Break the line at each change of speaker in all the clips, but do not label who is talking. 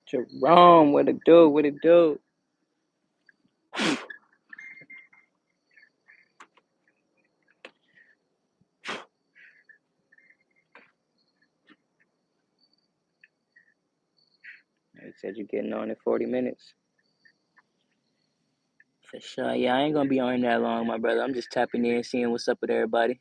Jerome, what it do? What it do? I said you're getting on in 40 minutes. For sure. Yeah, I ain't gonna be on that long, my brother. I'm just tapping in, seeing what's up with everybody.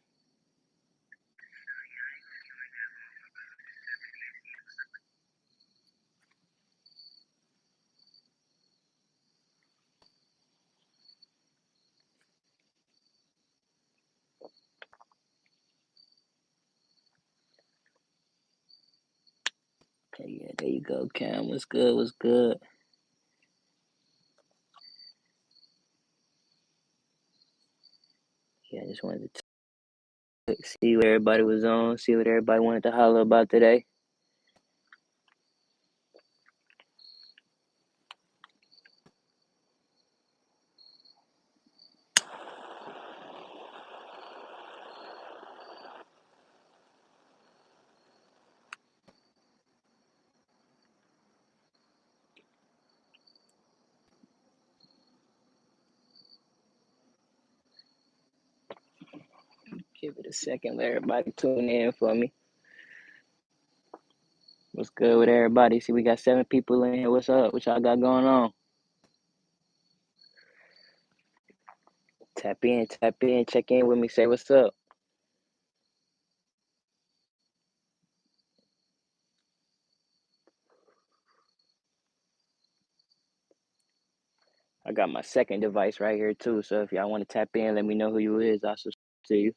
Okay, yeah, there you go, Cam. What's good? What's good? Yeah, I just wanted to see what everybody was on, see what everybody wanted to holler about today. Give it a second, let everybody tune in for me. What's good with everybody? See, we got 7 people in here. What's up? What y'all got going on? Tap in, check in with me, say what's up. I got my second device right here too, so if y'all want to tap in, let me know who you is. I'll subscribe to you.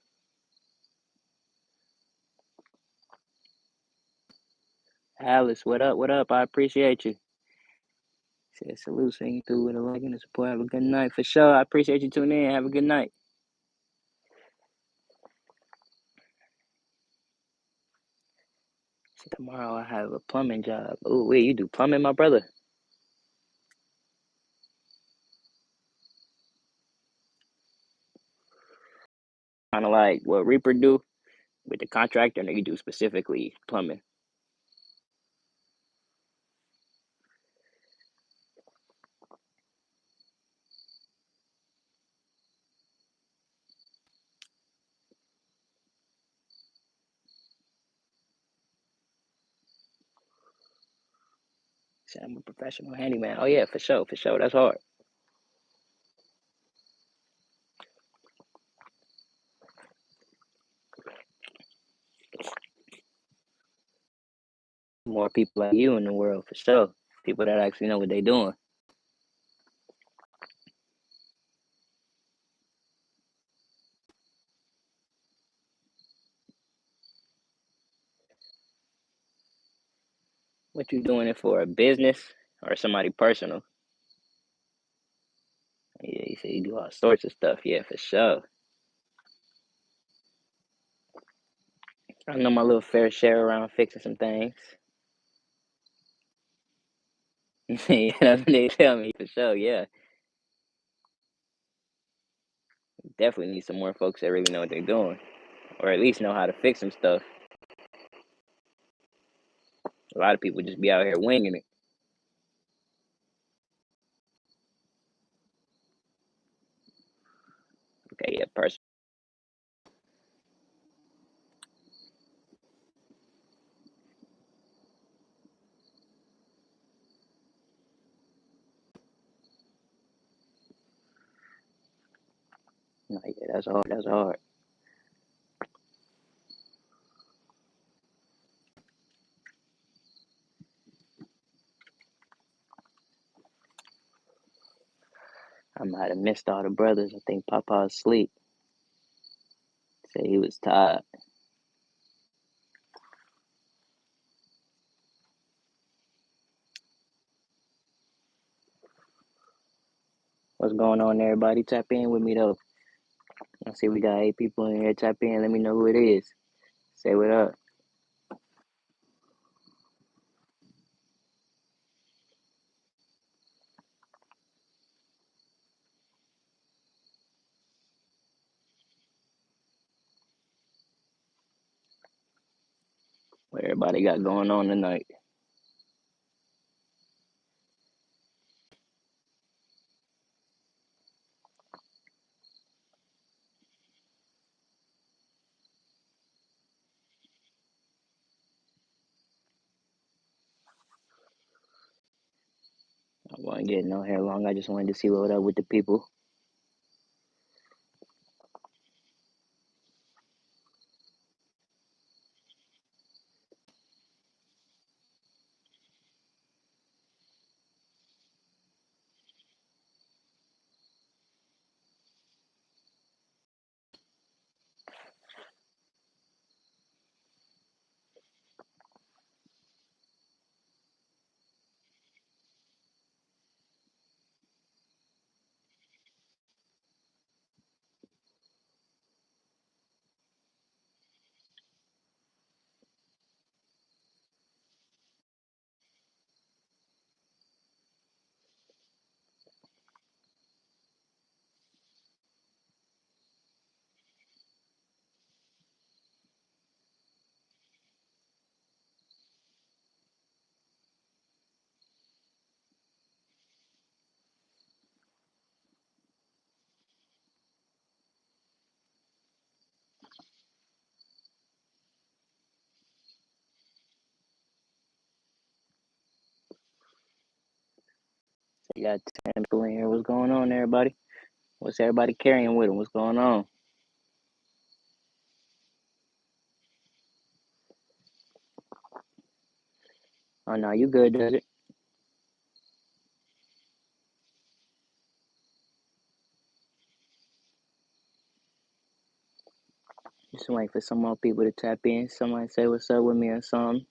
Alice, what up? What up? I appreciate you. Said salute, sing through with a like and a support. Have a good night for sure. I appreciate you tuning in. Have a good night. See, tomorrow I have a plumbing job. Oh, wait, you do plumbing, my brother? Kind of like what Reaper do with the contractor, and you do specifically plumbing. Say I'm a professional handyman. Oh yeah, for sure, for sure. That's hard. More people like you in the world, for sure. People that actually know what they're doing. What you doing it for? A business or somebody personal? Yeah, you say you do all sorts of stuff. Yeah, for sure. I know my little fair share around fixing some things. Yeah, that's what they tell me for sure. Yeah, definitely need some more folks that really know what they're doing, or at least know how to fix some stuff. A lot of people just be out here winging it. Okay, yeah, person. No, yeah, that's hard. That's hard. I might have missed all the brothers. I think Papa asleep. Say he was tired. What's going on, everybody? Tap in with me though. I see we got 8 people in here. Tap in. Let me know who it is. Say what up. What everybody got going on tonight? I wasn't getting no hair long. I just wanted to see what up with the people. You got 10 people in here. What's going on, everybody? What's everybody carrying with them? What's going on? Oh, no, you good, does it? Just waiting for some more people to tap in. Somebody say what's up with me or something.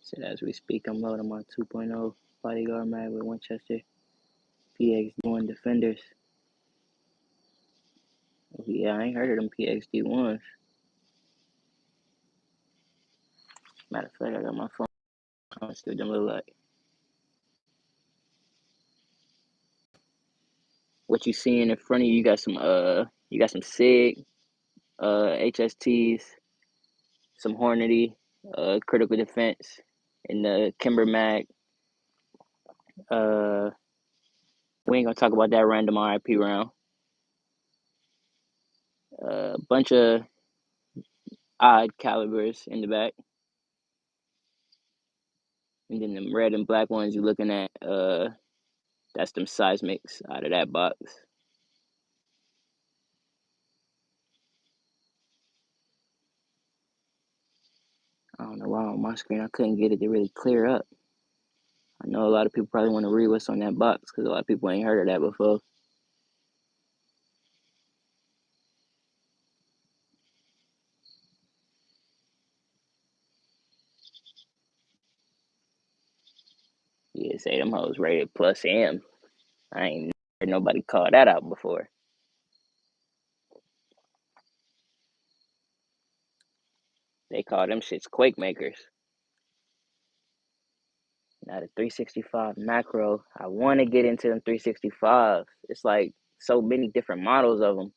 So as we speak, I'm loading my 2.0 bodyguard mag with Winchester PXD1 Defenders. Yeah, I ain't heard of them PXD1s. Matter of fact, I got my phone. Let's see what them look like. What you seeing in front of you? You got some SIG, HSTs, some Hornady, critical defense, and the Kimber mag. We ain't gonna talk about that random RIP round. A bunch of odd calibers in the back, and then the red and black ones you're looking at. That's them seismics out of that box. I don't know why on my screen I couldn't get it to really clear up. I know a lot of people probably want to read what's on that box because a lot of people ain't heard of that before. Yeah, say them hoes rated plus M. I ain't heard nobody call that out before. They call them shits quake makers. Now the 365 macro, I want to get into them 365s. It's like so many different models of them.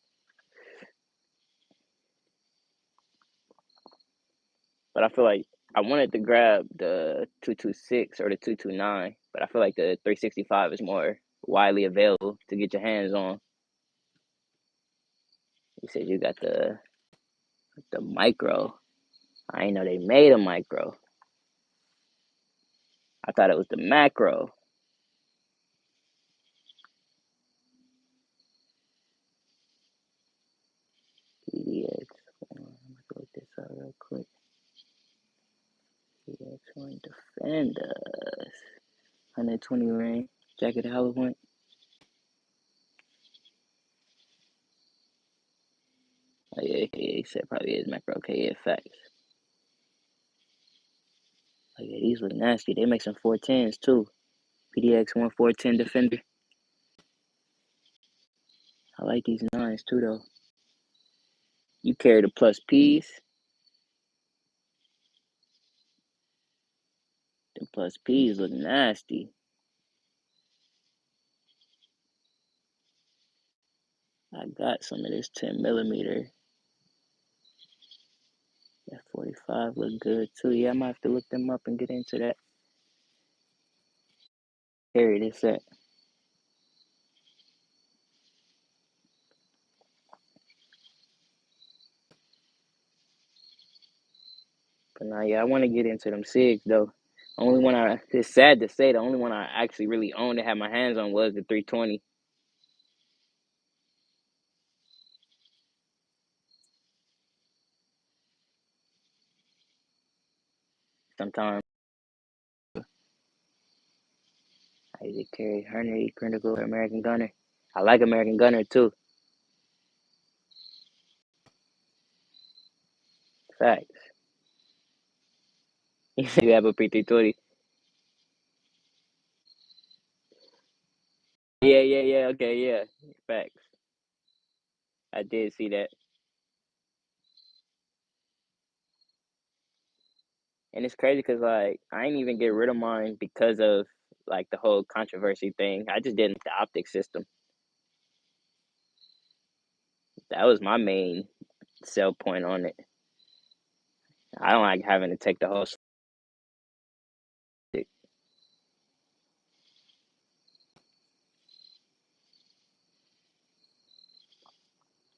But I feel like I wanted to grab the 226 or the 229, but I feel like the 365 is more widely available to get your hands on. You said you got the micro. I didn't know they made a micro. I thought it was the macro. PDX. I'm gonna look this up real quick. PDX1 Defenders. 120 range. Jacket hollow point. Oh yeah, he said probably is macro. Okay, yeah, facts. Oh yeah, these look nasty. They make some 410s too. PDX1 410 Defender. I like these nines too though. You carry the plus P's. The plus P's look nasty. I got some of this 10 millimeter. 45 look good too. Yeah, I might have to look them up and get into that. Period is set. But now, yeah, I want to get into them SIGs though. Only one it's sad to say, the only one I actually really owned and had my hands on was the 320. Sometimes I usually carry Herndon, Critical, American Gunner. I like American Gunner too. Facts. You have a P320. Yeah, yeah, yeah. Okay, yeah. Facts. I did see that. And it's crazy because like I ain't even get rid of mine because of like the whole controversy thing. I just didn't like the optic system. That was my main sell point on it. I don't like having to take the whole stick.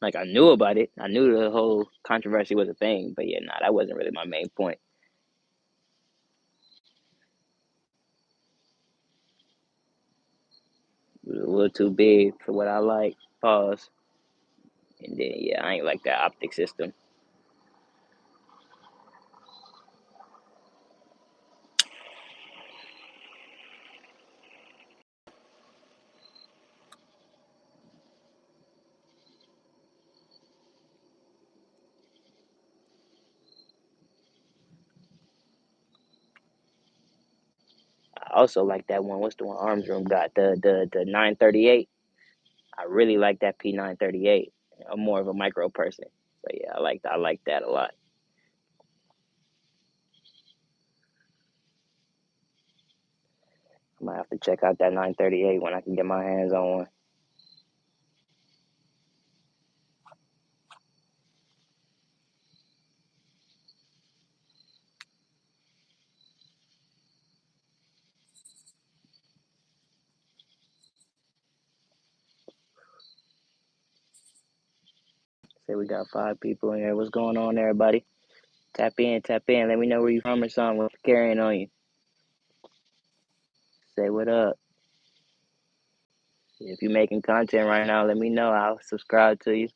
Like I knew about it. I knew the whole controversy was a thing, but yeah, nah, that wasn't really my main point. It was a little too big for what I like. Pause. And then yeah, I ain't like that optic system. I also like that one. What's the one Arms Room got? The 938. I really like that P938. I'm more of a micro person, so yeah, I like that a lot. I might have to check out that 938 when I can get my hands on one. Say we got 5 people in here. What's going on, everybody? Tap in, tap in. Let me know where you from or something. What's carrying on you? Say what up. If you're making content right now, let me know. I'll subscribe to you.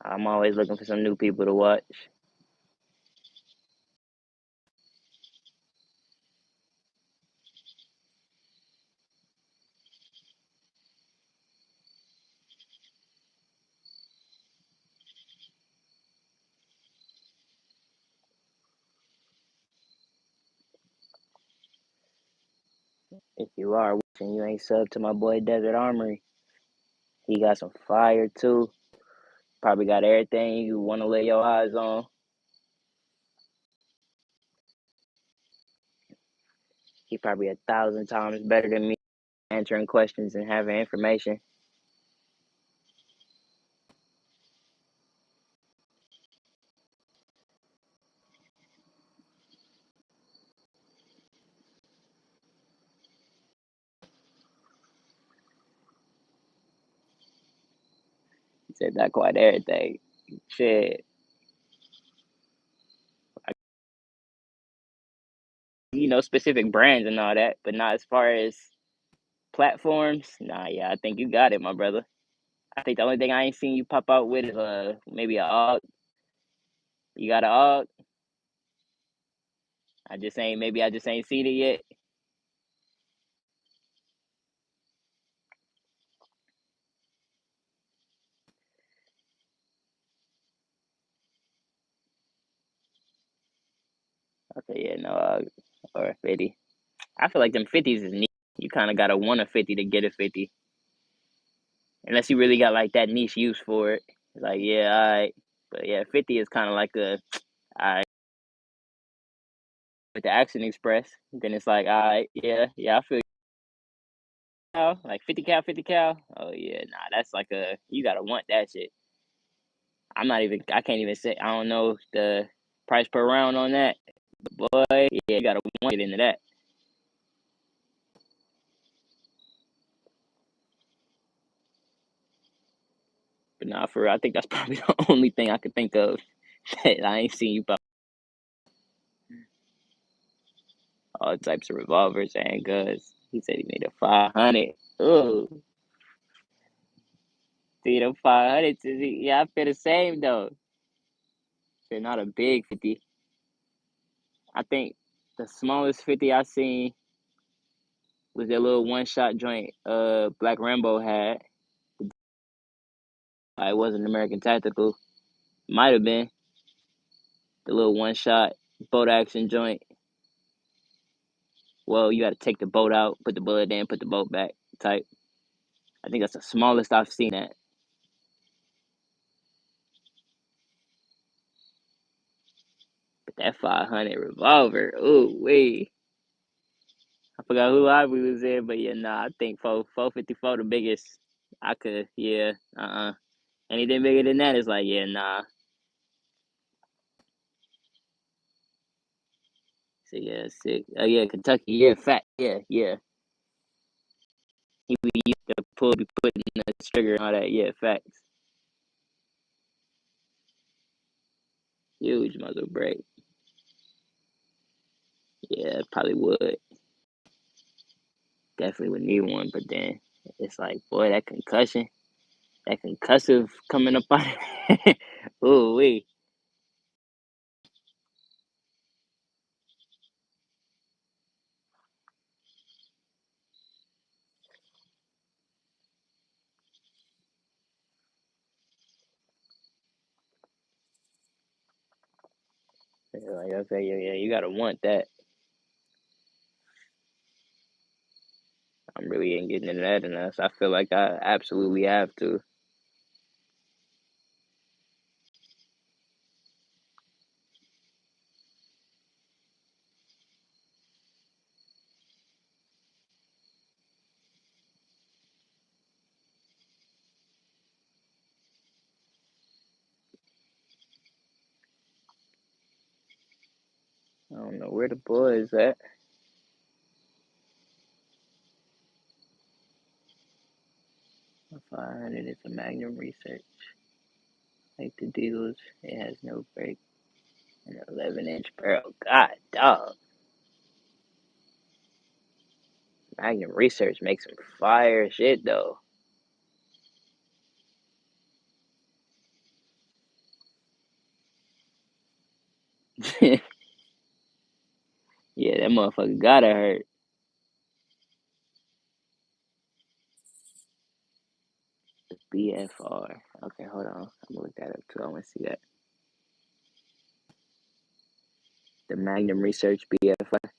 I'm always looking for some new people to watch. If you are watching, you ain't sub to my boy Desert Armory. He got some fire too. Probably got everything you want to lay your eyes on. He probably 1,000 times better than me answering questions and having information. He said not quite everything. Shit. Specific brands and all that, but not as far as platforms. Nah, yeah, I think you got it, my brother. I think the only thing I ain't seen you pop out with is maybe a AUG. You got a AUG? I just ain't seen it yet. Okay, yeah, no AUG or a 50. I feel like them 50s is neat. You kind of gotta want a 50 to get a 50, unless you really got like that niche use for it. Like yeah, all right, but yeah, 50 is kind of like a all right with the Action Express. Then it's like all right, yeah, yeah, I feel like 50 cal, 50 cal. Oh yeah, nah, that's like you gotta want that shit. I can't even say I don't know price per round on that, boy, yeah, you gotta want to get into that. But nah, for real, I think that's probably the only thing I could think of that I ain't seen you buy all types of revolvers and guns. He said he made a 500. Ooh, see them 500. Yeah, I feel the same though. They're not a big 50. I think the smallest 50 I seen was that little one shot joint Black Rambo had. It wasn't American Tactical. Might have been the little one shot boat action joint. Well, you got to take the boat out, put the bullet in, put the boat back type. I think that's the smallest I've seen that. But that 500 revolver, ooh wee. I forgot who I was in, but yeah, nah, I think 454 the biggest. I could, yeah, Anything bigger than that is like, yeah, nah. So yeah, sick. Oh yeah, Kentucky, yeah, fat, yeah, yeah. He be used to be putting the trigger and all that, yeah, facts. Huge muzzle break. Yeah, probably would. Definitely would need one, but then it's like, boy, that concussion, that concussive coming up on it. Ooh wee. Like I say, yeah, you gotta want that. I'm really ain't getting into that enough. I feel like I absolutely have to. I don't know where the boys at. 500 is a Magnum Research. Like the deals, it has no break. An 11-inch barrel. God, dog. Magnum Research makes some fire shit though. Yeah, that motherfucker gotta hurt. BFR. Okay, hold on. I'm gonna look that up too. I wanna see that. The Magnum Research BFR.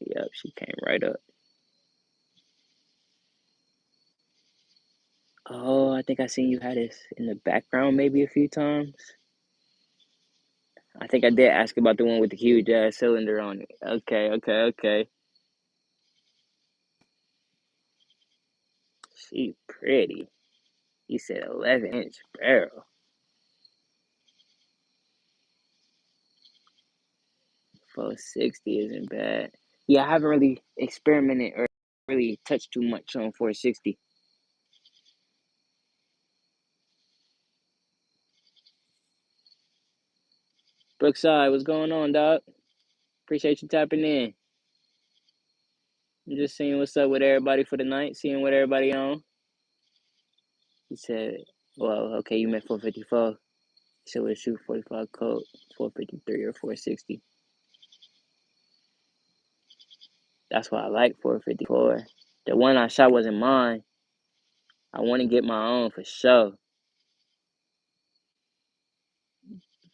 Yep, she came right up. Oh, I think I seen you had this in the background maybe a few times. I think I did ask about the one with the huge ass cylinder on it. Okay, okay, okay. She pretty. You said 11-inch barrel. 460 isn't bad. Yeah, I haven't really experimented or really touched too much on 460. Brookside, what's going on, dog? Appreciate you tapping in. I'm just seeing what's up with everybody for the night, seeing what everybody on. He said, well, okay, you meant 454. So we'll shoot 45 code, 453 or 460. That's why I like 454. The one I shot wasn't mine. I want to get my own for sure.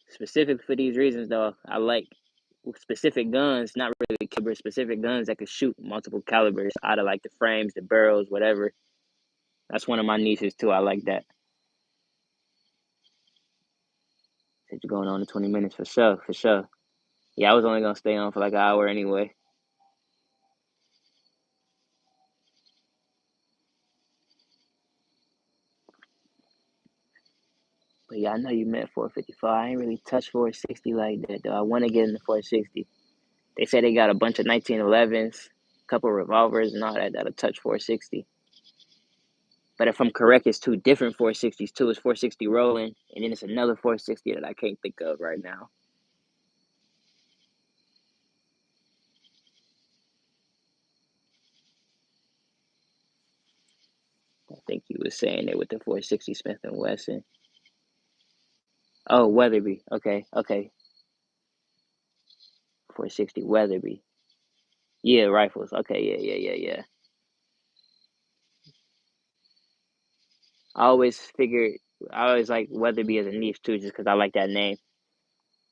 Specific for these reasons, though, I like specific guns, not really caliber, specific guns that could shoot multiple calibers out of like the frames, the barrels, whatever. That's one of my niches too. I like that. Said you're going on to 20 minutes for sure, for sure. Yeah, I was only gonna stay on for like an hour anyway. yeah, I know you meant 455. I ain't really touched 460 like that though. I want to get into 460. They say they got a bunch of 1911s, a couple revolvers and all that that'll touch 460. But if I'm correct, it's two different 460s too. It's 460 rolling, and then it's another 460 that I can't think of right now. I think you was saying it with the 460 Smith and Wesson. Oh, Weatherby. Okay, okay. 460 Weatherby. Yeah, rifles. Okay, yeah. I always figured, I always like Weatherby as a niche too, just because I like that name.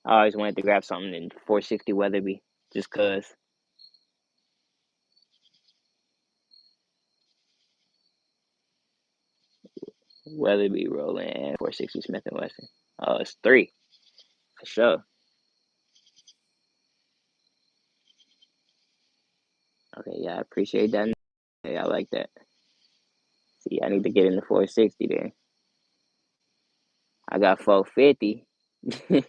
I always wanted to grab something in 460 Weatherby, just cause Weatherby rolling and 460 Smith and Wesson. Oh, it's three for sure. Okay, yeah, I appreciate that. Yeah, I like that. See, I need to get into 460 then. I got 450. And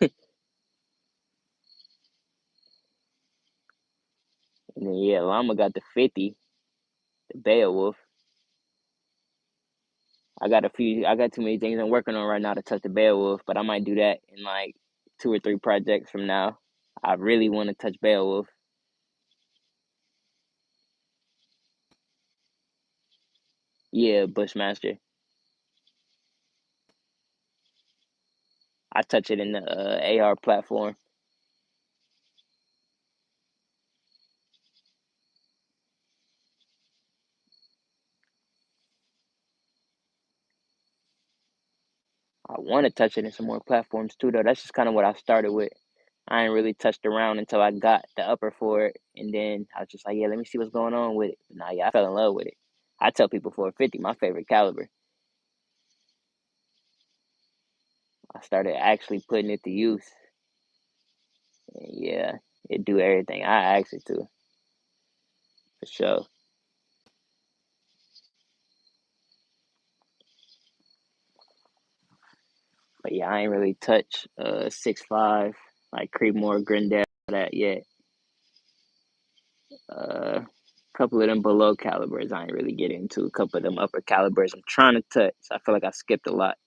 then yeah, Llama got the 50, the Beowulf. I got too many things I'm working on right now to touch the Beowulf, but I might do that in like 2 or 3 projects from now. I really want to touch Beowulf. Yeah, Bushmaster. I touch it in the AR platform. I want to touch it in some more platforms too, though. That's just kind of what I started with. I ain't really touched around until I got the upper for it, and then I was just like, yeah, let me see what's going on with it. Nah, yeah, I fell in love with it. I tell people 450, my favorite caliber. I started actually putting it to use, and yeah, it do everything I asked it to, for sure. But yeah, I ain't really touched 6.5 like Creedmoor, Grendel, that yet. A couple of them below calibers I ain't really get into. A couple of them upper calibers I'm trying to touch. I feel like I skipped a lot.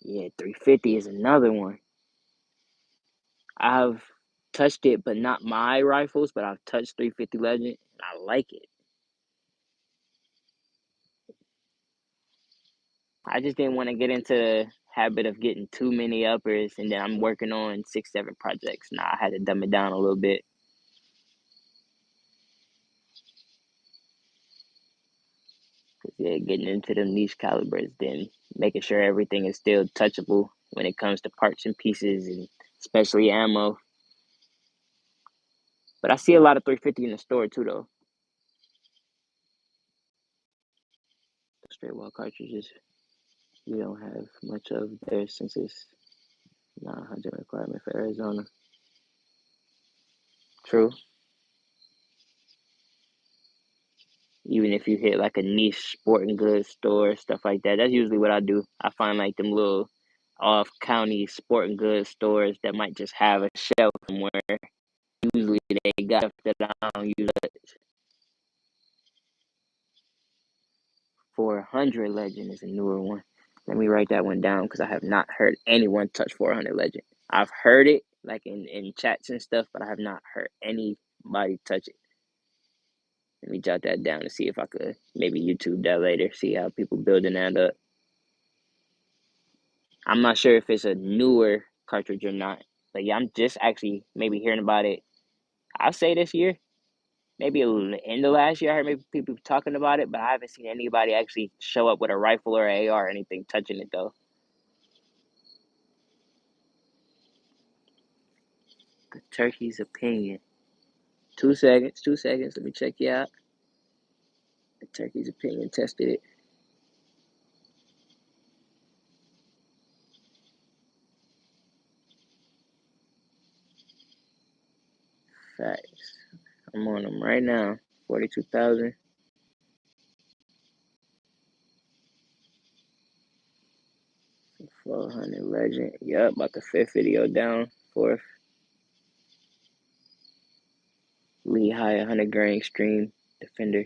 Yeah, 350 is another one. I've touched it, but not my rifles. But I've touched 350 Legend, and I like it. I just didn't want to get into the habit of getting too many uppers, and then I'm working on 6, 7 projects. Now I had to dumb it down a little bit. Cause yeah, getting into them niche calibers, then making sure everything is still touchable when it comes to parts and pieces, and especially ammo. But I see a lot of 350 in the store too, though. Straight wall cartridges, we don't have much of there since it's not a 100 requirement for Arizona. True. Even if you hit like a niche sporting goods store, stuff like that, that's usually what I do. I find like them little off county sporting goods stores that might just have a shelf somewhere. Usually they got stuff that I don't use. 400 Legend is a newer one. Let me write that one down because I have not heard anyone touch 400 Legend. I've heard it like in chats and stuff, but I have not heard anybody touch it. Let me jot that down and see if I could maybe YouTube that later, see how people building that up. I'm not sure if it's a newer cartridge or not, but yeah, I'm just actually maybe hearing about it. I'll say this year, maybe in the last year, I heard maybe people talking about it, but I haven't seen anybody actually show up with a rifle or AR or anything touching it though. The turkey's opinion. 2 seconds, 2 seconds. Let me check you out. The turkey's opinion tested it. Facts. I'm on them right now. 42,000. 400 legend. Yup, about the fifth video down. Fourth. Lehigh 100 grain extreme defender.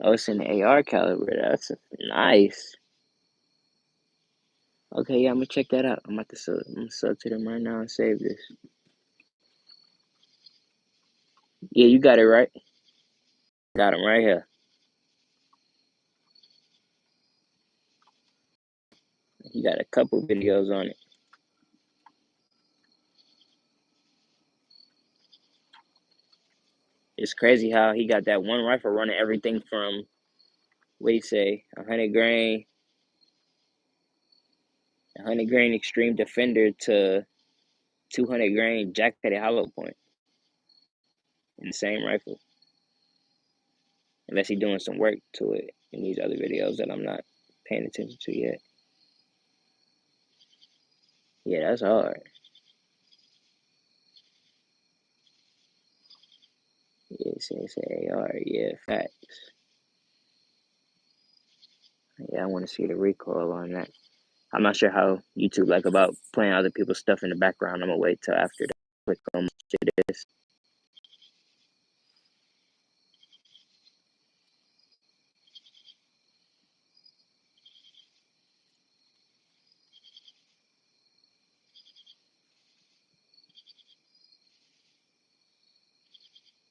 Oh, it's in the AR caliber. That's nice. Okay, yeah, I'm gonna check that out. I'm gonna sub to them right now and save this. Yeah, you got it right. Got him right here. He got a couple videos on it. It's crazy how he got that one rifle running everything from, what do you say, 100 grain extreme defender to 200 grain jacketted hollow point in the same rifle. Unless he's doing some work to it in these other videos that I'm not paying attention to yet. Yeah, that's hard. Yeah, it's AR. Yeah, facts. Yeah, I want to see the recoil on that. I'm not sure how YouTube like about playing other people's stuff in the background. I'm gonna wait till after that. Click on this.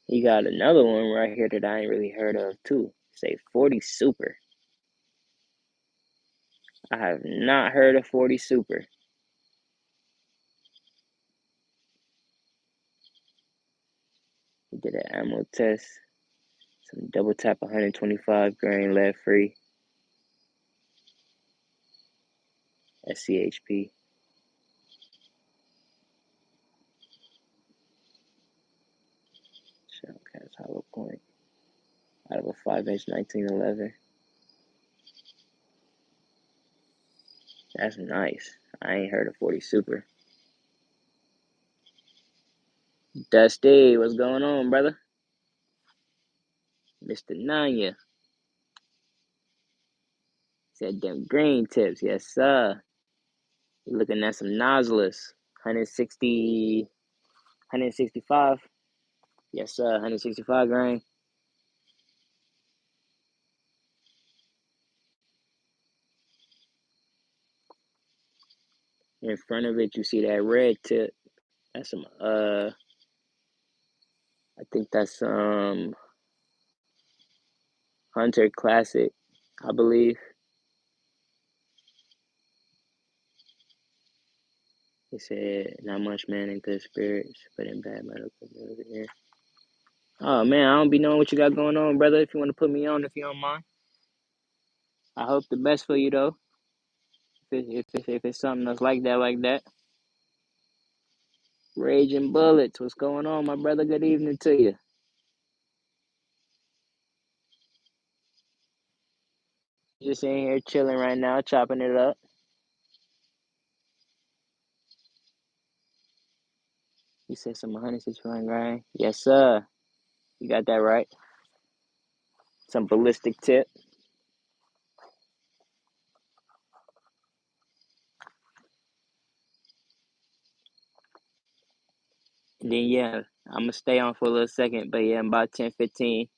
He got another one right here that I ain't really heard of too. Say 40 Super. I have not heard of 40 Super. He did an ammo test. Some double tap 125 grain lead free. SCHP. Shellcast hollow point. Out of a 5-inch 1911. That's nice. I ain't heard of 40 Super. Dusty, what's going on, brother? Mr. Nanya. Said them green tips. Yes, sir. You're looking at some nozzlers. 160, 165. Yes, sir. 165 grain. In front of it, you see that red tip. That's some, I think that's some Hunter Classic, I believe. He said, not much man in good spirits, but in bad medical. Yeah. Oh, man, I don't be knowing what you got going on, brother. If you want to put me on, if you don't mind. I hope the best for you, though. If it's something that's like that. Raging Bullets, what's going on, my brother? Good evening to you. Just in here chilling right now, chopping it up. You said some 161 grain. Yes, sir. You got that right. Some ballistic tip. And then, yeah, I'm going to stay on for a little second. But, yeah, in about 10-15,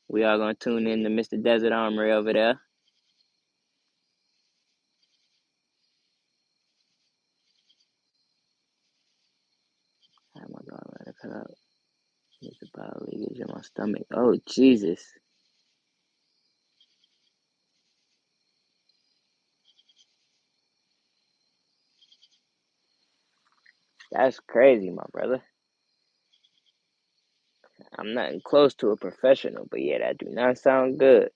we are going to tune in to Mr. Desert Armory over there. Oh, my God, I gotta cut out. There's a bile leakage in my stomach. Oh, Jesus. That's crazy, my brother. I'm not close to a professional, but yeah, that do not sound good.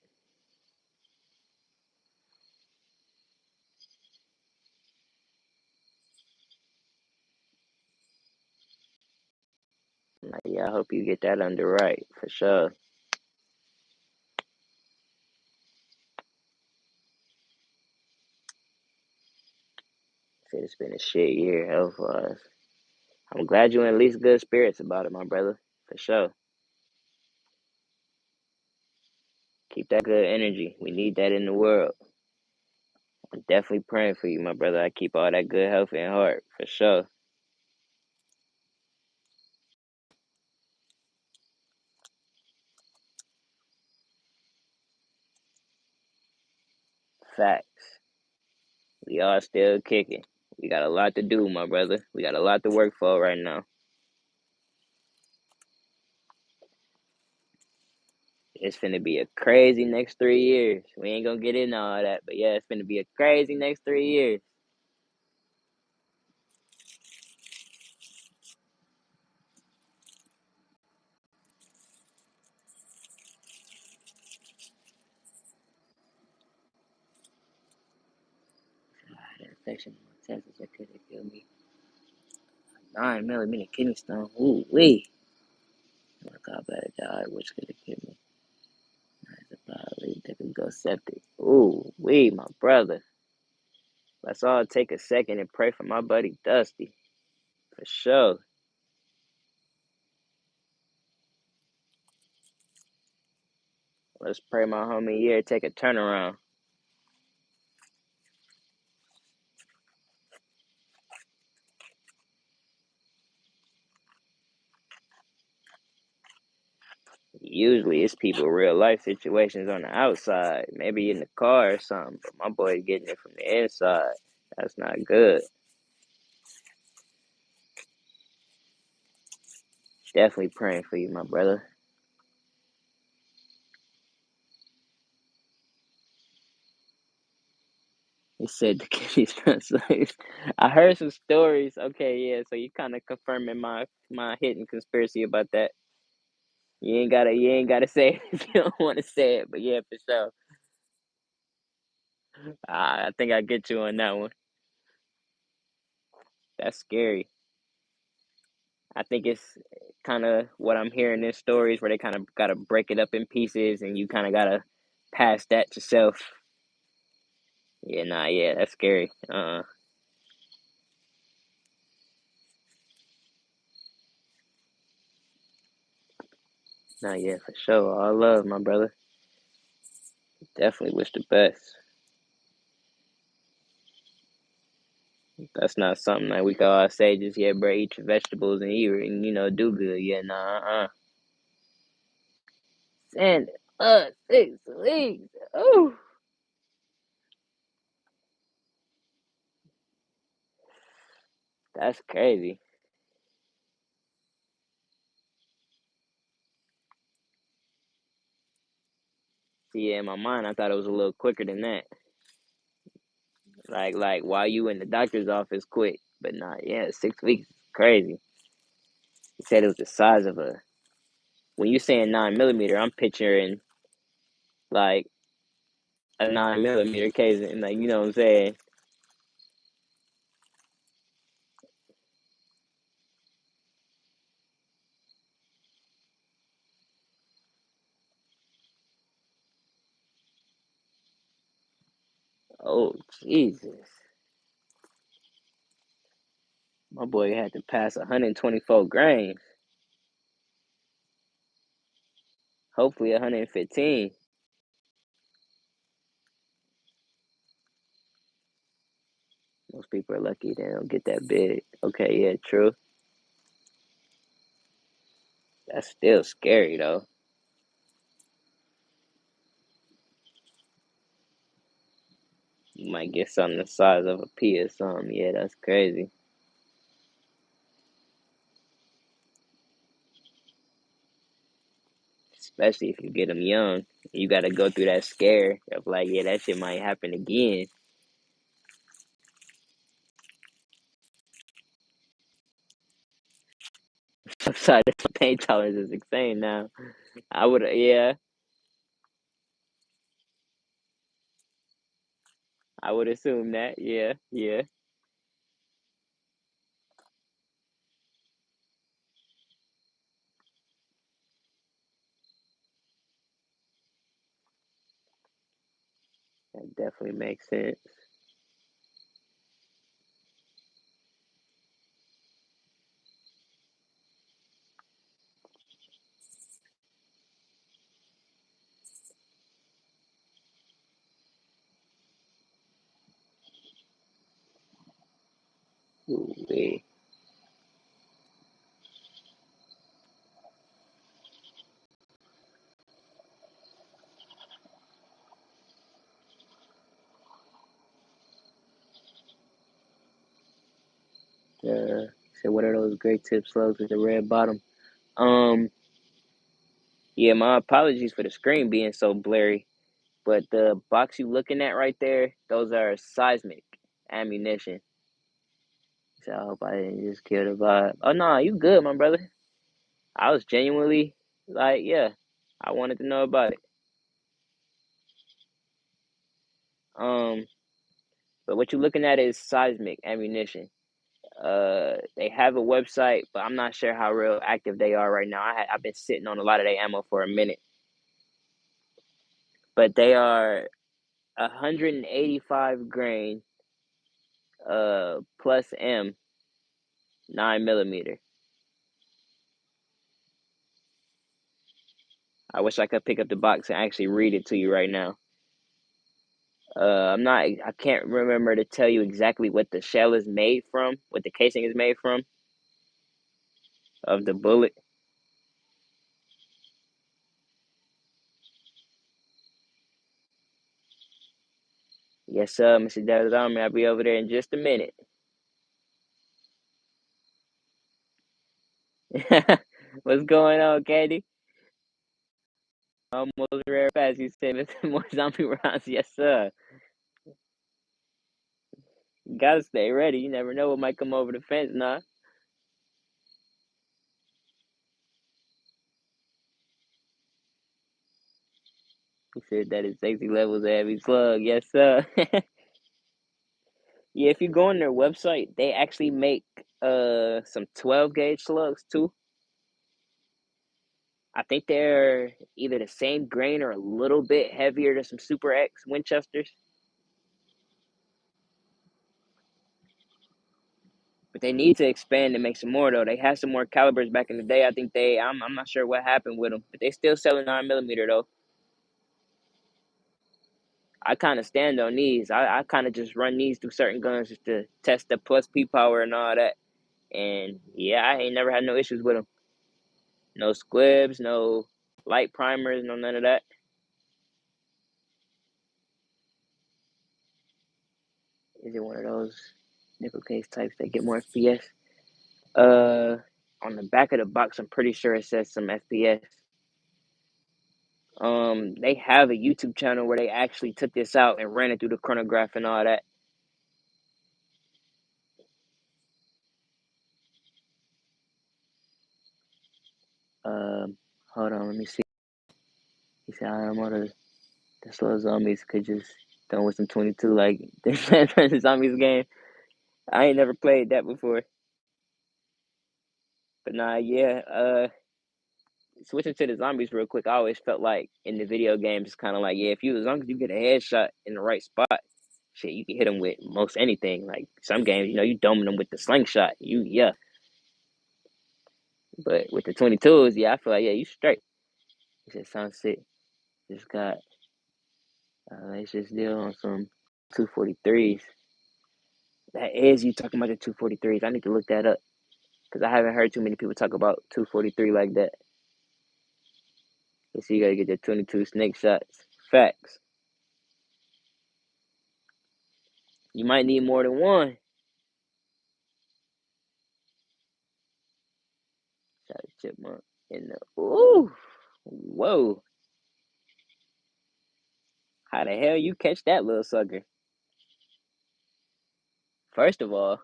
Like, yeah, I hope you get that under right, for sure. It's been a shit year health-wise. I'm glad you in at least good spirits about it, my brother. For sure. Keep that good energy. We need that in the world. I'm definitely praying for you, my brother. I keep all that good health and heart. For sure. Facts. We all still kicking. We got a lot to do, my brother. We got a lot to work for right now. It's finna be a crazy next 3 years. We ain't gonna get into all that, but yeah, it's finna be a crazy next 3 years. I had an infection in my testes that could have killed me. 9 millimeter kidney stone. Ooh wee. My gallbladder died, which could have killed me. That's probably that could go septic. Ooh wee, my brother. Let's all take a second and pray for my buddy Dusty. For sure. Let's pray my homie here take a turnaround. Usually it's people real life situations on the outside, maybe in the car or something, but my boy getting it from the inside. That's not good. Definitely praying for you, my brother. He said the kidneys not safe. I heard some stories. Okay, yeah, so you kind of confirming my hidden conspiracy about that. You ain't gotta say it if you don't want to say it, but yeah, for sure. I think I get you on that one. That's scary. I think it's kind of what I'm hearing in stories where they kind of got to break it up in pieces and you kind of got to pass that yourself. Yeah, nah, yeah, that's scary. Nah, yeah, for sure. All love, my brother. Definitely wish the best. That's not something that we can all say just, yeah, bro, eat your vegetables and eat and, do good. Yeah, nah, Send 6 weeks. Oh, that's crazy. See, yeah, in my mind, I thought it was a little quicker than that. Like while you in the doctor's office, quick. But nah, yeah, 6 weeks is crazy. He said it was the size of a. When you saying 9 millimeter, I'm picturing like a 9 millimeter case, and like you know what I'm saying. Oh Jesus, my boy had to pass 124 grains. Hopefully 115. Most people are lucky they don't get that big. Okay, yeah, true. That's still scary though. You might get something the size of a pea or something. Yeah, that's crazy. Especially if you get them young. You got to go through that scare of like, yeah, that shit might happen again. I'm sorry, this pain tolerance is insane now. I would, yeah, I would assume that. Yeah, yeah, that definitely makes sense. Ooh, so what are those great tip slugs with the red bottom? Um, yeah, my apologies for the screen being so blurry, but the box you looking at right there, those are seismic ammunition. So I hope I didn't just kill the vibe. Oh no, you good, my brother. I was genuinely like, yeah, I wanted to know about it. Um, but what you're looking at is seismic ammunition. They have a website, but I'm not sure how real active they are right now. I've been sitting on a lot of their ammo for a minute, but they are 185 grain, plus M 9 millimeter. I wish I could pick up the box and actually read it to you right now. I'm not. I can't remember to tell you exactly what the shell is made from, what the casing is made from of the bullet. Yes, sir, Mr. Dallas Army. I'll be over there in just a minute. What's going on, Candy? Almost rare fast. You said more zombie rounds. Yes, sir. You gotta stay ready. You never know what might come over the fence, nah. He said that his safety level is a heavy slug. Yes, sir. Yeah, if you go on their website, they actually make some 12 gauge slugs too. I think they're either the same grain or a little bit heavier than some Super X Winchesters. But they need to expand and make some more though. They had some more calibers back in the day. I think I'm not sure what happened with them, but they still selling 9 millimeter though. I kind of stand on these. I kind of just run these through certain guns just to test the plus P power and all that. And yeah, I ain't never had no issues with them. No squibs, no light primers, no none of that. Is it one of those nickel case types that get more FPS? Uh, on the back of the box, I'm pretty sure it says some FPS. They have a YouTube channel where they actually took this out and ran it through the chronograph and all that. Um, hold on, let me see. He said, I'm on the slow zombies could just done with some 22 like the zombies game. I ain't never played that before, but nah, yeah. Switching to the zombies real quick, I always felt like in the video games, it's kind of like, yeah, if you as long as you get a headshot in the right spot, shit, you can hit them with most anything. Like some games, you doming them with the slingshot. Yeah, but with the 22s, yeah, I feel like yeah, you straight. He said Sunset just got it's just deal on some 243s. That is you talking about the 243s. I need to look that up because I haven't heard too many people talk about 243 like that. You see, you gotta get the 22 snake shots. Facts. You might need more than one. Shot a chipmunk in the ooh, whoa! How the hell you catch that little sucker? First of all,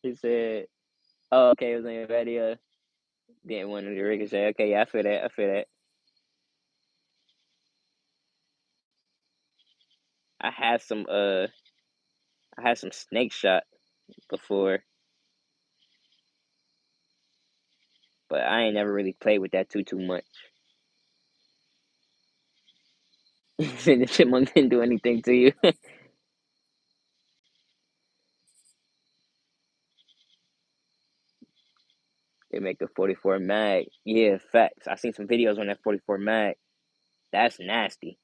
he said, "Oh, okay, it was on your video." Didn't want to ricochet. Okay, yeah, I feel that. I feel that. I had some I had some snake shot before, but I ain't never really played with that too much. The chipmunk didn't do anything to you. They make a 44 mag. Yeah, facts. I seen some videos on that 44 mag. That's nasty.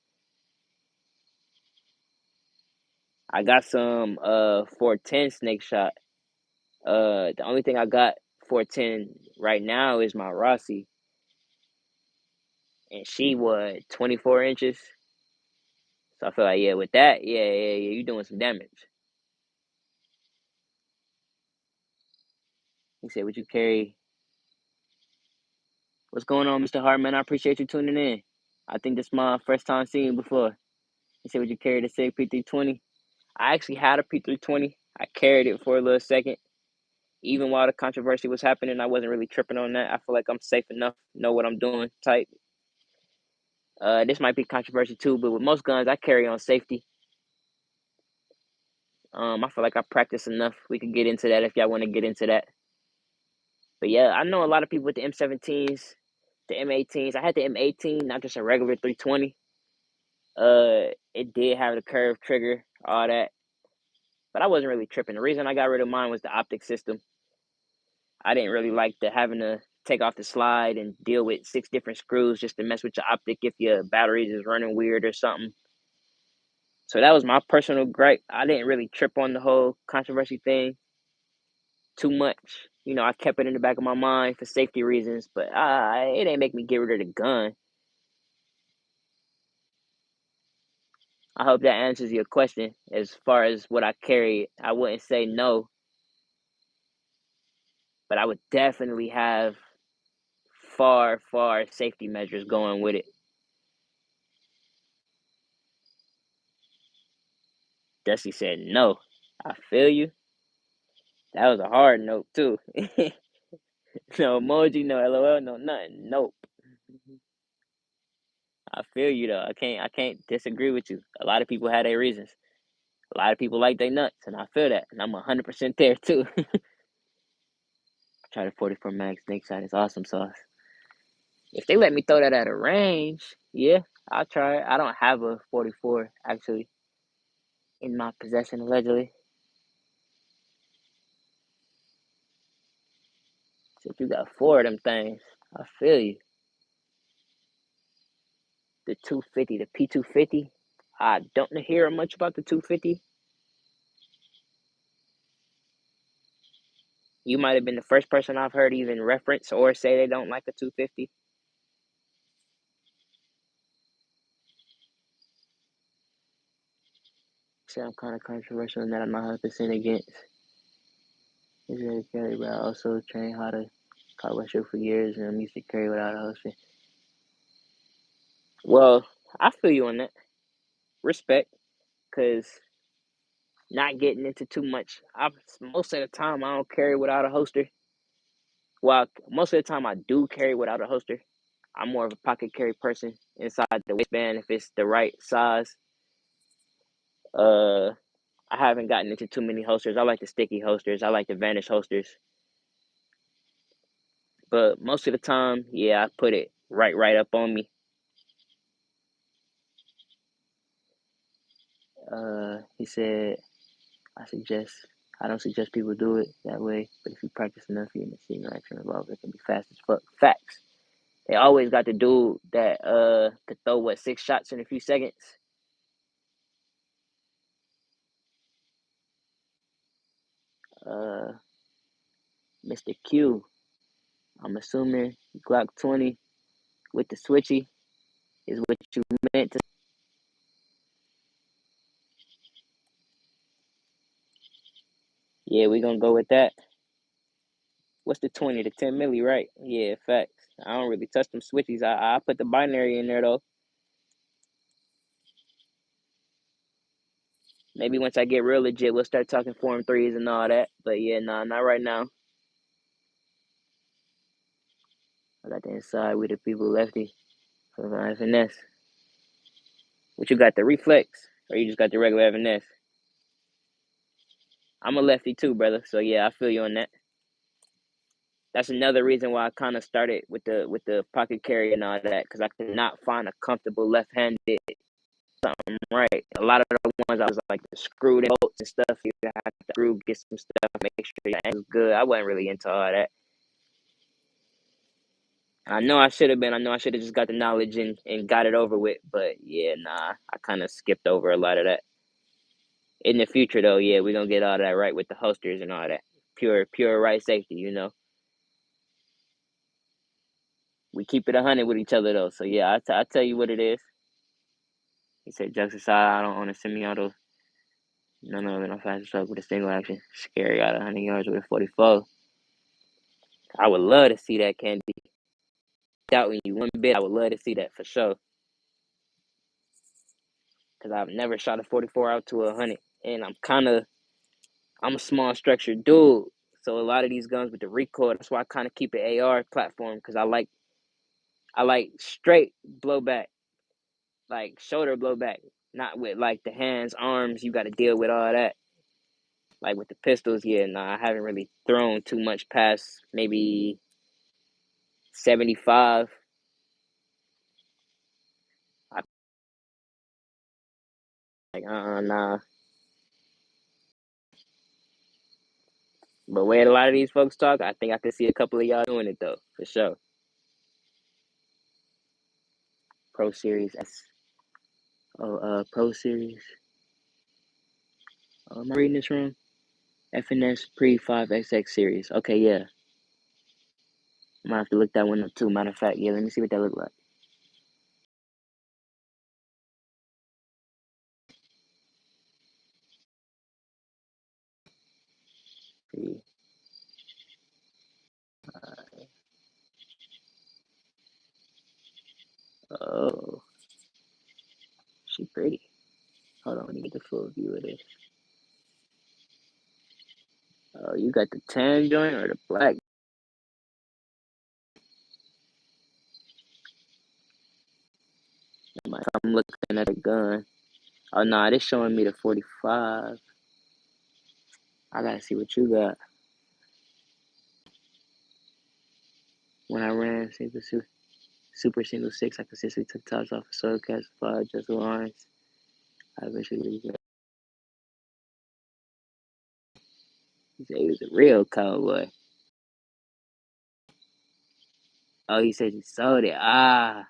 I got some 410 snake shot. The only thing I got 410 right now is my Rossi, and she what 24 inches. So I feel like yeah, with that, yeah, you doing some damage. He said, "Would you carry?" What's going on, Mr. Hartman? I appreciate you tuning in. I think this is my first time seeing you before. He said, "Would you carry the SIG P320?" I actually had a P320. I carried it for a little second. Even while the controversy was happening, I wasn't really tripping on that. I feel like I'm safe enough, know what I'm doing type. This might be controversial too, but with most guns, I carry on safety. I feel like I practice enough. We could get into that if y'all want to get into that. But yeah, I know a lot of people with the M17s, the M18s. I had the M18, not just a regular 320. It did have the curved trigger, all that, but I wasn't really tripping. The reason I got rid of mine was the optic system. I didn't really like the having to take off the slide and deal with 6 different screws just to mess with your optic if your batteries is running weird or something. So that was my personal gripe. I didn't really trip on the whole controversy thing too much. You know, I kept it in the back of my mind for safety reasons, but it didn't make me get rid of the gun. I hope that answers your question. As far as what I carry, I wouldn't say no, but I would definitely have far safety measures going with it. Dusty said no. I feel you. That was a hard note too. No emoji, no LOL, no nothing. Nope. I feel you though. I can't disagree with you. A lot of people had their reasons. A lot of people like they nuts, and I feel that, and I'm 100% there too. Try the 44 mag snake shot. It's awesome sauce. If they let me throw that at a range, yeah, I'll try it. I don't have a 44 actually in my possession allegedly. So if you got 4 of them things, I feel you. The 250, the P250. I don't hear much about the 250. You might have been the first person I've heard even reference or say they don't like a 250. Say I'm kind of controversial in that I'm not 100% against. Is a carry, but I also trained how to call Wassup for years, and I'm used to carry without a holster. Well, I feel you on that. Respect, because not getting into too much. Most of the time, I don't carry without a holster. Well, most of the time, I do carry without a holster. I'm more of a pocket carry person inside the waistband if it's the right size. Uh, I haven't gotten into too many holsters. I like the sticky holsters. I like the vanish holsters. But most of the time, yeah, I put it right up on me. He said, I don't suggest people do it that way, but if you practice enough, you're in the scene action revolver, it can be fast as fuck. Facts. They always got the dude that could throw what 6 shots in a few seconds. Uh, Mr. Q. I'm assuming Glock 20 with the switchy is what you meant to. Yeah, we gonna go with that. What's the 20? The 10 milli, right? Yeah, facts. I don't really touch them switchies. I put the binary in there though. Maybe once I get real legit, we'll start talking form threes and all that. But yeah, nah, not right now. I got the inside with the people lefty. So finesse. What you got, the reflex? Or you just got the regular finesse? I'm a lefty too, brother. So yeah, I feel you on that. That's another reason why I kind of started with the pocket carry and all that, because I could not find a comfortable left-handed something right. A lot of the ones I was like the screwed in bolts and stuff. You have to screw, get some stuff, make sure your angle's good. I wasn't really into all that. I know I should have been. I know I should have just got the knowledge and got it over with. But yeah, nah, I kind of skipped over a lot of that. In the future, though, yeah, we're gonna get all that right with the holsters and all that. Pure right safety, you know. We keep it 100 with each other, though. So, yeah, I tell you what it is. He said, jokes aside, I don't own a semi-auto. None of it. I'm fast as fuck with a single action. Scary out 100 yards with a 44. I would love to see that, Candy. Doubting you one bit. I would love to see that for sure. Because I've never shot a 44 out to 100. And I'm a small structured dude. So a lot of these guns with the recoil, that's why I kind of keep an AR platform. Because I like straight blowback, like shoulder blowback. Not with like the hands, arms, you got to deal with all that. Like with the pistols, yeah, nah, I haven't really thrown too much past maybe 75. I like, nah. But where a lot of these folks talk, I think I could see a couple of y'all doing it though, for sure. Pro Series S. Oh, Pro Series. Am I reading this wrong? FNS Pre 5XX Series. Okay, yeah. I might have to look that one up too. Matter of fact, yeah, let me see what that look like. See. Oh, she pretty. Hold on, let me get the full view of this. Oh, you got the tan joint or the black? I'm looking at a gun. Oh, nah, this showing me the 45. I gotta see what you got. When I ran super single six, I consistently took tops off of soil cast five just lines. I eventually he said he was a real cowboy. Oh, he said he sold it. Ah,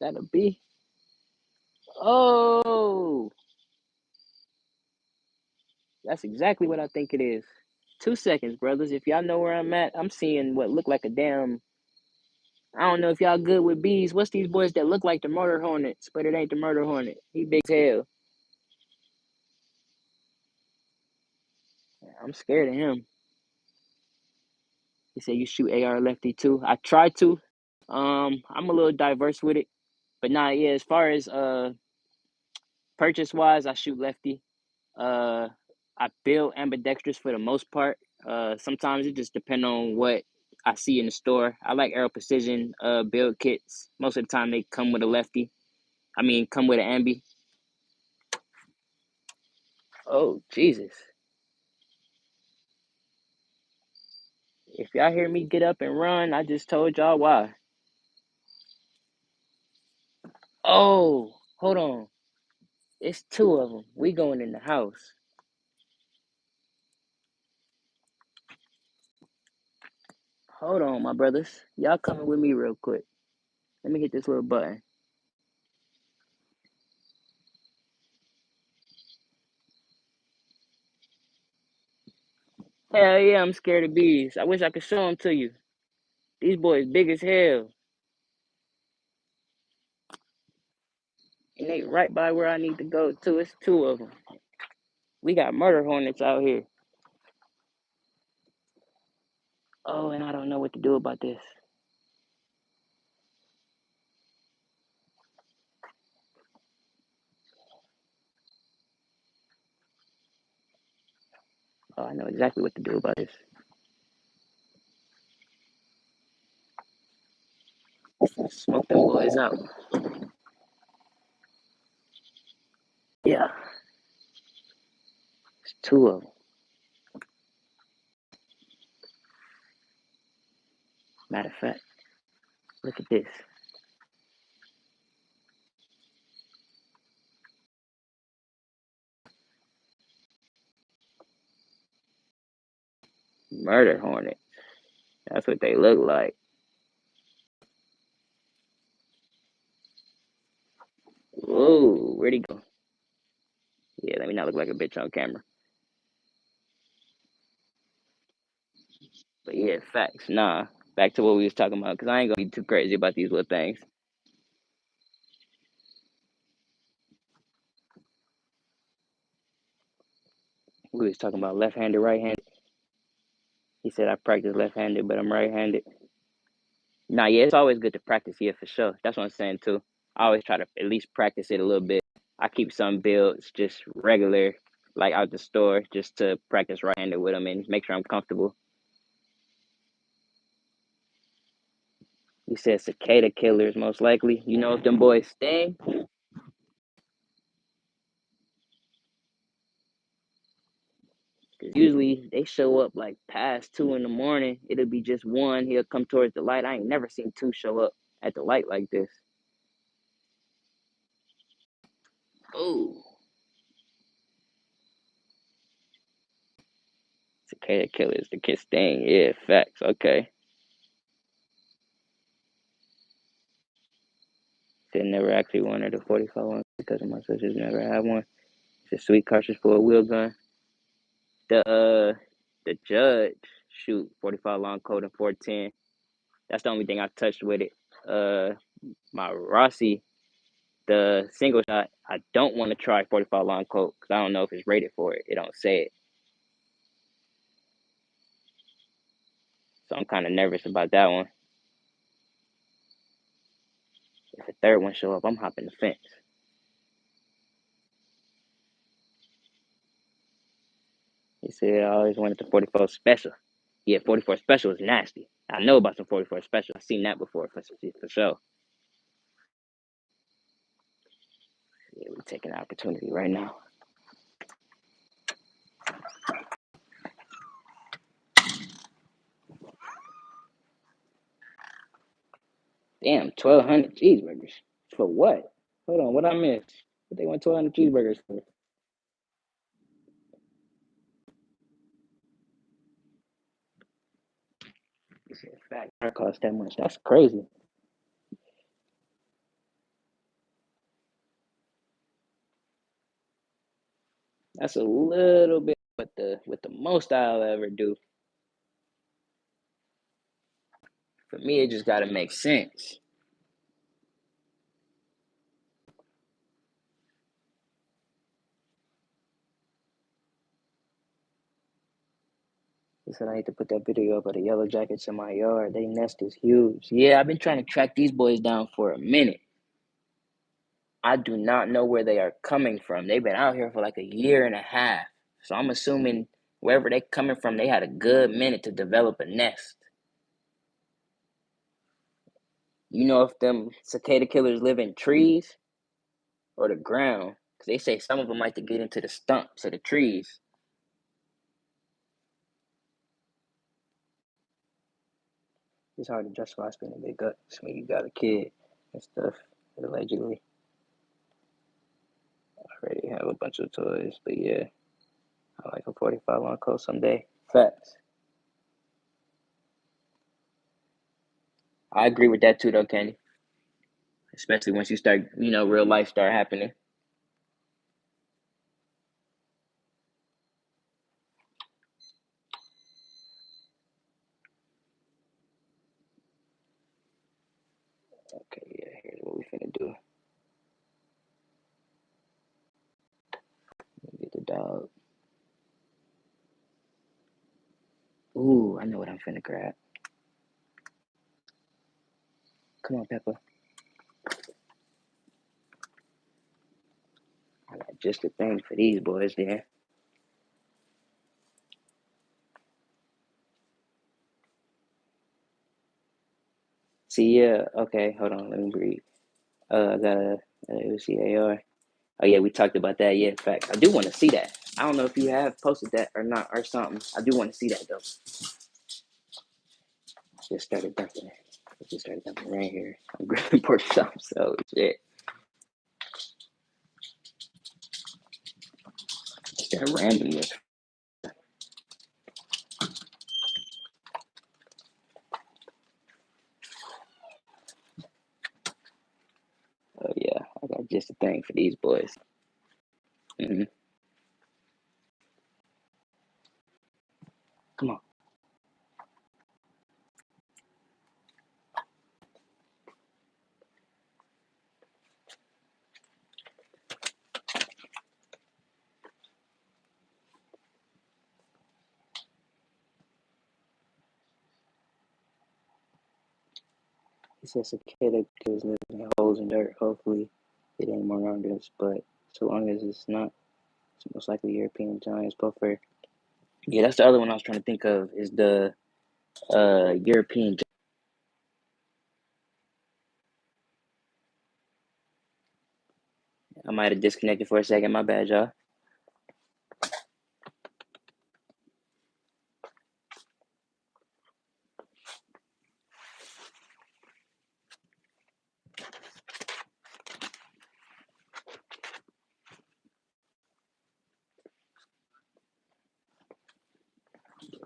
that'll be. Oh, that's exactly what I think it is. 2 seconds, brothers. If y'all know where I'm at, I'm seeing what look like a damn. I don't know if y'all good with bees. What's these boys that look like the murder hornets, but it ain't the murder hornet? He big as hell. I'm scared of him. He said you shoot AR lefty too. I try to. I'm a little diverse with it, but nah, yeah. As far as purchase wise, I shoot lefty. Uh, I build ambidextrous for the most part. Sometimes it just depends on what I see in the store. I like Aero Precision build kits. Most of the time they come with a lefty. I mean, come with an ambi. Oh Jesus! If y'all hear me get up and run, I just told y'all why. Oh, hold on. It's two of them. We going in the house. Hold on, my brothers. Y'all coming with me real quick. Let me hit this little button. Hell yeah, I'm scared of bees. I wish I could show them to you. These boys big as hell. And they right by where I need to go to. It's two of them. We got murder hornets out here. Oh, and I don't know what to do about this. Oh, I know exactly what to do about this. Smoke them boys out. Yeah, it's two of them. Matter of fact, look at this. Murder hornet. That's what they look like. Whoa, where'd he go? Yeah, let me not look like a bitch on camera. But yeah, facts. Nah, back to what we was talking about, because I ain't gonna be too crazy about these little things. We was talking about left-handed, right-handed. He said I practice left-handed, but I'm right-handed. Nah, yeah, it's always good to practice, yeah, for sure. That's what I'm saying too. I always try to at least practice it a little bit. I keep some builds just regular, like out the store, just to practice right-handed with them and make sure I'm comfortable. He said cicada killers most likely. You know if them boys sting? Because usually they show up like past 2 in the morning. It'll be just one. He'll come towards the light. I ain't never seen two show up at the light like this. Oh, cicada killers, the kid sting. Yeah, facts. Okay. Said never actually wanted a 45 one because of my sisters never had one. It's a sweet cartridge for a wheel gun. The judge shoot 45 long coat and 410. That's the only thing I've touched with it. My Rossi, the single shot, I don't want to try 45 long coat because I don't know if it's rated for it. It don't say it. So I'm kind of nervous about that one. If the third one show up, I'm hopping the fence. He said I always wanted the 44 special. Yeah, 44 special is nasty. I know about some 44 special. I've seen that before for sure. Yeah, we're taking an opportunity right now. Damn, 1,200 cheeseburgers. For what? Hold on, what I missed? What they want 1,200 cheeseburgers for? He said, fact, that cost that much. That's crazy. That's a little bit with the most I'll ever do. For me, it just gotta make sense. He said I need to put that video up of the yellow jackets in my yard. They nest is huge. Yeah, I've been trying to track these boys down for a minute. I do not know where they are coming from. They've been out here for like a year and a half. So I'm assuming wherever they coming from, they had a good minute to develop a nest. You know if them cicada killers live in trees or the ground? Because they say some of them like to get into the stumps of the trees. It's hard to justify spending big guts when you got a kid and stuff. Allegedly, I already have a bunch of toys, but yeah, I like a 45 on coat someday. Facts. I agree with that too, though, Candy. Especially once you start, real life start happening. Okay, yeah, here's what we finna do. Get the dog. Ooh, I know what I'm finna grab. Come on, Peppa. I got just the thing for these boys there. See, yeah, okay, hold on, let me breathe. I got a AR. Oh yeah, we talked about that. Yeah, facts. I do want to see that. I don't know if you have posted that or not or something. I do want to see that though. Just started dumping it. It just started dumping right here. I'm grabbing pork chops. So shit. It's that randomness. Oh yeah, I got just a thing for these boys. Come on. He says cicada kills living in holes in dirt. Hopefully, it ain't more around us, but so long as it's not, it's most likely European giants buffer. Yeah, that's the other one I was trying to think of. Is the European. I might have disconnected for a second. My bad, y'all.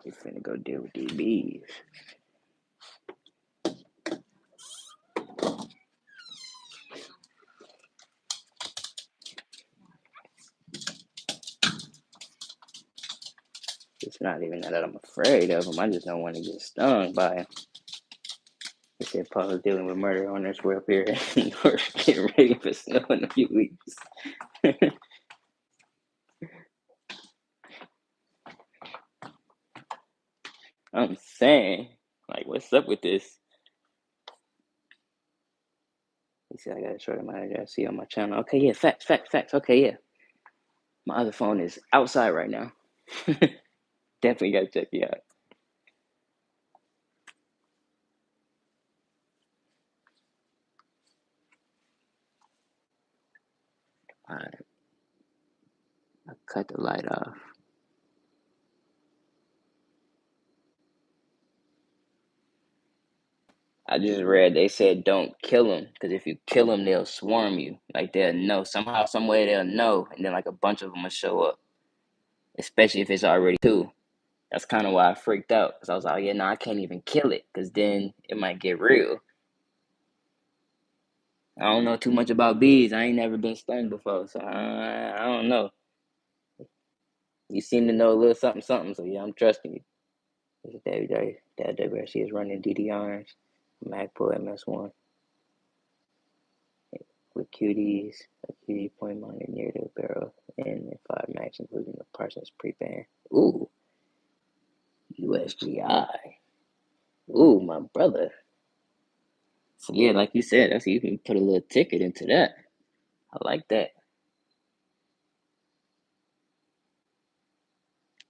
We finna go deal with these bees. It's not even that I'm afraid of them. I just don't want to get stung by them. They said Paul is dealing with murder on this. We're up here and we're getting ready for snow in a few weeks. I'm saying, like, what's up with this? He said I got a short amount of see on my channel. Okay, yeah, facts. Okay, yeah. My other phone is outside right now. Definitely gotta check it out. Alright, I cut the light off. I just read they said don't kill them because if you kill them, they'll swarm you. Like they'll know somehow, some way they'll know, and then like a bunch of them will show up. Especially if it's already two. That's kind of why I freaked out because I was like, yeah, no, I can't even kill it because then it might get real. I don't know too much about bees. I ain't never been stung before, so I don't know. You seem to know a little something, something. So yeah, I'm trusting you. This is Dad WRC is running DDRs, Magpul MS1 with QDs, a QD point monitor near the barrel, and 5 max, including the Parsons pre-ban. Ooh, USGI. Ooh, my brother. So yeah, like you said, that's you can put a little ticket into that. I like that.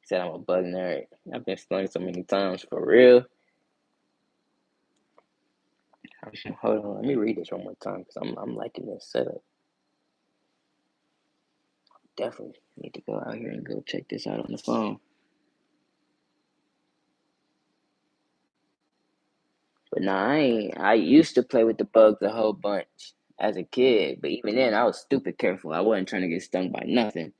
Said I'm a bug nerd. I've been stung so many times for real. Hold on, let me read this one more time because I'm liking this setup. Definitely need to go out here and go check this out on the phone. But nah, I used to play with the bugs a whole bunch as a kid, but even then I was stupid careful. I wasn't trying to get stung by nothing.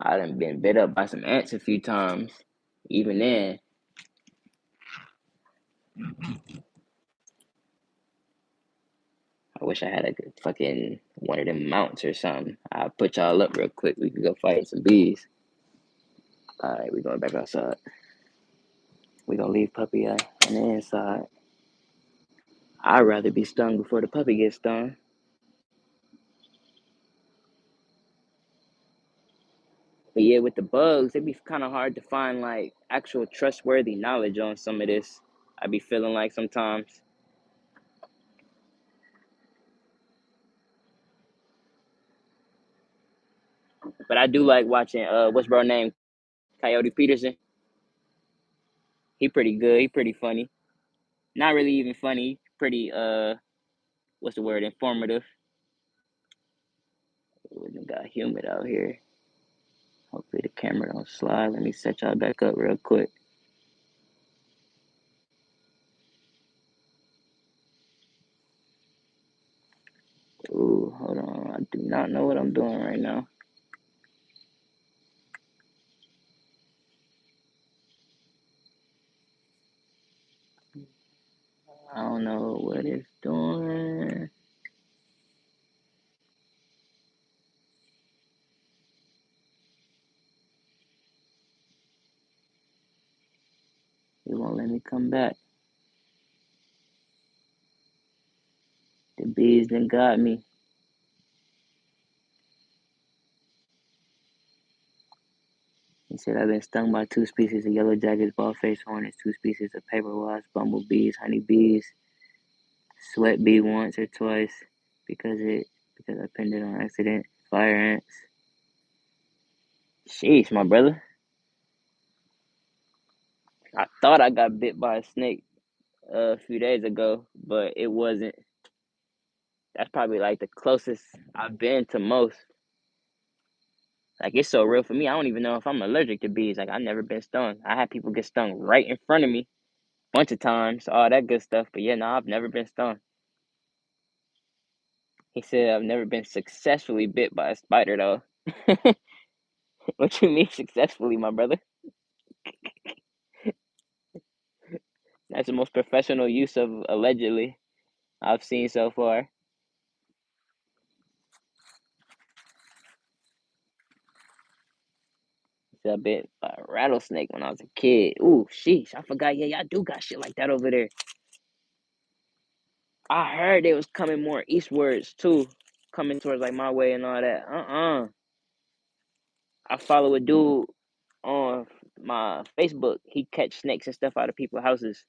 I done been bit up by some ants a few times. Even then, I wish I had a good fucking one of them mounts or something. I'll put y'all up real quick. We can go fight some bees. Alright, we going back outside. We gonna leave puppy on the inside. I'd rather be stung before the puppy gets stung. But yeah, with the bugs, it'd be kind of hard to find like actual trustworthy knowledge on some of this. I be feeling like sometimes. But I do like watching what's bro name? Coyote Peterson. He pretty good. He pretty funny. Not really even funny. Pretty what's the word? Informative. It got humid out here. Hopefully the camera don't slide. Let me set y'all back up real quick. Ooh, hold on. I do not know what I'm doing right now. It won't let me come back. The bees done got me. He said, I've been stung by 2 species of yellow jackets, bald-faced hornets, 2 species of paper wasps, bumblebees, honeybees, sweat bee once or twice because I pinned it on accident, fire ants. Sheesh, my brother. I thought I got bit by a snake a few days ago, but it wasn't. That's probably like the closest I've been to most. Like it's so real for me. I don't even know if I'm allergic to bees. Like I've never been stung. I had people get stung right in front of me, bunch of times, all that good stuff. But yeah, no, I've never been stung. He said I've never been successfully bit by a spider though. What you mean successfully, my brother? That's the most professional use of allegedly I've seen so far. He said I bit by a rattlesnake when I was a kid. Ooh, sheesh, I forgot. Yeah, y'all do got shit like that over there. I heard they was coming more eastwards too, coming towards like my way and all that. I follow a dude on my Facebook. He catch snakes and stuff out of people's houses.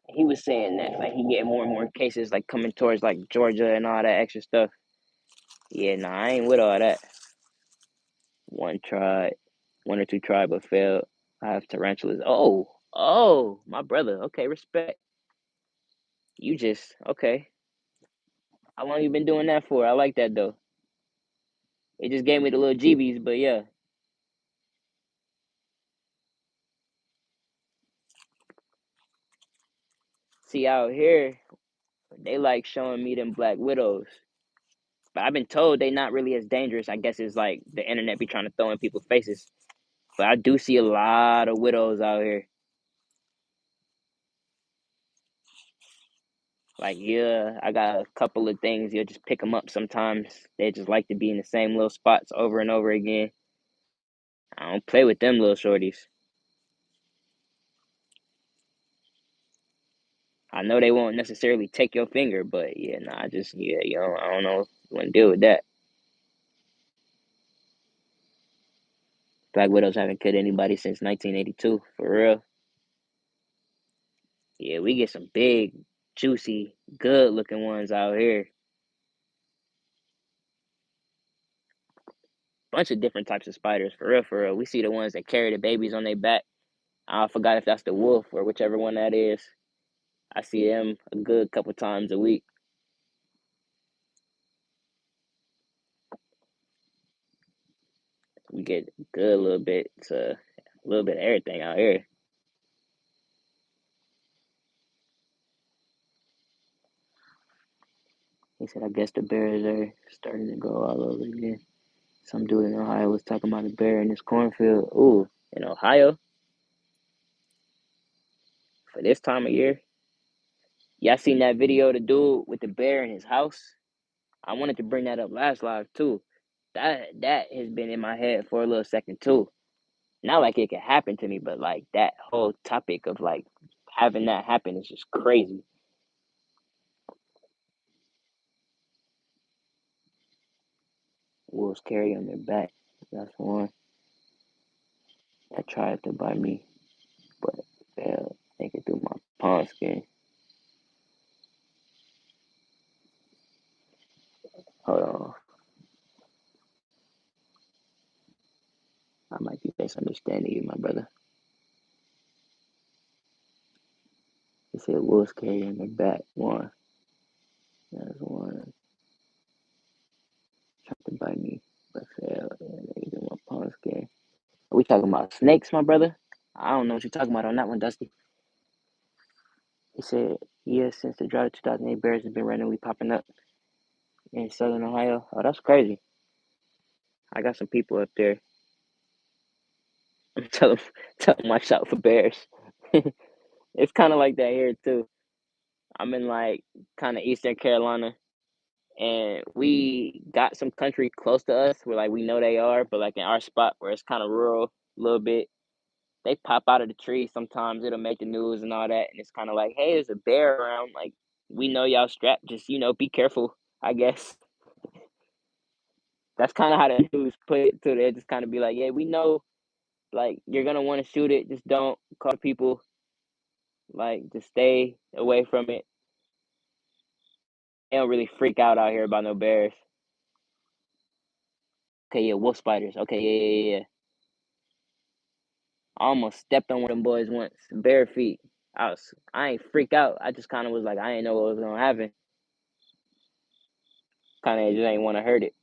He was saying that like he getting more and more cases like coming towards like Georgia and all that extra stuff. Yeah, nah, I ain't with all that. One tried, one or two tried but failed. I have tarantulas. My brother. Okay, respect. You just okay. How long you been doing that for? I like that though. It just gave me the little GBs, but yeah. See out here, they like showing me them black widows. But I've been told they not really as dangerous. I guess it's like the internet be trying to throw in people's faces. But I do see a lot of widows out here. Like, yeah, I got a couple of things. You'll just pick them up sometimes. They just like to be in the same little spots over and over again. I don't play with them little shorties. I know they won't necessarily take your finger, but yeah, nah, yeah, I don't know. You want to deal with that. Black widows haven't killed anybody since 1982, for real. Yeah, we get some big, juicy, good looking ones out here. Bunch of different types of spiders, for real, for real. We see the ones that carry the babies on their back. I forgot if that's the wolf or whichever one that is. I see them a good couple times a week. We get good a little bit of everything out here. He said, I guess the bears are starting to go all over again. Some dude in Ohio was talking about a bear in his cornfield. Ooh, in Ohio for this time of year. Y'all seen that video of the dude with the bear in his house? I wanted to bring that up last live too. That has been in my head for a little second too. Not like it could happen to me, but like that whole topic of like having that happen is just crazy. Wolves carry on their back. That's one that tried to bite me, but failed. Make it through my pawn skin. Hold on. I might be misunderstanding you, my brother. He said wolves carry on their back. One. That's one. Tried to bite me, but failed. And make it through my pawn skin. Are we talking about snakes, my brother? I don't know what you're talking about on that one, Dusty. He said, yes, since the drought of 2008, bears have been randomly popping up in southern Ohio. Oh, that's crazy. I got some people up there. tell them, tell them watch out for bears. It's kind of like that here too. I'm in like kind of Eastern Carolina, and we got some country close to us where like we know they are, but like in our spot where it's kind of rural, a little bit, they pop out of the tree sometimes. It'll make the news and all that, and it's kind of like, hey, there's a bear around. Like, we know y'all strapped. Just be careful. I guess that's kind of how the news put it to there. Just kind of be like, yeah, we know. Like, you're gonna want to shoot it. Just don't call people. Like, just stay away from it. They don't really freak out here about no bears. Okay, yeah, wolf spiders. Okay, yeah. I almost stepped on one of them boys once, bare feet. I ain't freak out. I just kind of was like, I ain't know what was gonna happen. Kind of just ain't want to hurt it.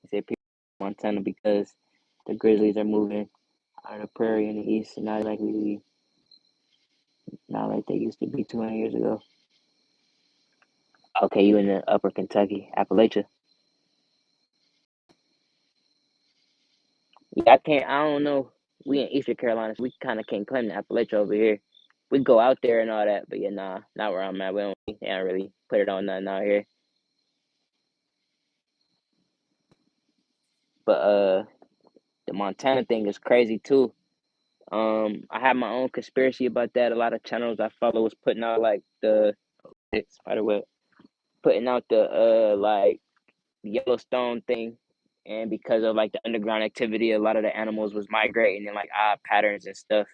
He said people in Montana because the grizzlies are moving out of the prairie in the east and not like they used to be 200 years ago. Okay, you in the upper Kentucky, Appalachia. Yeah, I don't know. We in Eastern Carolina, so we kind of can't claim the Appalachia over here. We go out there and all that, but yeah, nah, not where I'm at. They don't really put it on nothing out here. But the Montana thing is crazy too. I have my own conspiracy about that. A lot of channels I follow was putting out like the spiderweb, putting out the like Yellowstone thing, and because of like the underground activity, a lot of the animals was migrating in like odd patterns and stuff.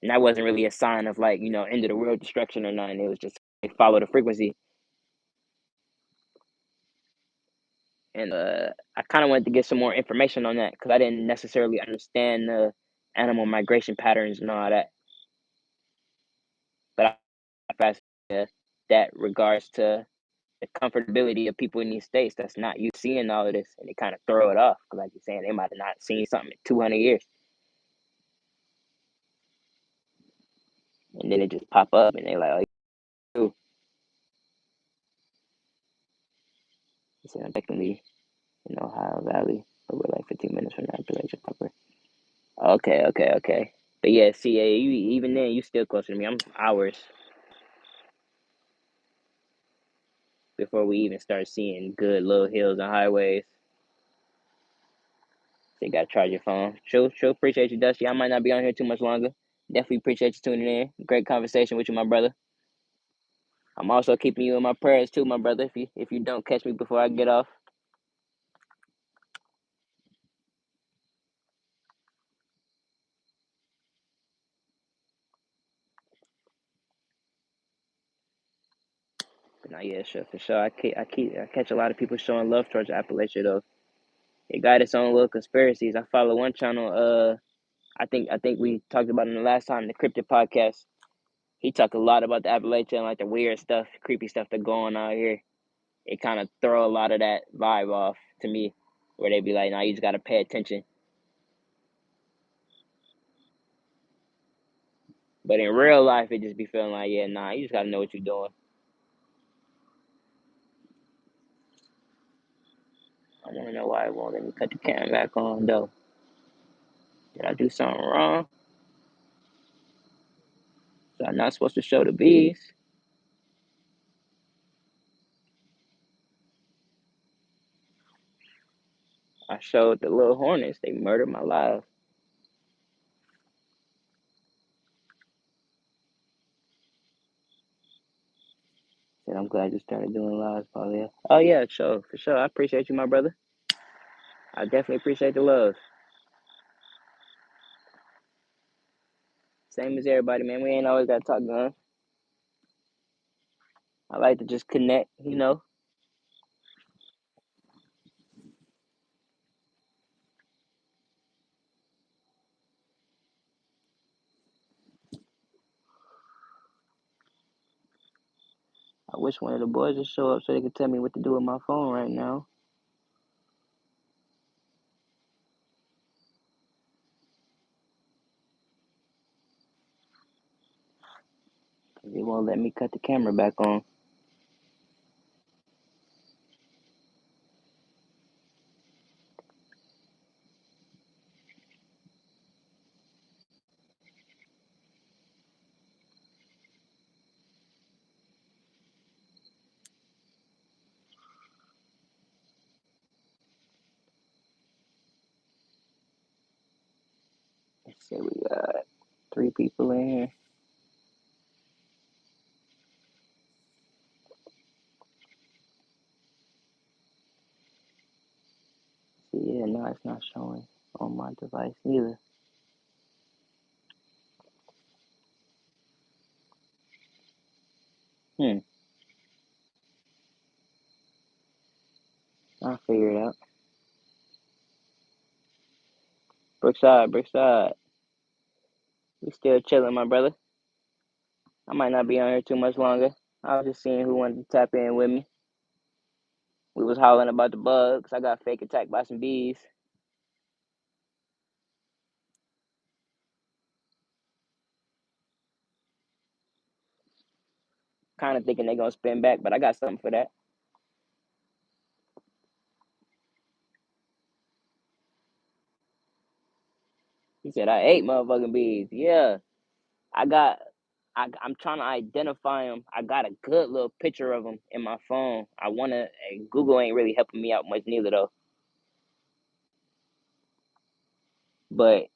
And that wasn't really a sign of like end of the world destruction or nothing. It was just they follow the frequency. And I kind of wanted to get some more information on that because I didn't necessarily understand the animal migration patterns and all that. But I fast that regards to the comfortability of people in these states that's not used to seeing all of this, and they kind of throw it off because, like you're saying, they might have not seen something in 200 years, and then it just pop up, and they like, oh, you see, I'm technically in Ohio Valley, but we're like 15 minutes from the Appalachian proper. Okay. But yeah, see, even then, you still closer to me. I'm hours before we even start seeing good little hills and highways. So you gotta charge your phone. True. Appreciate you, Dusty. I might not be on here too much longer. Definitely appreciate you tuning in. Great conversation with you, my brother. I'm also keeping you in my prayers too, my brother. If you don't catch me before I get off. But nah, yeah, sure, for sure. I catch a lot of people showing love towards Appalachia though. It got its own little conspiracies. I follow one channel. I think we talked about it in the last time, the Cryptid podcast. He talked a lot about the Appalachia and like the weird stuff, creepy stuff that going on out here. It kind of throw a lot of that vibe off to me, where they be like, "Nah, you just gotta pay attention." But in real life, it just be feeling like, "Yeah, nah, you just gotta know what you're doing." I wanna know why it won't let me cut the camera back on though. Did I do something wrong? So I'm not supposed to show the bees. I showed the little hornets. They murdered my life. And I'm glad you started doing lives, Paulia. Oh yeah, sure, for sure. I appreciate you, my brother. I definitely appreciate the love. Same as everybody, man. We ain't always gotta talk guns. I like to just connect. I wish one of the boys would show up so they could tell me what to do with my phone right now. They won't let me cut the camera back on. Let's see what we got. 3 people in here. See, yeah, no, it's not showing on my device either. Hmm. I'll figure it out. Brookside, Brookside. We still chilling, my brother. I might not be on here too much longer. I was just seeing who wanted to tap in with me. We was hollering about the bugs. I got fake attacked by some bees. Kind of thinking they gonna spin back, but I got something for that. He said I ate motherfucking bees. Yeah, I got. I'm trying to identify them. I got a good little picture of them in my phone. I wanna. Google ain't really helping me out much neither though. But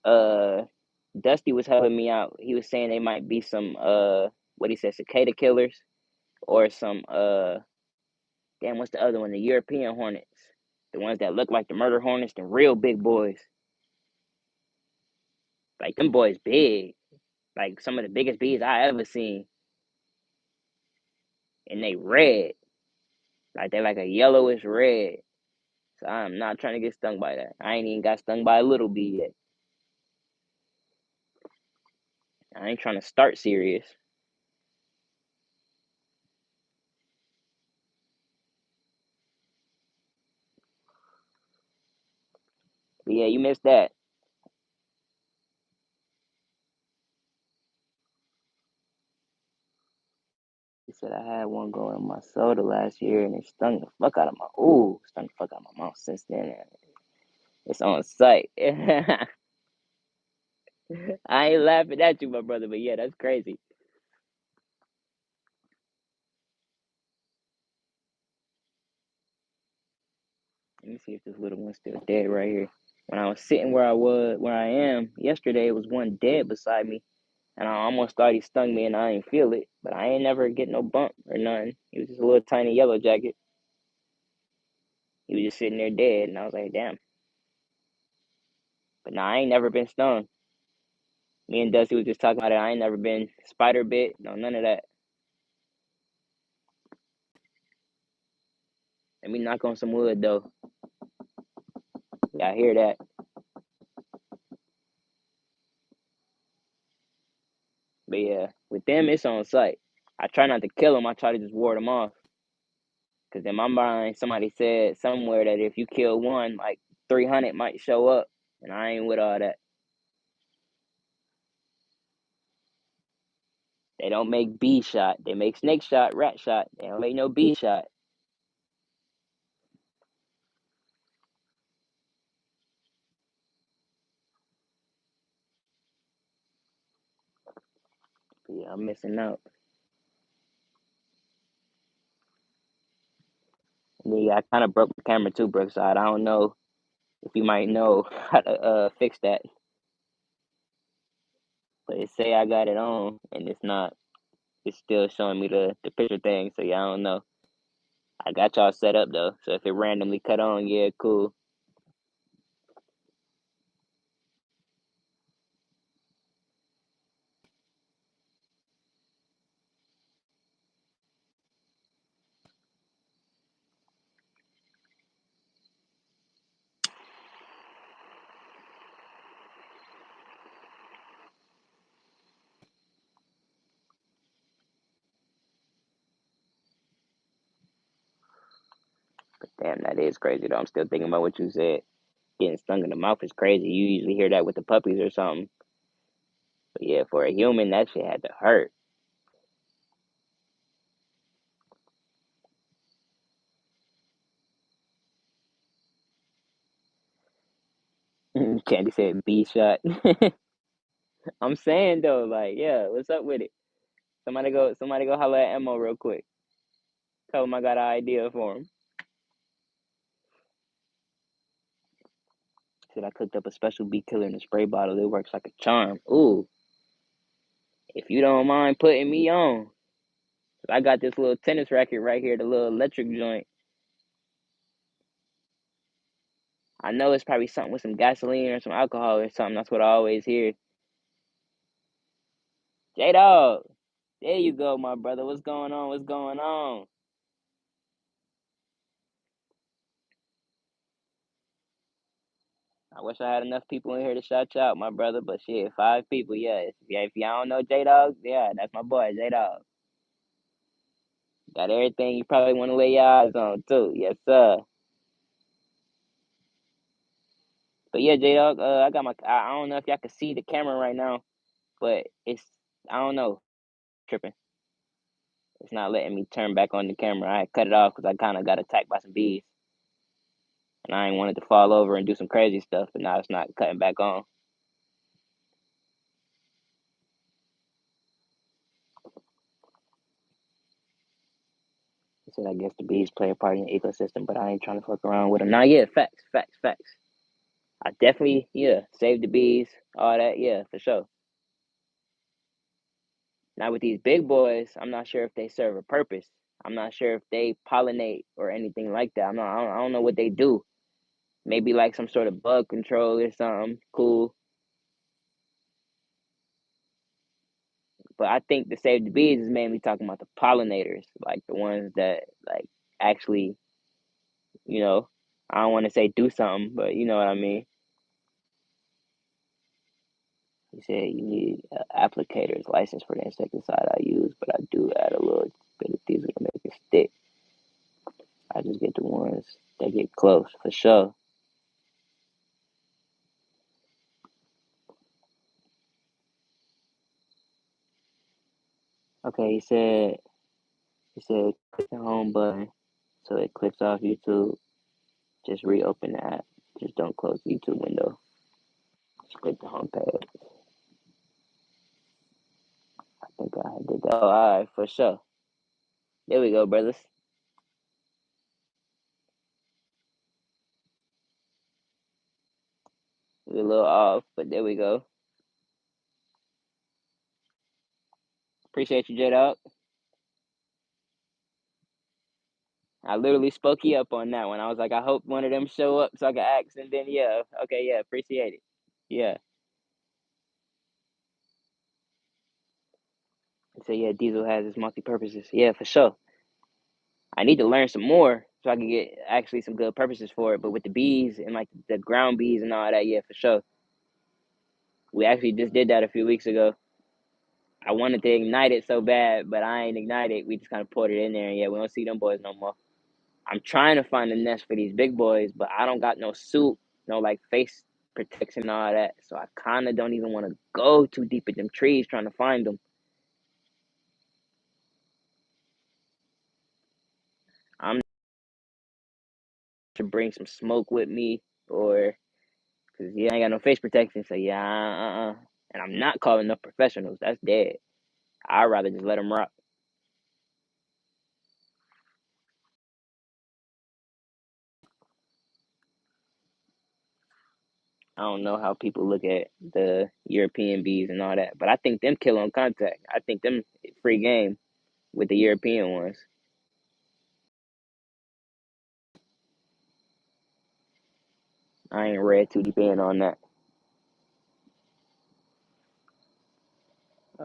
Dusty was helping me out. He was saying they might be some what he said, cicada killers or some damn, what's the other one? The European hornets. The ones that look like the murder hornets, the real big boys. Like them boys big. Like some of the biggest bees I ever seen. And they red. Like they like a yellowish red. So I'm not trying to get stung by that. I ain't even got stung by a little bee yet. I ain't trying to start serious. But yeah, you missed that. He said I had one go in my soda last year and it stung the fuck out of stung the fuck out of my mouth since then. It's on site. I ain't laughing at you, my brother, but yeah, that's crazy. Let me see if this little one's still dead right here. When I was sitting where I am yesterday, it was one dead beside me, and I almost thought he stung me, and I ain't feel it, but I ain't never get no bump or nothing. He was just a little tiny yellow jacket. He was just sitting there dead, and I was like, damn. But nah, I ain't never been stung. Me and Dusty was just talking about it. I ain't never been spider bit, no none of that. Let me knock on some wood though. Yeah, I hear that. But yeah, with them, it's on site. I try not to kill them. I try to just ward them off. Because in my mind, somebody said somewhere that if you kill one, like 300 might show up. And I ain't with all that. They don't make bee shot. They make snake shot, rat shot. They don't make no bee shot. But yeah, I'm missing out. And then, yeah, I kind of broke the camera too, Brookside. I don't know if you might know how to fix that. But it say I got it on, and it's not. It's still showing me the picture thing. So yeah, I don't know. I got y'all set up though. So if it randomly cut on, yeah, cool. But damn, that is crazy though. I'm still thinking about what you said. Getting stung in the mouth is crazy. You usually hear that with the puppies or something. But yeah, for a human, that shit had to hurt. Candy said B shot. I'm saying though, like, yeah, what's up with it? Somebody go holler at Mo real quick. Tell him I got an idea for him. Said I cooked up a special bee killer in a spray bottle. It works like a charm. Ooh, If you don't mind putting me on, 'cause I got this little tennis racket right here, the little electric joint. I know it's probably something with some gasoline or some alcohol or something. That's what I always hear. J Dog, there you go, my brother. What's going on? What's going on? I wish I had enough people in here to shout you out, my brother. But shit, 5 people, yeah. If y'all don't know J Dog, yeah, that's my boy, J Dog. Got everything you probably want to lay your eyes on too. Yes, sir. But yeah, J Dog, I got my. I don't know if y'all can see the camera right now, but it's. I don't know. Tripping. It's not letting me turn back on the camera. I cut it off because I kind of got attacked by some bees, and I ain't wanted to fall over and do some crazy stuff. But now it's not cutting back on. He said, I guess the bees play a part in the ecosystem, but I ain't trying to fuck around with them. Now, yeah, facts, facts, facts. I definitely, yeah, save the bees, all that, yeah, for sure. Now with these big boys, I'm not sure if they serve a purpose. I'm not sure if they pollinate or anything like that. I don't know what they do. Maybe like some sort of bug control or something. Cool. But I think the save the bees is mainly talking about the pollinators, like the ones that like actually, you know, I don't want to say do something, but you know what I mean. He said you need applicator's license for the insecticide I use, but I do add a little bit of diesel to make it stick. I just get the ones that get close for sure. Okay, he said click the home button so it clicks off YouTube. Just reopen the app. Just don't close the YouTube window. Just click the home page. I think I did that. Oh, all right, for sure. There we go, brothers. We're a little off, but there we go. Appreciate you, J Dog. I literally spoke you up on that one. I was like, I hope one of them show up so I can ask, and then yeah, okay, yeah, appreciate it. Yeah. So yeah, Diesel has its multi purposes. Yeah, for sure. I need to learn some more so I can get actually some good purposes for it. But with the bees and like the ground bees and all that, yeah, for sure. We actually just did that a few weeks ago. I wanted to ignite it so bad, but I ain't ignite it. We just kind of poured it in there, and yeah, we don't see them boys no more. I'm trying to find a nest for these big boys, but I don't got no suit, no like face protection and all that. So I kind of don't even want to go too deep in them trees trying to find them. I'm to bring some smoke with me, or because yeah, I ain't got no face protection. So yeah, and I'm not calling up professionals. That's dead. I'd rather just let them rock. I don't know how people look at the European bees and all that, but I think them kill on contact. I think them free game with the European ones. I ain't read too deep in on that.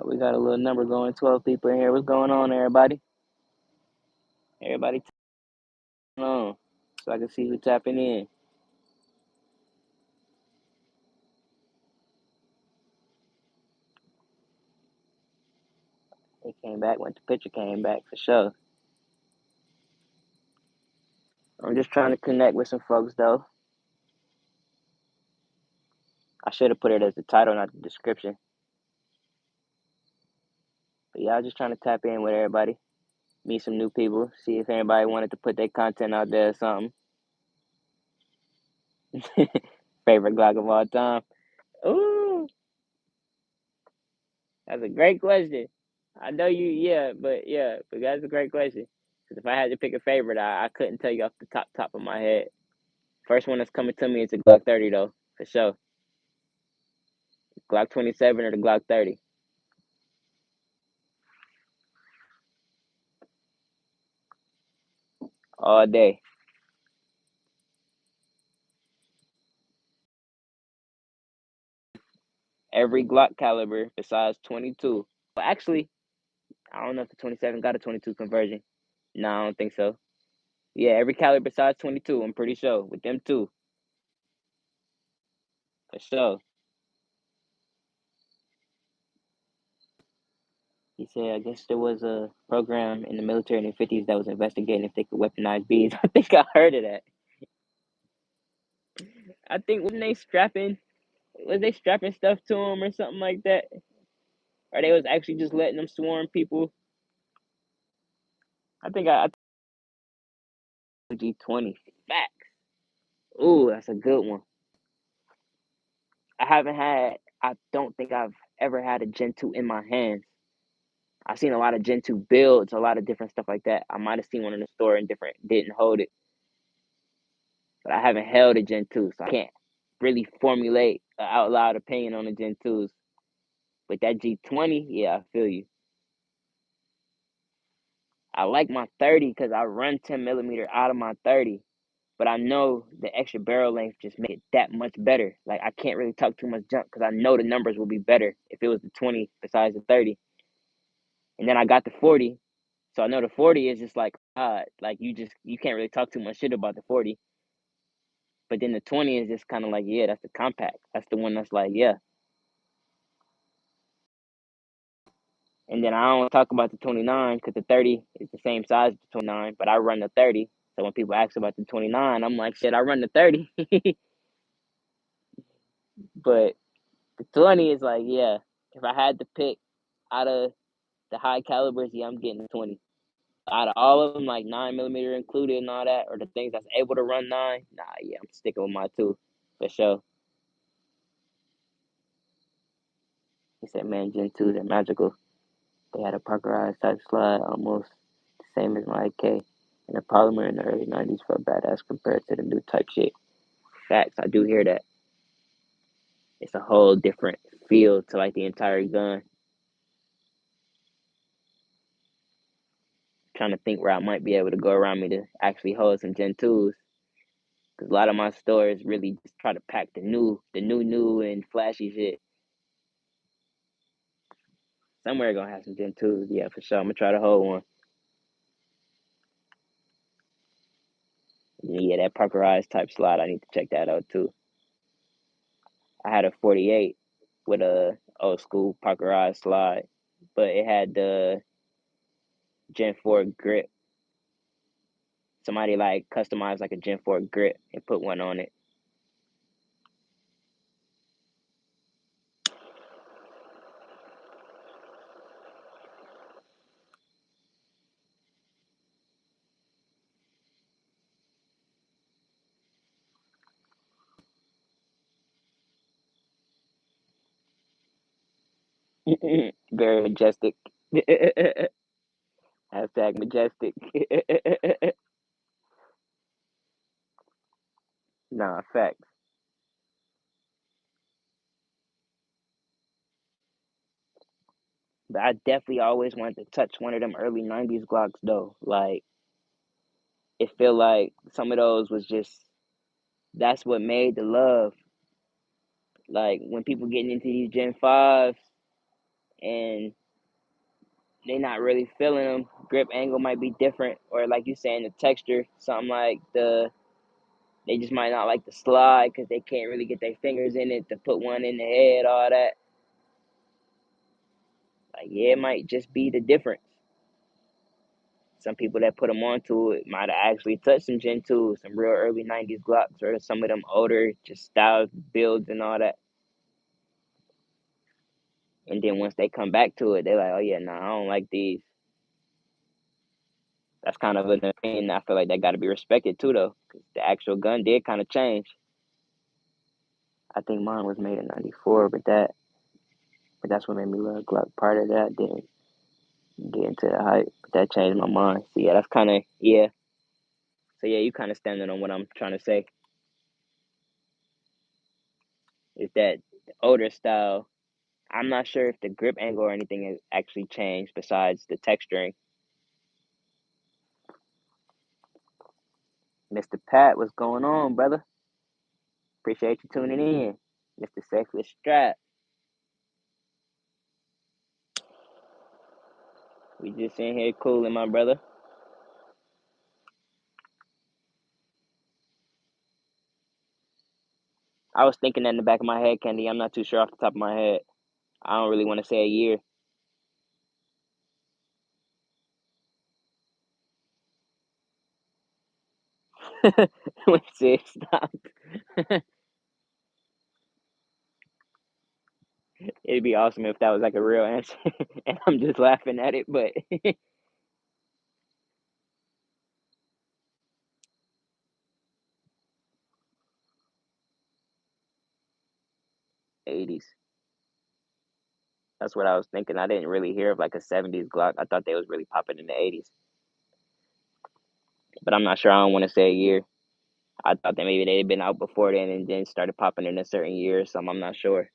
We got a little number going, 12 people in here. What's going on, everybody? Everybody on so I can see who tapping in. They came back, went the picture came back for sure. I'm just trying to connect with some folks though. I should have put it as the title, not the description. But yeah, I was just trying to tap in with everybody, meet some new people, see if anybody wanted to put their content out there or something. Favorite Glock of all time? Ooh, that's a great question. I know you, yeah, but that's a great question. Because if I had to pick a favorite, I couldn't tell you off the top of my head. First one that's coming to me is a Glock 30 though, for sure. Glock 27 or the Glock 30. all day. Every Glock caliber besides 22. Well, actually, I don't know if the 27 got a 22 conversion. No, I don't think so. Yeah, every caliber besides 22, I'm pretty sure. With them two, for sure. He said, I guess there was a program in the military in the 50s that was investigating if they could weaponize bees. I think I heard of that. I think, was they strapping stuff to them or something like that? Or they was actually just letting them swarm people? I think G20. Facts. Ooh, that's a good one. I don't think I've ever had a Gen 2 in my hands. I've seen a lot of Gen 2 builds, a lot of different stuff like that. I might have seen one in the store and didn't hold it, but I haven't held a Gen 2, so I can't really formulate an out loud opinion on the Gen 2s. But that G20, yeah, I feel you. I like my 30 because I run 10 millimeter out of my 30, but I know the extra barrel length just made it that much better. Like, I can't really talk too much junk because I know the numbers will be better if it was the 20 besides the 30. And then I got the 40, so I know the 40 is just like you can't really talk too much shit about the 40. But then the 20 is just kind of like, yeah, that's the compact. That's the one that's like, yeah. And then I don't talk about the 29 because the 30 is the same size as the 29, but I run the 30. So when people ask about the 29, I'm like, shit, I run the 30. But the 20 is like, yeah, if I had to pick out of the high calibers, yeah, I'm getting the 20. Out of all of them, like 9 millimeter included and all that, or the things that's able to run 9, nah, yeah, I'm sticking with my 2 for sure. He said, man, Gen 2s are magical. They had a Parkerized type slide, almost the same as my AK. And the polymer in the early 90s felt badass compared to the new type shit. Facts, I do hear that. It's a whole different feel to like the entire gun. Trying to think where I might be able to go around me to actually hold some Gen 2s. Because a lot of my stores really just try to pack the new and flashy shit. Somewhere gonna have some Gen 2s, yeah, for sure. I'm gonna try to hold one. Yeah, that Parkerized type slide, I need to check that out too. I had a 48 with a old school Parkerized slide, but it had the Gen 4 grip. Somebody like customized like a Gen 4 grip and put one on it. Very majestic. Hashtag majestic. Nah, facts. But I definitely always wanted to touch one of them early 90s Glocks though. Like, it feel like some of those was just, that's what made the love. Like, when people getting into these Gen 5s and they not really feeling them, grip angle might be different. Or like you saying, the texture, something like they just might not like the slide because they can't really get their fingers in it to put one in the head, all that. Like, yeah, it might just be the difference. Some people that put them onto it might have actually touched some Gen 2, some real early 90s Glocks, or some of them older, just styles, builds, and all that. And then once they come back to it, they're like, oh, yeah, nah, I don't like these. That's kind of an opinion I feel like that got to be respected too, though, because the actual gun did kind of change. I think mine was made in '94, but that's what made me love Glock. Part of that didn't get into the hype, but that changed my mind. So yeah, that's kind of yeah. So yeah, you kind of standing on what I'm trying to say. Is that the older style? I'm not sure if the grip angle or anything has actually changed besides the texturing. Mr. Pat, what's going on, brother? Appreciate you tuning in. Mr. Safely Strap. We just in here cooling, my brother. I was thinking that in the back of my head, Candy. I'm not too sure off the top of my head. I don't really want to say a year. When you said stop, it'd be awesome if that was like a real answer, and I'm just laughing at it. But 80s. That's what I was thinking. I didn't really hear of like a 70s Glock. I thought they was really popping in the 80s, but I'm not sure. I don't want to say a year. I thought that maybe they had been out before then and then started popping in a certain year or something. I'm not sure.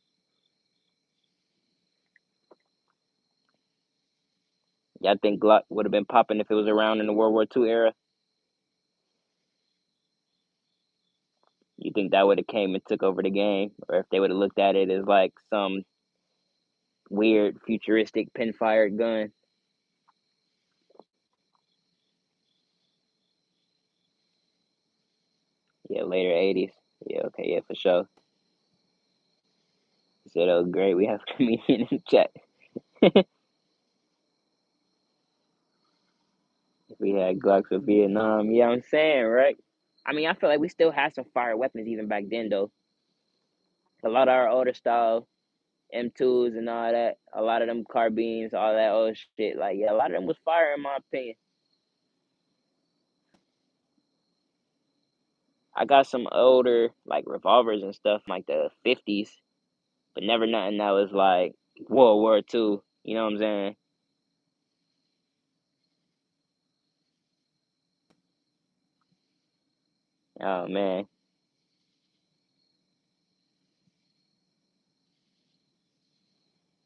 Yeah, I think Glock would have been popping if it was around in the World War II era. You think that would have came and took over the game, or if they would have looked at it as like some weird futuristic pin-fired gun? Yeah, later 80s. Yeah, okay, yeah, for sure. He said, "Oh, great, we have a comedian in the chat." If we had Glocks for Vietnam, yeah, I'm saying, right? I mean, I feel like we still had some fire weapons even back then, though. A lot of our older style M2s and all that, a lot of them carbines, all that old shit. Like, yeah, a lot of them was fire in my opinion. I got some older like revolvers and stuff like the 50s, but never nothing that was like World War II. You know what I'm saying? Oh man,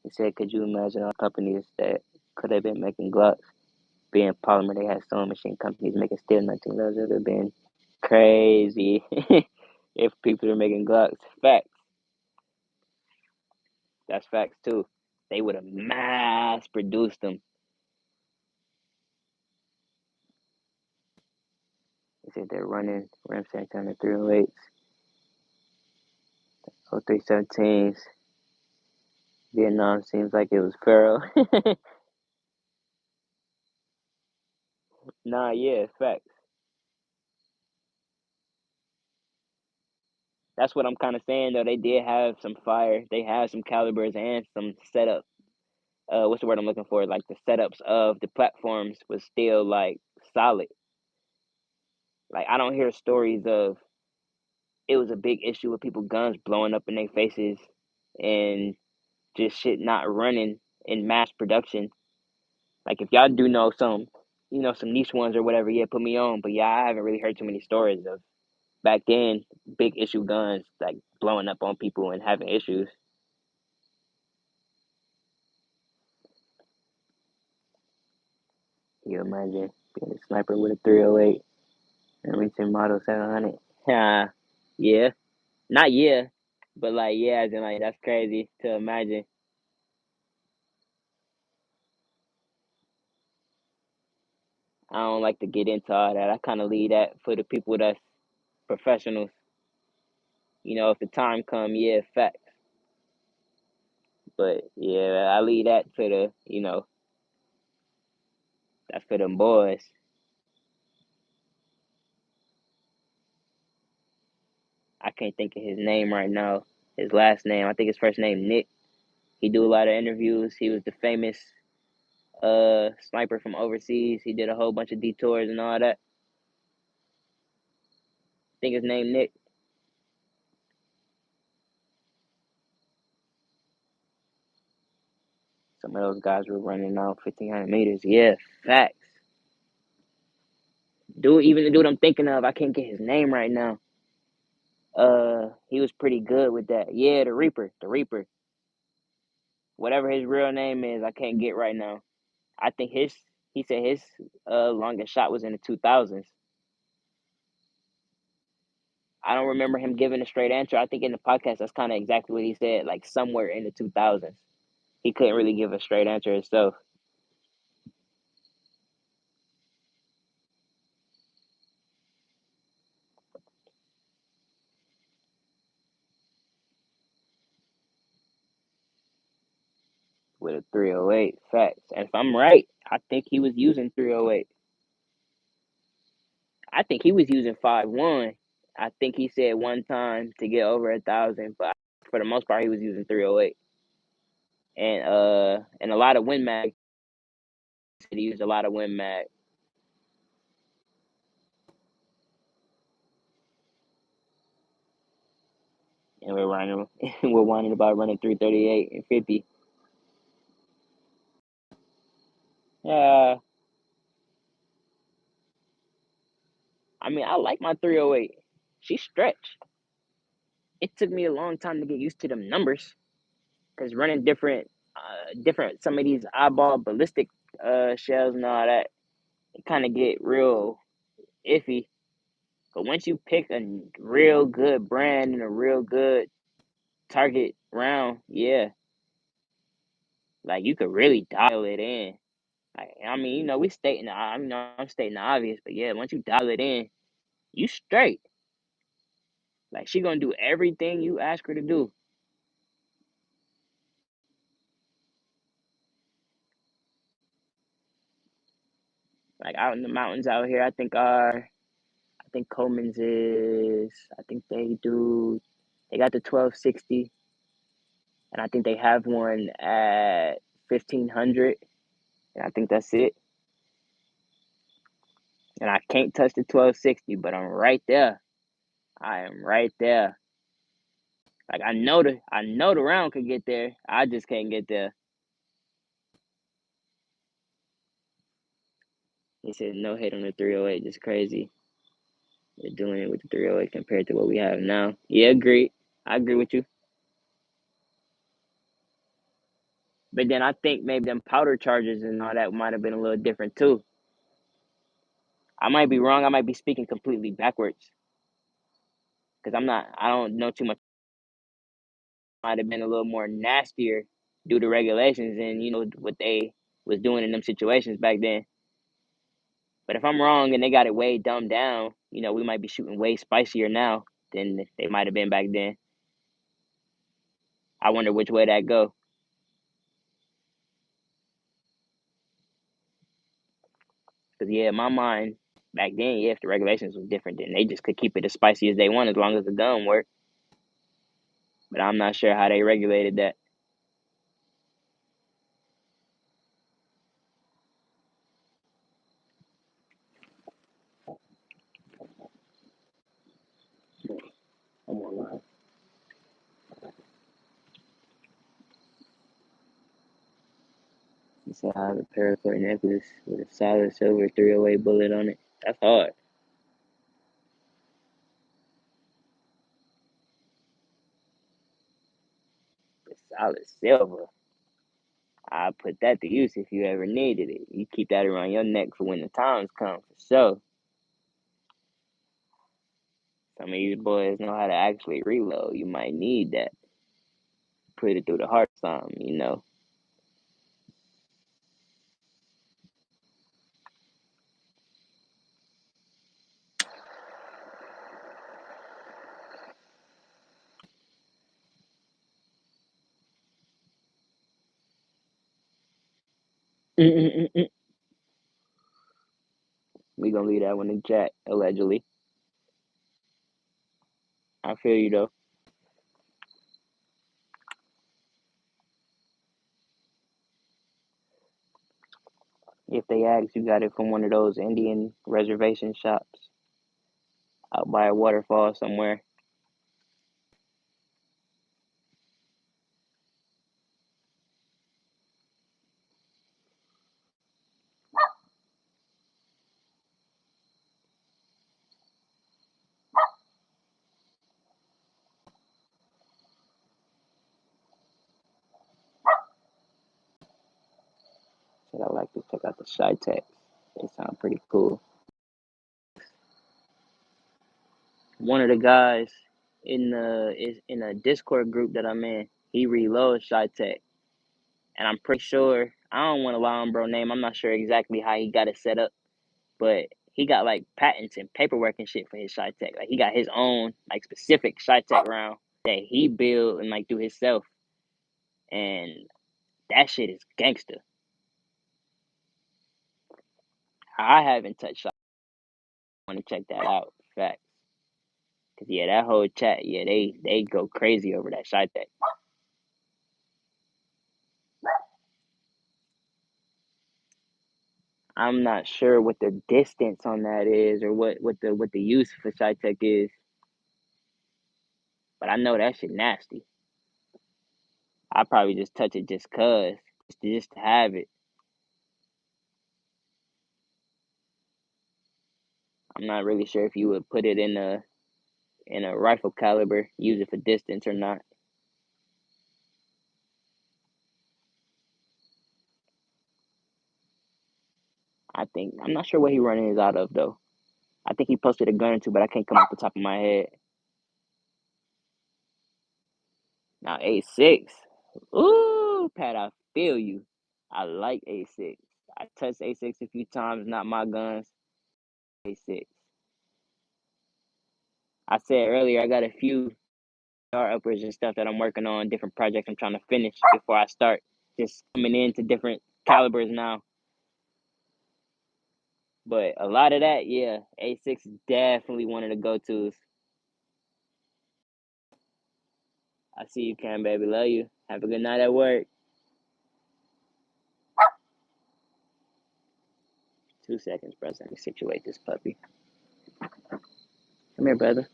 he said, "Could you imagine all companies that could have been making Glocks being polymer? They had sewing machine companies making steel 1911s. It would have been crazy if people are making Glocks. Facts. That's facts too. They would have mass produced them." He said they're running Ram Santana 308s, 0317s. Vietnam seems like it was Pharaoh. Nah, yeah, facts. That's what I'm kind of saying though. They did have some fire. They had some calibers and some setup. What's the word I'm looking for? Like the setups of the platforms was still like solid. Like I don't hear stories of it was a big issue with people guns blowing up in their faces and just shit not running in mass production. Like if y'all do know some, some niche ones or whatever, yeah, put me on. But yeah, I haven't really heard too many stories of back then big issue guns like blowing up on people and having issues. Can you imagine being a sniper with a 308 and reaching model 700? Yeah, yeah, not yeah, but like yeah, as in like that's crazy to imagine. I don't like to get into all that. I kind of leave that for the people that's professionals. If the time come, yeah, facts. But yeah, I leave that to that's for them boys. I can't think of his name right now. His last name, I think his first name Nick. He do a lot of interviews. He was the famous sniper from overseas. He did a whole bunch of detours and all that. I think his name Nick. Some of those guys were running out 1,500 meters. Yeah, facts. Dude, even the dude I'm thinking of, I can't get his name right now. He was pretty good with that. Yeah, the Reaper, the Reaper. Whatever his real name is, I can't get right now. I think he said his longest shot was in the 2000s. I don't remember him giving a straight answer. I think in the podcast that's kind of exactly what he said, like somewhere in the 2000s. He couldn't really give a straight answer himself. With a 308 facts. And if I'm right, I think he was using 308. I think he was using 5.1. I think he said one time to get over 1,000, but for the most part he was using 308. And a lot of Win Mag. He used a lot of Win Mag. And we're whining about running 338 and 50. Yeah. I mean, I like my 308. She stretched. It took me a long time to get used to them numbers because running different some of these eyeball ballistic shells and all that, it kind of get real iffy. But once you pick a real good brand and a real good target round, yeah, like you could really dial it in. Like, I mean, I'm stating the obvious, but yeah, once you dial it in, you straight. Like she gonna do everything you ask her to do. Like out in the mountains out here, I think Coleman's is. I think they got the 1260, and I think they have one at 1500, and I think that's it. And I can't touch the 1260, but I'm right there. I am right there. Like I know the round could get there. I just can't get there. He said no hit on the 308, just crazy. They're doing it with the 308 compared to what we have now. Yeah, agree. I agree with you. But then I think maybe them powder charges and all that might have been a little different too. I might be wrong. I might be speaking completely backwards because I don't know too much. Might have been a little more nastier due to regulations and what they was doing in them situations back then. But if I'm wrong and they got it way dumbed down, we might be shooting way spicier now than they might have been back then. I wonder which way that go. Because yeah, in my mind, back then, yeah, if the regulations was different, then they just could keep it as spicy as they want as long as the gun worked. But I'm not sure how they regulated that. I'm online. He said I have a paracord necklace with a solid silver 308 bullet on it. That's hard. A solid silver. I put that to use if you ever needed it. You keep that around your neck for when the times come for sure. Some of you boys know how to actually reload. You might need that. Put it through the heart some. We gonna leave that one in chat, allegedly. I feel you though. If they ask, you got it from one of those Indian reservation shops out by a waterfall somewhere. Said I like to check out the Shy Tech. They sound pretty cool. one of the guys in a Discord group that I'm in, he reloads Shy Tech, and I'm pretty sure I don't want to lie on bro name. I'm not sure exactly how he got it set up, but he got like patents and paperwork and shit for his Shy Tech. Like he got his own like specific Shy Tech round that he built and like do himself, and that shit is gangster. I haven't touched Shy. I want to check that out. Facts. Cause yeah, that whole chat, yeah, they go crazy over that Shy Tech. I'm not sure what the distance on that is or what the use for Shy Tech is, but I know that shit nasty. I probably just touch it just to have it. I'm not really sure if you would put it in a rifle caliber, use it for distance or not. I'm not sure what he running is out of though. I think he posted a gun or two, but I can't come off the top of my head. Now A6. Ooh, Pat, I feel you. I like A6. I touched A6 a few times, not my guns. A6. I said earlier I got a few star uppers and stuff that I'm working on, different projects I'm trying to finish before I start just coming into different calibers now. But a lot of that, yeah, A6 is definitely one of the go-tos. I see you, Cam, baby. Love you. Have a good night at work. 2 seconds, bro. Let me situate this puppy. Come here, brother.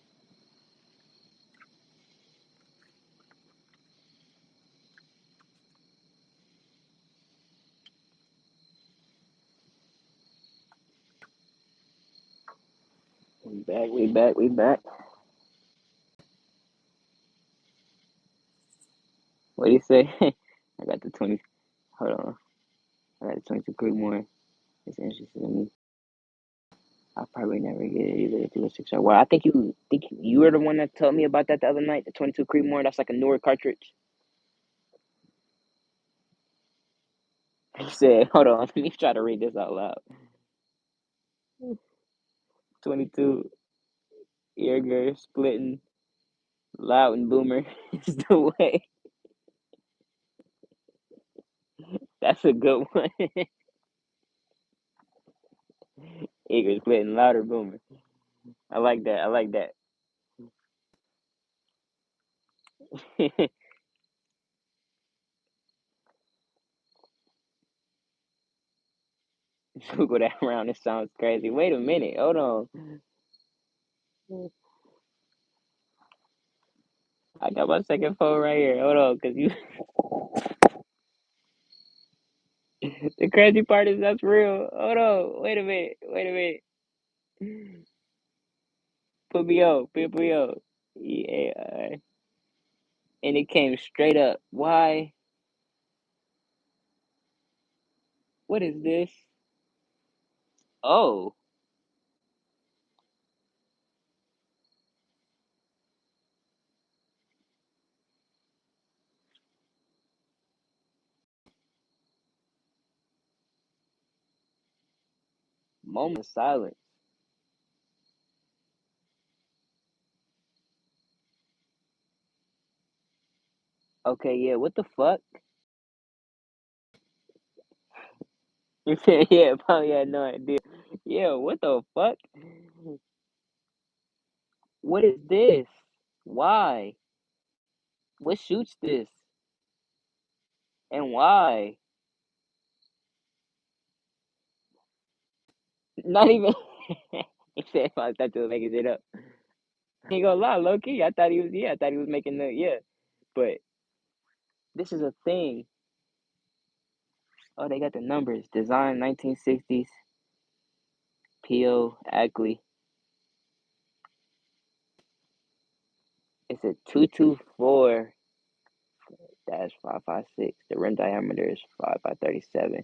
We back, we back, we back. What do you say? I got the 20. Hold on. I got the 22 Creekmore. It's interesting to me. I'll probably never get it either through a 6 or well, I think you were the one that told me about that the other night, the 22 Creekmore. That's like a newer cartridge. He said, hold on, let me try to read this out loud. 22 Earger splitting loud and boomer is the way. That's a good one. Eager splitting louder boomer. I like that. I like that. Google that around. It sounds crazy. Wait a minute. Hold on. I got my second phone right here. Hold on, cause you. The crazy part is that's real. Hold on. Wait a minute. Wait a minute. Put me on. Put me on. Yeah. And it came straight up. Why? What is this? Oh, moment of silence. Okay, yeah. What the fuck? You said, yeah, probably had no idea. Yeah, what the fuck? What is this? Why? What shoots this? And why? Not even. He said, I thought you were making it up. He ain't gonna lie, low key. I thought he was making yeah. But this is a thing. Oh, they got the numbers. Design 1960s. P.O. Ackley. It's a 224 dash 556. The rim diameter is 5 by 37.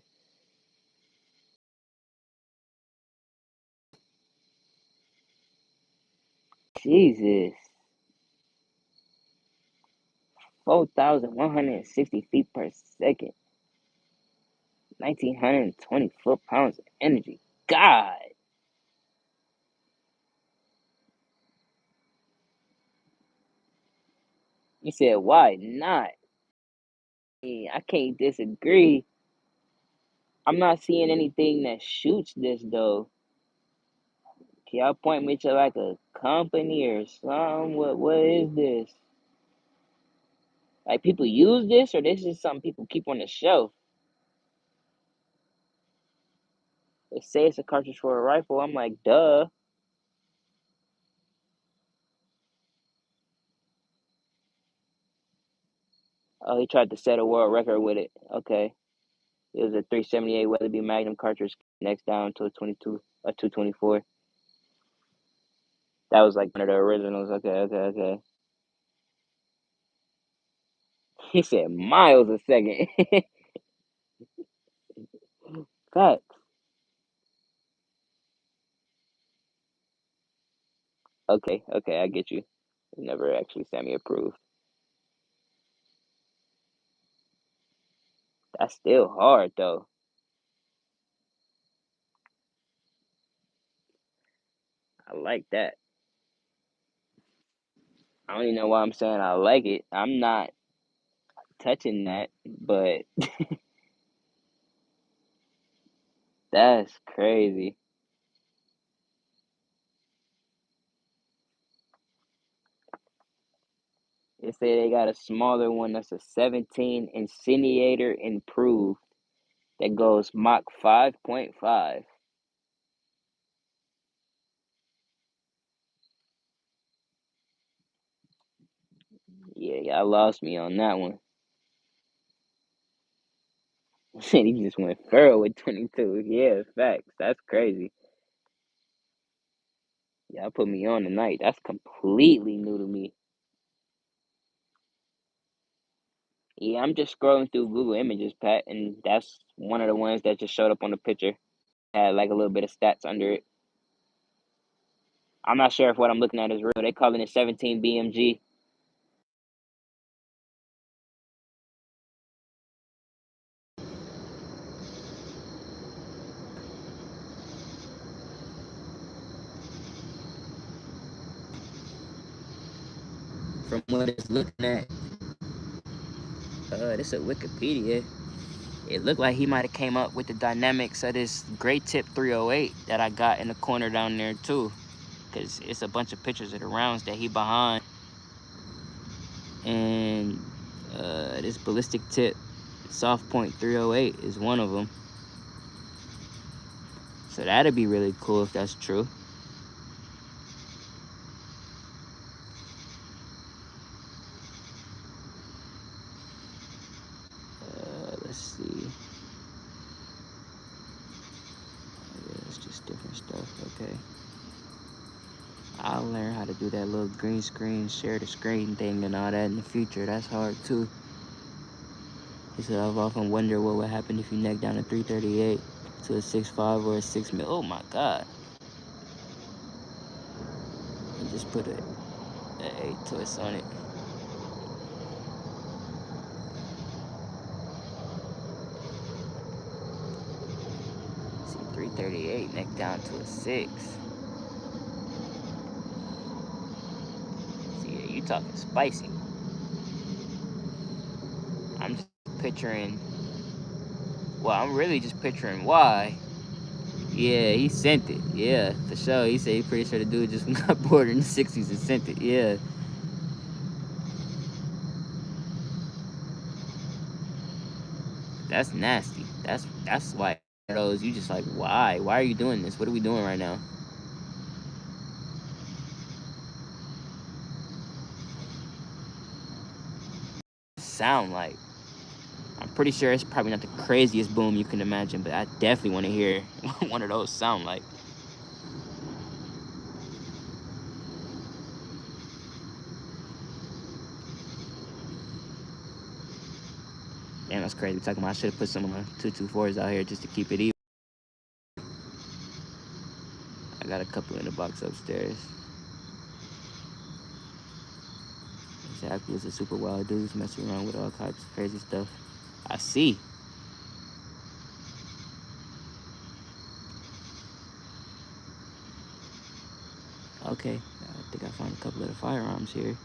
Jesus. 4,160 feet per second. 1,920 foot-pounds of energy. God. You said, why not? I can't disagree. I'm not seeing anything that shoots this, though. Can y'all point me to like a company or something? What is this? Like people use this, or this is something people keep on the shelf? They say it's a cartridge for a rifle. I'm like, duh. Oh, he tried to set a world record with it. Okay. It was a 378 Weatherby Magnum cartridge. Next down to a 224. That was like one of the originals. Okay. He said miles a second. Facts. Okay, I get you. Never actually semi approved. That's still hard though. I like that. I don't even know why I'm saying I like it. I'm not touching that, but that's crazy. They say they got a smaller one that's a 17 Incendiator improved that goes Mach 5.5. Yeah, y'all lost me on that one. He just went feral with 22. Yeah, facts. That's crazy. Y'all put me on tonight. That's completely new to me. Yeah, I'm just scrolling through Google Images, Pat, and that's one of the ones that just showed up on the picture. Had like a little bit of stats under it. I'm not sure if what I'm looking at is real. They calling it 17 BMG. From what it's looking at, this is Wikipedia. It looked like he might have came up with the dynamics of this Great Tip 308 that I got in the corner down there too, because it's a bunch of pictures of the rounds that he behind, and this ballistic tip soft point 308 is one of them. So that'd be really cool if that's true. Let's see. Yeah, it's just different stuff. Okay. I'll learn how to do that little green screen, share the screen thing and all that in the future. That's hard too. He said, I've often wondered what would happen if you neck down a 338 to a 6.5 or a 6 mil. Oh my God. And just put a 8 twist on it. See, 338 neck down to a 6. See, yeah, you talking spicy. I'm just picturing, well, I'm really just picturing why. Yeah, he sent it. Yeah, for sure. He said he's pretty sure the dude just got bored in the 60s and sent it. Yeah. That's nasty. That's why those you just like, why? Why are you doing this? What are we doing right now? Sound like. I'm pretty sure it's probably not the craziest boom you can imagine, but I definitely want to hear one of those sound like. Damn, that's crazy. Talking about I should have put some of my 224s out here just to keep it even. I got a couple in the box upstairs. Exactly, it's a super wild dude messing around with all kinds of crazy stuff. I see. Okay, I think I found a couple of the firearms here.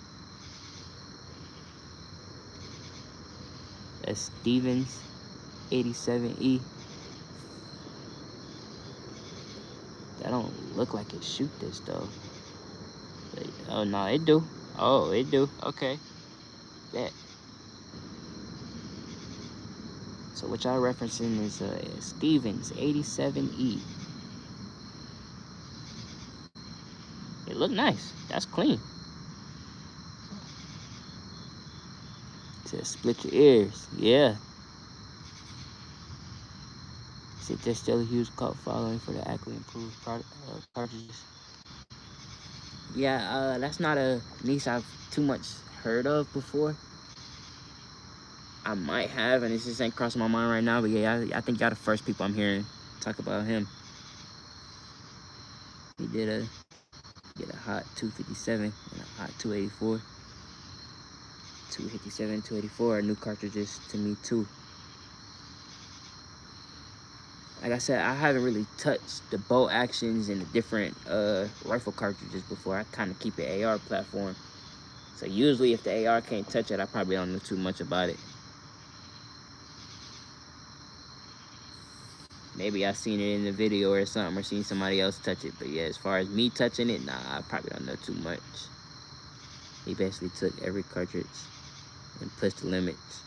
That's Stevens 87E. That don't look like it shoot this though. But, oh no, it do. Oh, it do. Okay. Bet. So what y'all referencing is Stevens 87E. It look nice. That's clean. It says split your ears. Yeah. It said there's still a huge cult following for the accurately improved cartridges. Yeah, that's not a niche I've too much heard of before. I might have, and it just ain't crossing my mind right now. But yeah, I think y'all the first people I'm hearing talk about him. He did a hot 257 and a hot 284. 257, 284 are new cartridges to me too. Like I said, I haven't really touched the bolt actions and the different rifle cartridges before. I kind of keep it AR platform. So usually if the AR can't touch it, I probably don't know too much about it. Maybe I seen it in the video or something, or seen somebody else touch it. But yeah, as far as me touching it, nah, I probably don't know too much. He basically took every cartridge and pushed the limits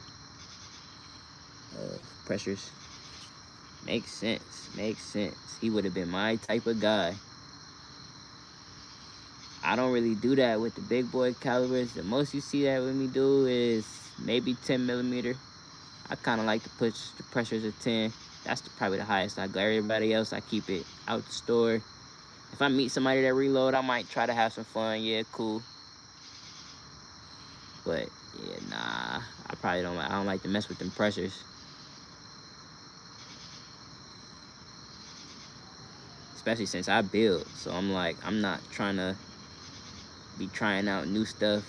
of pressures. Makes sense. Makes sense. He would have been my type of guy. I don't really do that with the big boy calibers. The most you see that with me do is maybe 10 millimeter. I kind of like to push the pressures of 10. That's probably the highest I go. Everybody else, I keep it out the store. If I meet somebody that reload, I might try to have some fun. Yeah, cool. But yeah, nah, I don't like to mess with them pressures. Especially since I build. So I'm like, I'm not trying to be trying out new stuff.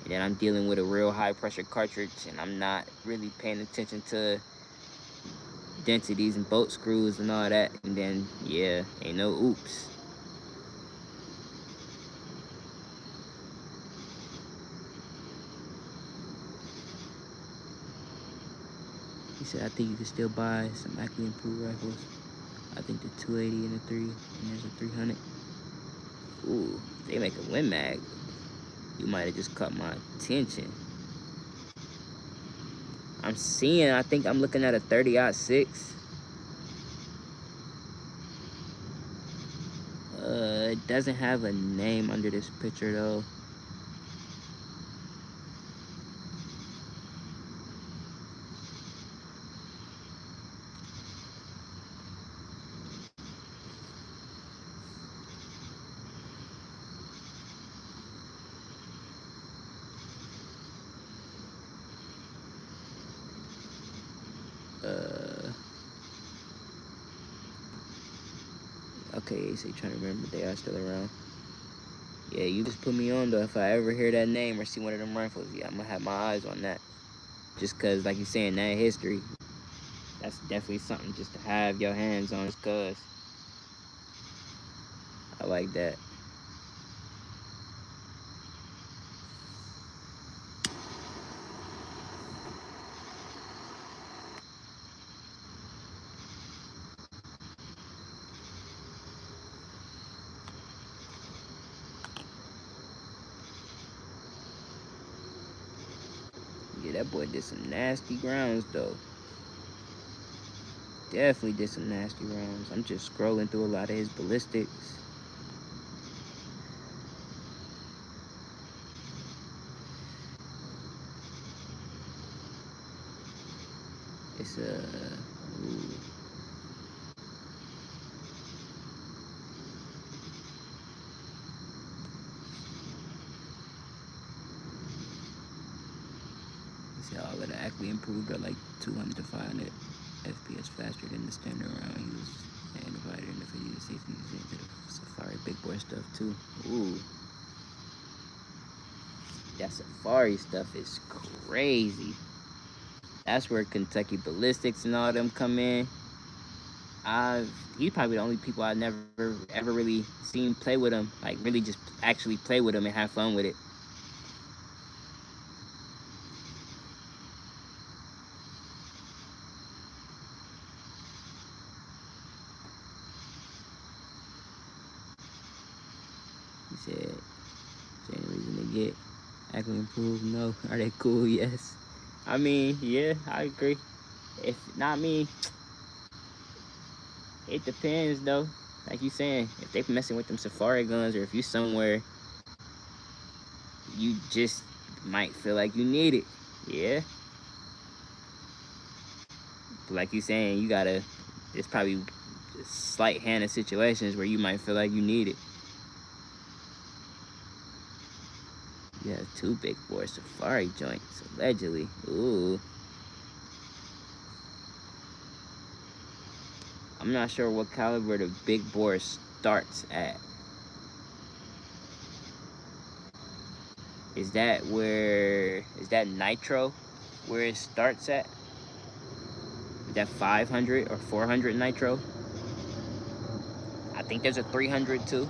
And then I'm dealing with a real high pressure cartridge and I'm not really paying attention to densities and bolt screws and all that. And then, yeah, ain't no oops. He said, I think you can still buy some accurately improved rifles. I think the 280 and the 3, and there's a 300. Ooh, they make a Win Mag. You might have just caught my attention. I think I'm looking at a 30-06. It doesn't have a name under this picture though. Okay, so you trying to remember they are still around. Yeah, you just put me on though. If I ever hear that name or see one of them rifles, yeah, I'm gonna have my eyes on that. Just cause, like you saying, that history, that's definitely something just to have your hands on. Just cause I like that. Yeah, that boy did some nasty grounds though. Definitely did some nasty rounds. I'm just scrolling through a lot of his ballistics. It's ooh. See, all of the accurately improved are like 200 to 500 FPS faster than the standard round he was, and divided into 50 to 60 into the Safari big boy stuff too. Ooh. That safari stuff is crazy. That's where Kentucky Ballistics and all them come in. I've He's probably the only people I've never ever really seen play with him, like really just actually play with him and have fun with it. He said, "Is there any reason to get acting improved? No. Are they cool? Yes. I mean, yeah, I agree. If not me, it depends though. Like you saying, if they messing with them safari guns, or if you somewhere you just might feel like you need it. Yeah, but like you saying, you gotta. It's probably slight hand of situations where you might feel like you need it. You have two big bore safari joints allegedly. Ooh, I'm not sure what caliber the big bore starts at. Is that nitro where it starts at? Is that 500 or 400 nitro? I think there's a 300 too.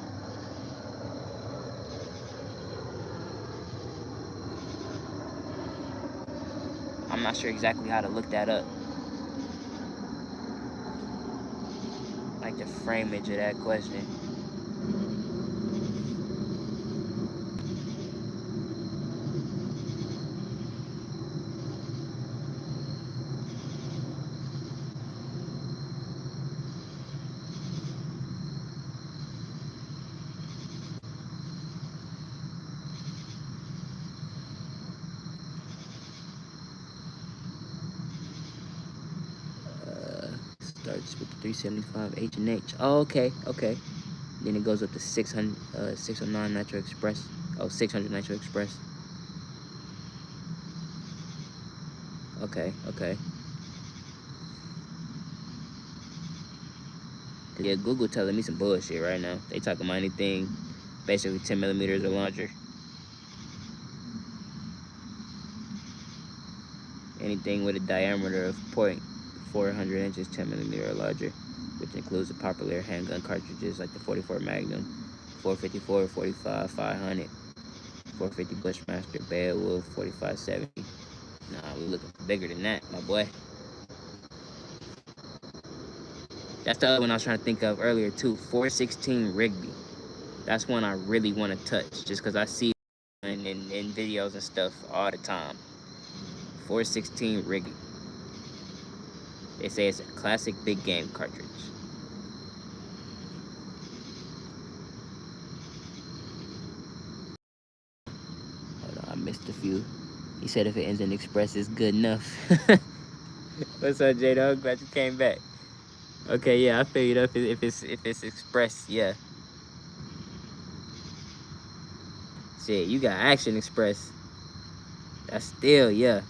I'm not sure exactly how to look that up. Like the framage of that question. Starts with the 375 H and H. Oh, okay, okay. Then it goes up to 600, 609 Nitro Express. Oh, 600 Nitro Express. Okay, okay. Yeah, Google telling me some bullshit right now. They talking about anything basically 10 millimeters or larger. Anything with a diameter of 0.400 inches, 10 millimeter or larger, which includes the popular handgun cartridges like the 44 Magnum, 454, 45, 500, 450 Bushmaster, Beowulf, 4570. Nah, we looking bigger than that, my boy. That's the other one I was trying to think of earlier too. 416 Rigby. That's one I really want to touch, just because I see it in videos and stuff all the time. 416 Rigby. They say it's a classic big game cartridge. Hold on, I missed a few. He said if it ends in express, it's good enough. What's up, J Dog? Glad you came back. Okay, yeah, I figured up if it's express, yeah. Shit, you got action express. That's still, yeah.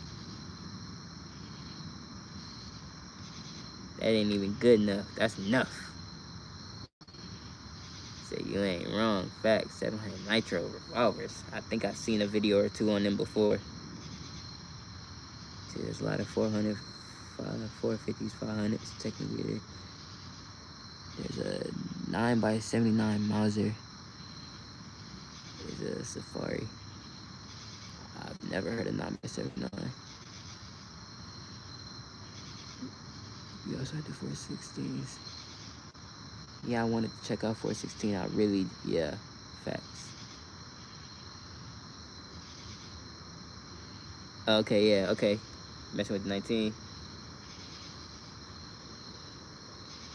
That ain't even good enough. That's enough. Say you ain't wrong. Facts. 700 nitro revolvers. I think I've seen a video or two on them before. See, there's a lot of 400, 450s, 500s technically. There's a 9x79 Mauser. There's a Safari. I've never heard of 9x79. We also had the 416s. Yeah, I wanted to check out 416. I really, yeah, facts. Okay, yeah, okay. Messing with 19.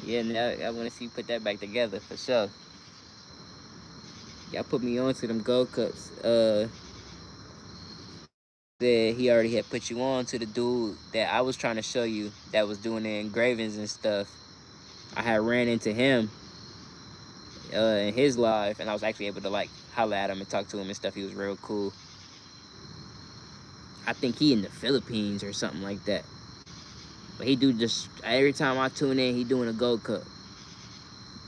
Yeah, now I want to see you put that back together for sure. Y'all put me on to them gold cups. That he already had put you on to the dude that I was trying to show you that was doing the engravings and stuff. I had ran into him in his live, and I was actually able to like holler at him and talk to him and stuff. He was real cool. I think he in the Philippines or something like that. But he do just every time I tune in, he doing a gold cup,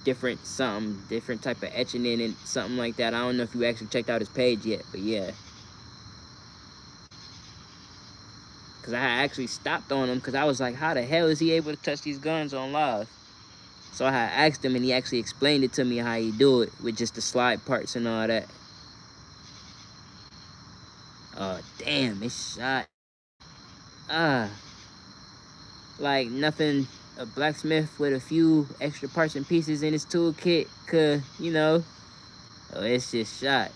different something, different type of etching in and something like that. I don't know if you actually checked out his page yet, but yeah, Because I actually stopped on him because I was like, how the hell is he able to touch these guns on live? So I asked him, and he actually explained it to me how he do it with just the slide parts and all that. Oh, damn, it shot. Ah, like nothing a blacksmith with a few extra parts and pieces in his toolkit could, you know. Oh, it's just shot.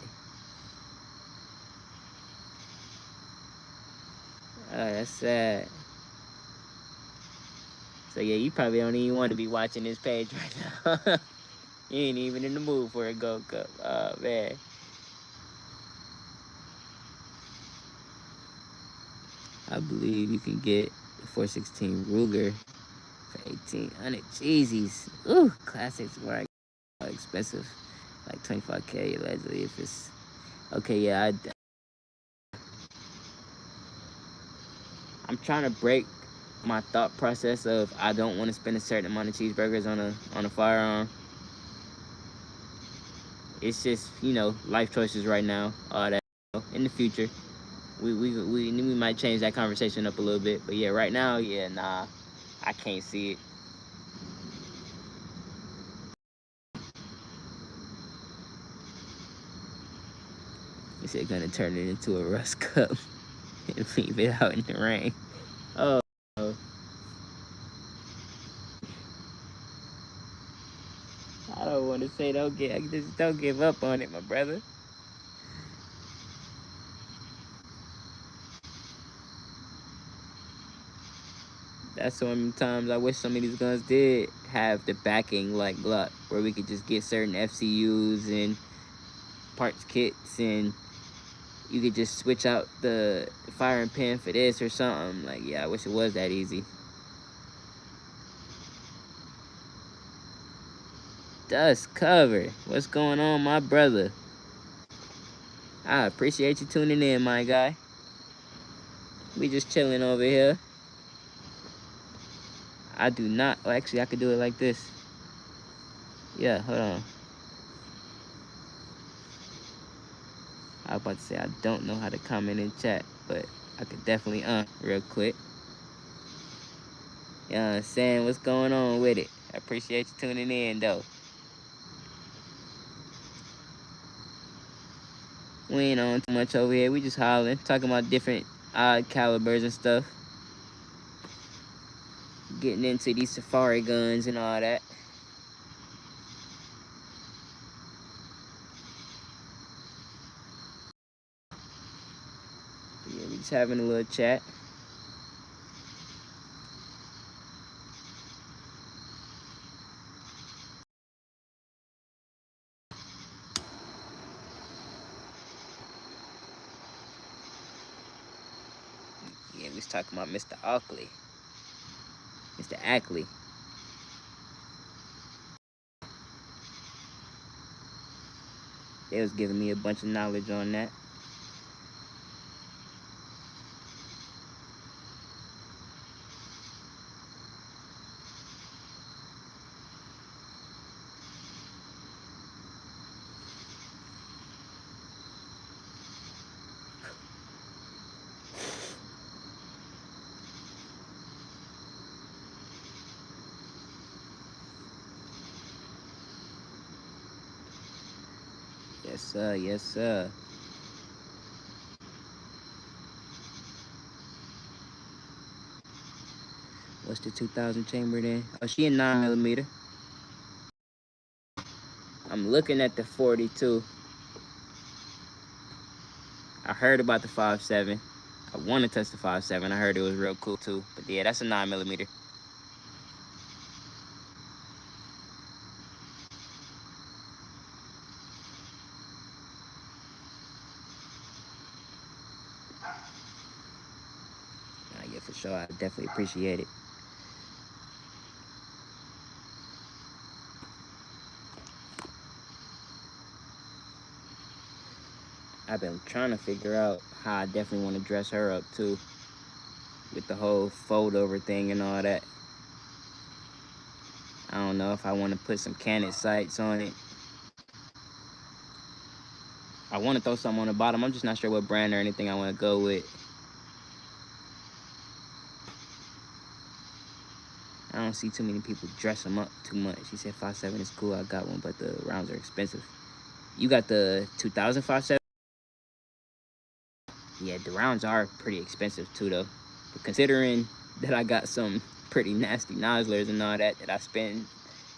Oh, that's sad. So yeah, you probably don't even want to be watching this page right now. You ain't even in the mood for a Gold Cup. Oh man. I believe you can get the 416 Ruger for 1800. Jeezies. Ooh, classics were expensive. Like 25K allegedly if it's okay, yeah, I'm trying to break my thought process of I don't want to spend a certain amount of cheeseburgers on a firearm. It's just, life choices right now. All that in the future. We might change that conversation up a little bit. But yeah, right now, yeah, nah. I can't see it. He said gonna turn it into a rust cup and leave it out in the rain. Oh, I don't want to say don't give up on it, my brother. That's so many times I wish some of these guns did have the backing like Glock, where we could just get certain FCUs and parts kits, and you could just switch out the firing pin for this or something. Like, yeah, I wish it was that easy. Dust cover. What's going on, my brother? I appreciate you tuning in, my guy. We just chilling over here. I do not. Oh, actually, I could do it like this. Yeah, hold on. I was about to say I don't know how to comment in chat, but I could definitely real quick. You know what I'm saying? What's going on with it? I appreciate you tuning in, though. We ain't on too much over here. We just hollering, talking about different odd calibers and stuff. Getting into these safari guns and all that. Yeah, we just having a little chat. Yeah, we was talking about Mr. Ackley. Mr. Ackley. They was giving me a bunch of knowledge on that. Yes, sir. Yes, sir. What's the 2000 chamber then? Oh, she a 9mm. I'm looking at the 42. I heard about the 5.7. I want to touch the 5.7. I heard it was real cool too. But yeah, that's a 9mm. Yeah, for sure. I definitely appreciate it. I've been trying to figure out how I definitely want to dress her up too, with the whole fold over thing and all that. I don't know if I want to put some Canon sights on it. I want to throw something on the bottom. I'm just not sure what brand or anything I want to go with. don't see too many people dress them up too much. He said 5.7 is cool. I got one, but the rounds are expensive. You got the 2000 5.7? Yeah, the rounds are pretty expensive too, though. But considering that I got some pretty nasty nozzlers and all that I spend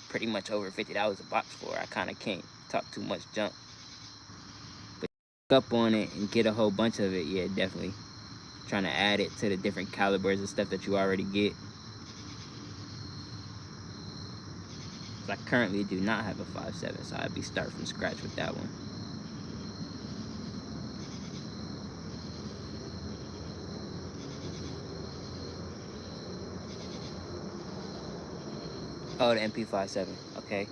pretty much over $50 a box for, I kind of can't talk too much junk. But up on it and get a whole bunch of it, yeah, definitely. Trying to add it to the different calibers and stuff that you already get. I currently do not have a 5.7, so I'd be starting from scratch with that one. Oh, the MP5.7. Okay.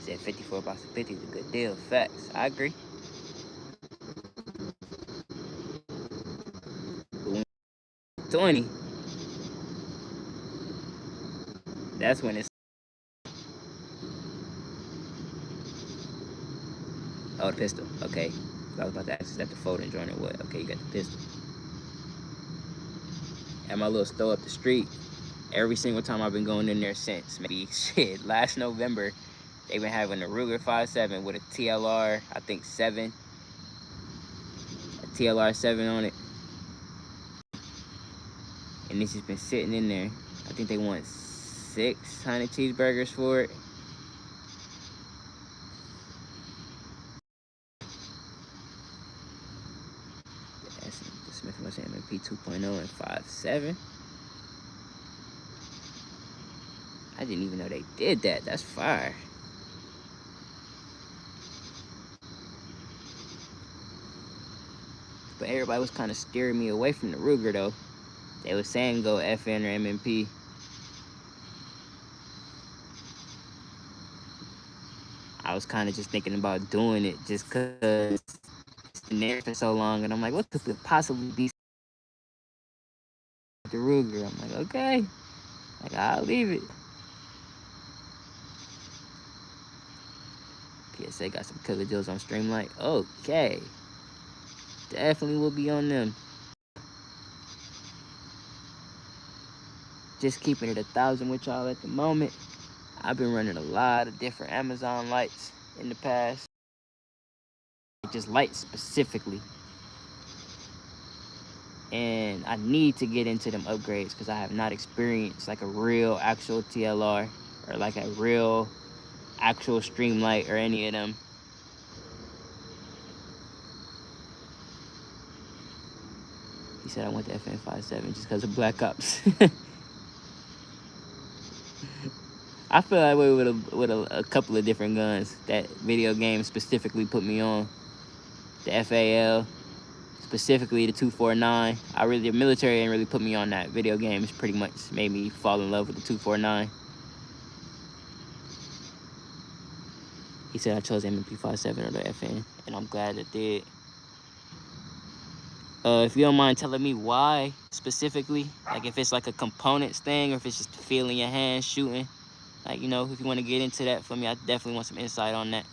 Said 54 box of 50 is a good deal. Facts. I agree. But when 20, that's when it's. Oh, the pistol. Okay. I was about to ask, is that the folding joint or what? Okay, you got the pistol. At my little store up the street, every single time I've been going in there since maybe shit last November, they've been having a Ruger 5.7 with a TLR, I think 7, a TLR 7 on it, and it's just been sitting in there. I think they want 600 cheeseburgers for it. That's the Smith & Wesson MP 2.0 and 5.7. I didn't even know they did that. That's fire. But everybody was kind of steering me away from the Ruger, though. They was saying go FN or MMP. I was kind of just thinking about doing it just because it's been there for so long. And I'm like, what could possibly be the Ruger? I'm like, okay. Like, I'll leave it. PSA got some killer deals on Streamlight. Okay. Definitely will be on them. Just keeping it 1,000 with y'all at the moment. I've been running a lot of different Amazon lights in the past. Just lights specifically. And I need to get into them upgrades because I have not experienced like a real actual TLR or like a real actual Streamlight or any of them. He said I went to FN 5.7 just because of Black Ops. I feel that way with a couple of different guns. That video game specifically put me on. The FAL, specifically the 249. The military ain't really put me on that. Video games pretty much made me fall in love with the 249. He said I chose MP 5.7 or the FN, and I'm glad it did. If you don't mind telling me why specifically, like if it's like a components thing or if it's just the feel in your hand shooting, like, you know, if you want to get into that for me, I definitely want some insight on that.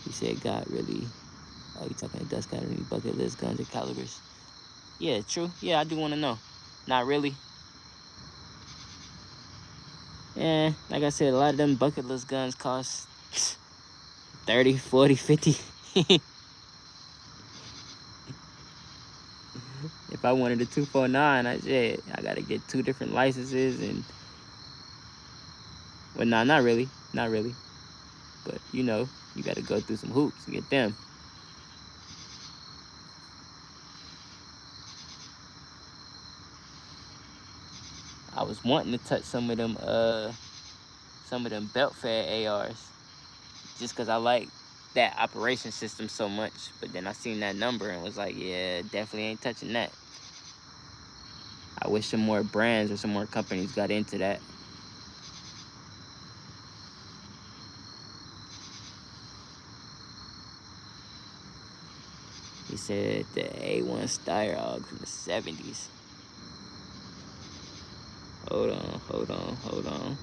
He said God really, oh, you talking to Dust got any bucket list guns or calibers? Yeah, true. Yeah, I do want to know. Not really. Yeah, like I said, a lot of them bucket list guns cost 30, 40, 50. If I wanted a 249, I gotta get 2 different licenses and, well, nah, not really, not really. But you know, you gotta go through some hoops to get them. I was wanting to touch some of them belt fed ARs, just cause I like that operation system so much. But then I seen that number and was like, yeah, definitely ain't touching that. I wish some more brands or some more companies got into that. He said the A1 Styrog from the 70s. Hold on.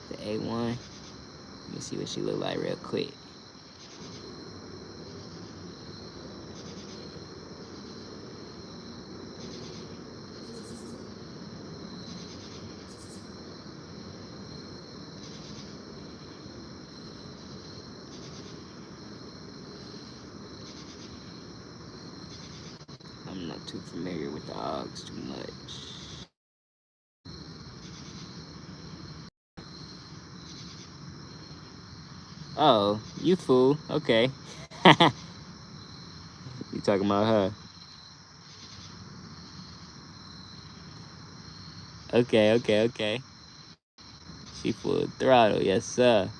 The A1. Let me see what she look like real quick. too familiar with the Ogs too much. Oh, you fool. Okay. You talking about her? Okay, okay, okay. She full throttle, yes sir.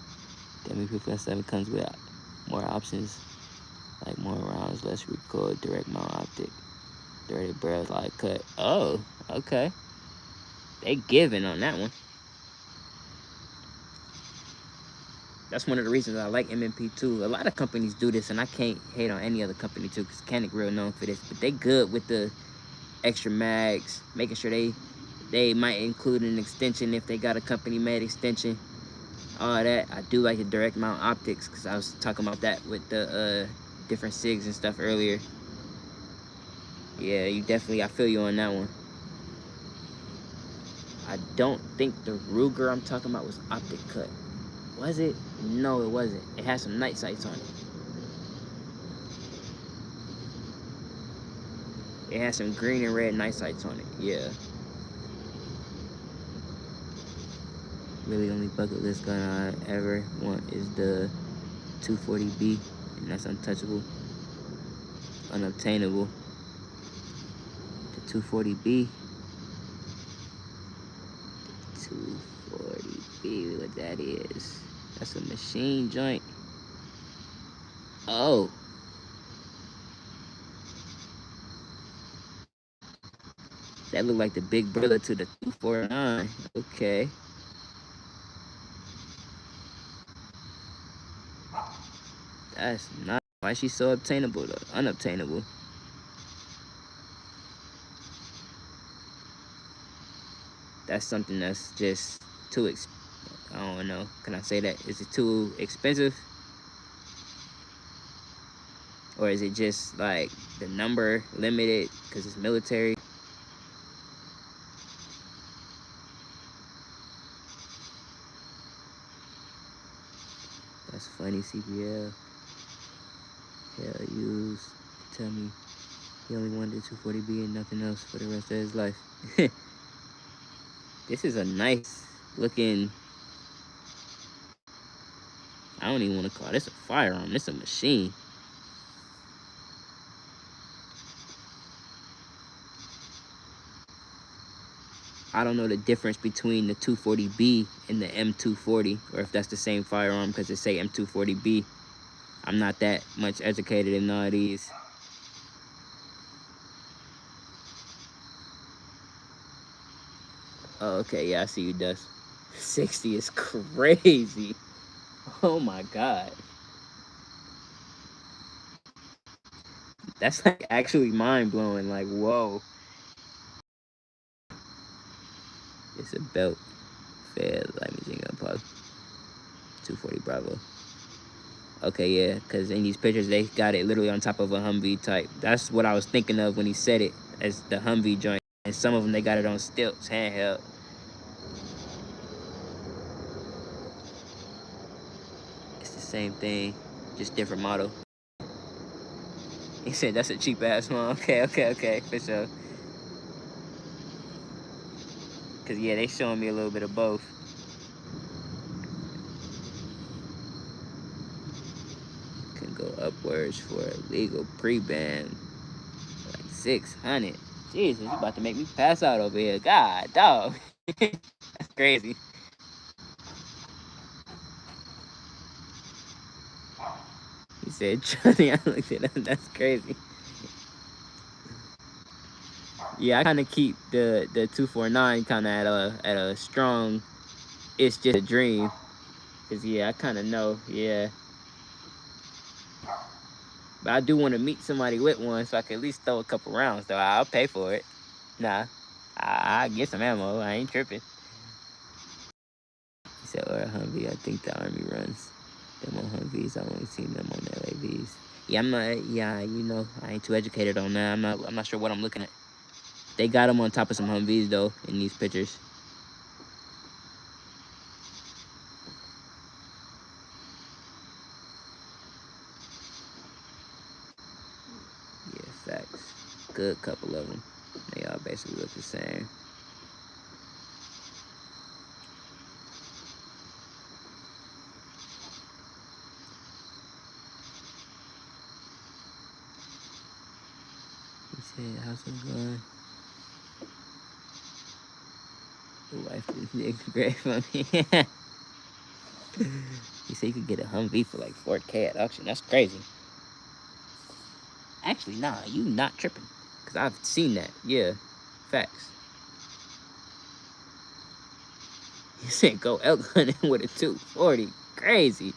Demi P 7 comes with more options, like more rounds, less recoil, direct mount optic, 30 barrels like cut. Oh, okay. They giving on that one. That's one of the reasons I like MMP too. A lot of companies do this, and I can't hate on any other company too, because Canik real known for this. But they good with the extra mags, making sure they might include an extension if they got a company made extension. All that. I do like the direct mount optics, because I was talking about that with the different SIGs and stuff earlier. Yeah, you definitely, I feel you on that one. I don't think the Ruger I'm talking about was optic cut. Was it? No, it wasn't. It had some night sights on it. It had some green and red night sights on it. Yeah. Really, only bucket list gun I ever want is the 240B, and that's untouchable, unobtainable. The 240B, 240B, what that is? That's a machine joint. Oh, that looked like the big brother to the 249. Okay. That's not why she's so obtainable though. Unobtainable. That's something that's just too I don't know. Can I say that? Is it too expensive? Or is it just like the number limited because it's military? That's funny, CPL. Hell, use. Tell me he only wanted 240B and nothing else for the rest of his life. This is a nice looking. I don't even want to call this a firearm. This a machine. I don't know the difference between the 240B and the M240, or if that's the same firearm because it say M240B. I'm not that much educated in all these. Oh, okay, yeah, I see you, Dust. 60 is crazy. Oh my god. That's like actually mind blowing. Like, whoa. It's a belt fed like machine gun pop. 240 Bravo. Okay, yeah, because in these pictures they got it literally on top of a Humvee type. That's what I was thinking of when he said it, as the Humvee joint. And some of them they got it on stilts, handheld. It's the same thing, just different model. He said that's a cheap ass one. Okay, okay, okay, for sure. Cause yeah, they showing me a little bit of both. Can go upwards for a legal pre-ban, like 600. Jesus, you about to make me pass out over here. God, dog. That's crazy. He said, Johnny, I looked at him. That's crazy. Yeah, I kind of keep the 249 kind of at a strong. It's just a dream. Cause yeah, I kind of know. Yeah, but I do want to meet somebody with one, so I can at least throw a couple rounds. Though I'll pay for it. Nah, I get some ammo. I ain't tripping. He said, or a Humvee. I think the Army runs them on Humvees. I've only seen them on LAVs. Yeah, I'm not. Yeah, you know, I ain't too educated on that. I'm not. I'm not sure what I'm looking at. They got them on top of some Humvees though in these pictures. Yeah, facts. good couple of them. They all basically look the same. He said, "How's it going?" The wife is nigga great for me. He said you could get a Humvee for like 4K at auction. That's crazy. Actually, nah, you not tripping. Cause I've seen that. Yeah, facts. He said go elk hunting with a 240. Crazy.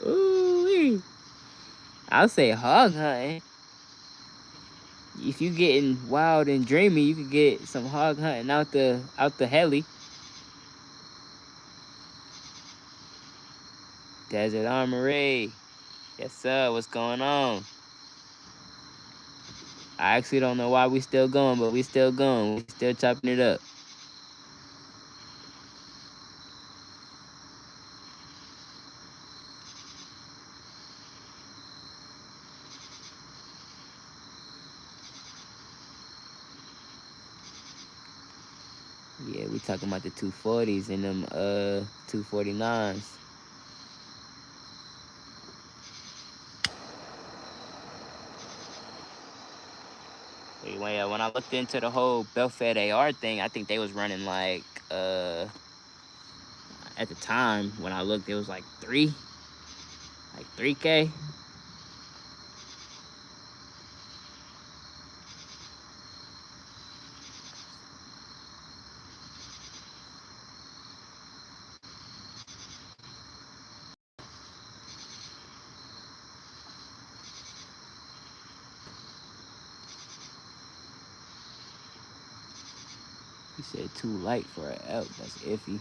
Ooh, I'll say hog hunting. If you getting wild and dreamy, you could get some hog hunting out the heli. Desert Armory. Yes, sir. What's going on? I actually don't know why we still going, but we still going. We still chopping it up. Yeah, we talking about the 240s and them 249s. Well, when I looked into the whole Belfed AR thing, I think they was running like at the time when I looked, it was like 3K. He said too light for an elk. That's iffy.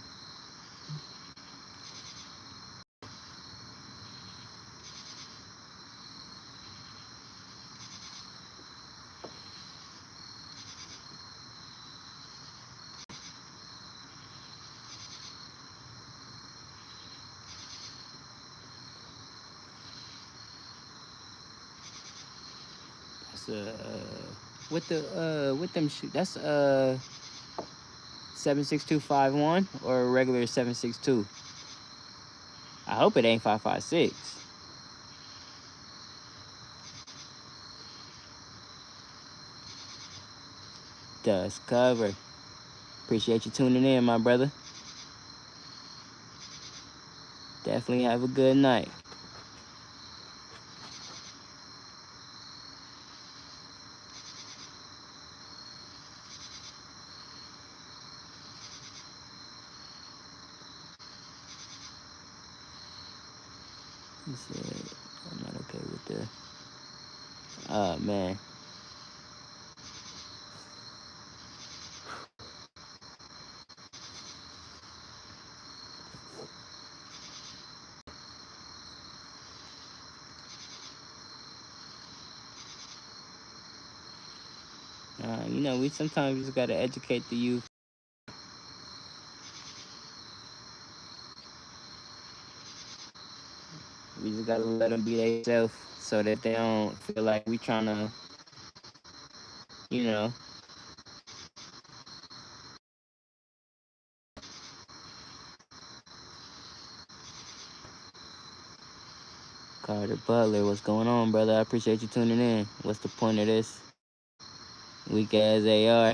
That's with them shoot. That's 76251 or a regular 762. I hope it ain't 556. Dust cover. Appreciate you tuning in, my brother. Definitely have a good night. He said, I'm not okay with the. Oh, man. We sometimes just gotta educate the youth. We just gotta let them be themselves so that they don't feel like we trying to, you know, Carter Butler. What's going on, brother? I appreciate you tuning in. What's the point of this weak ass AR?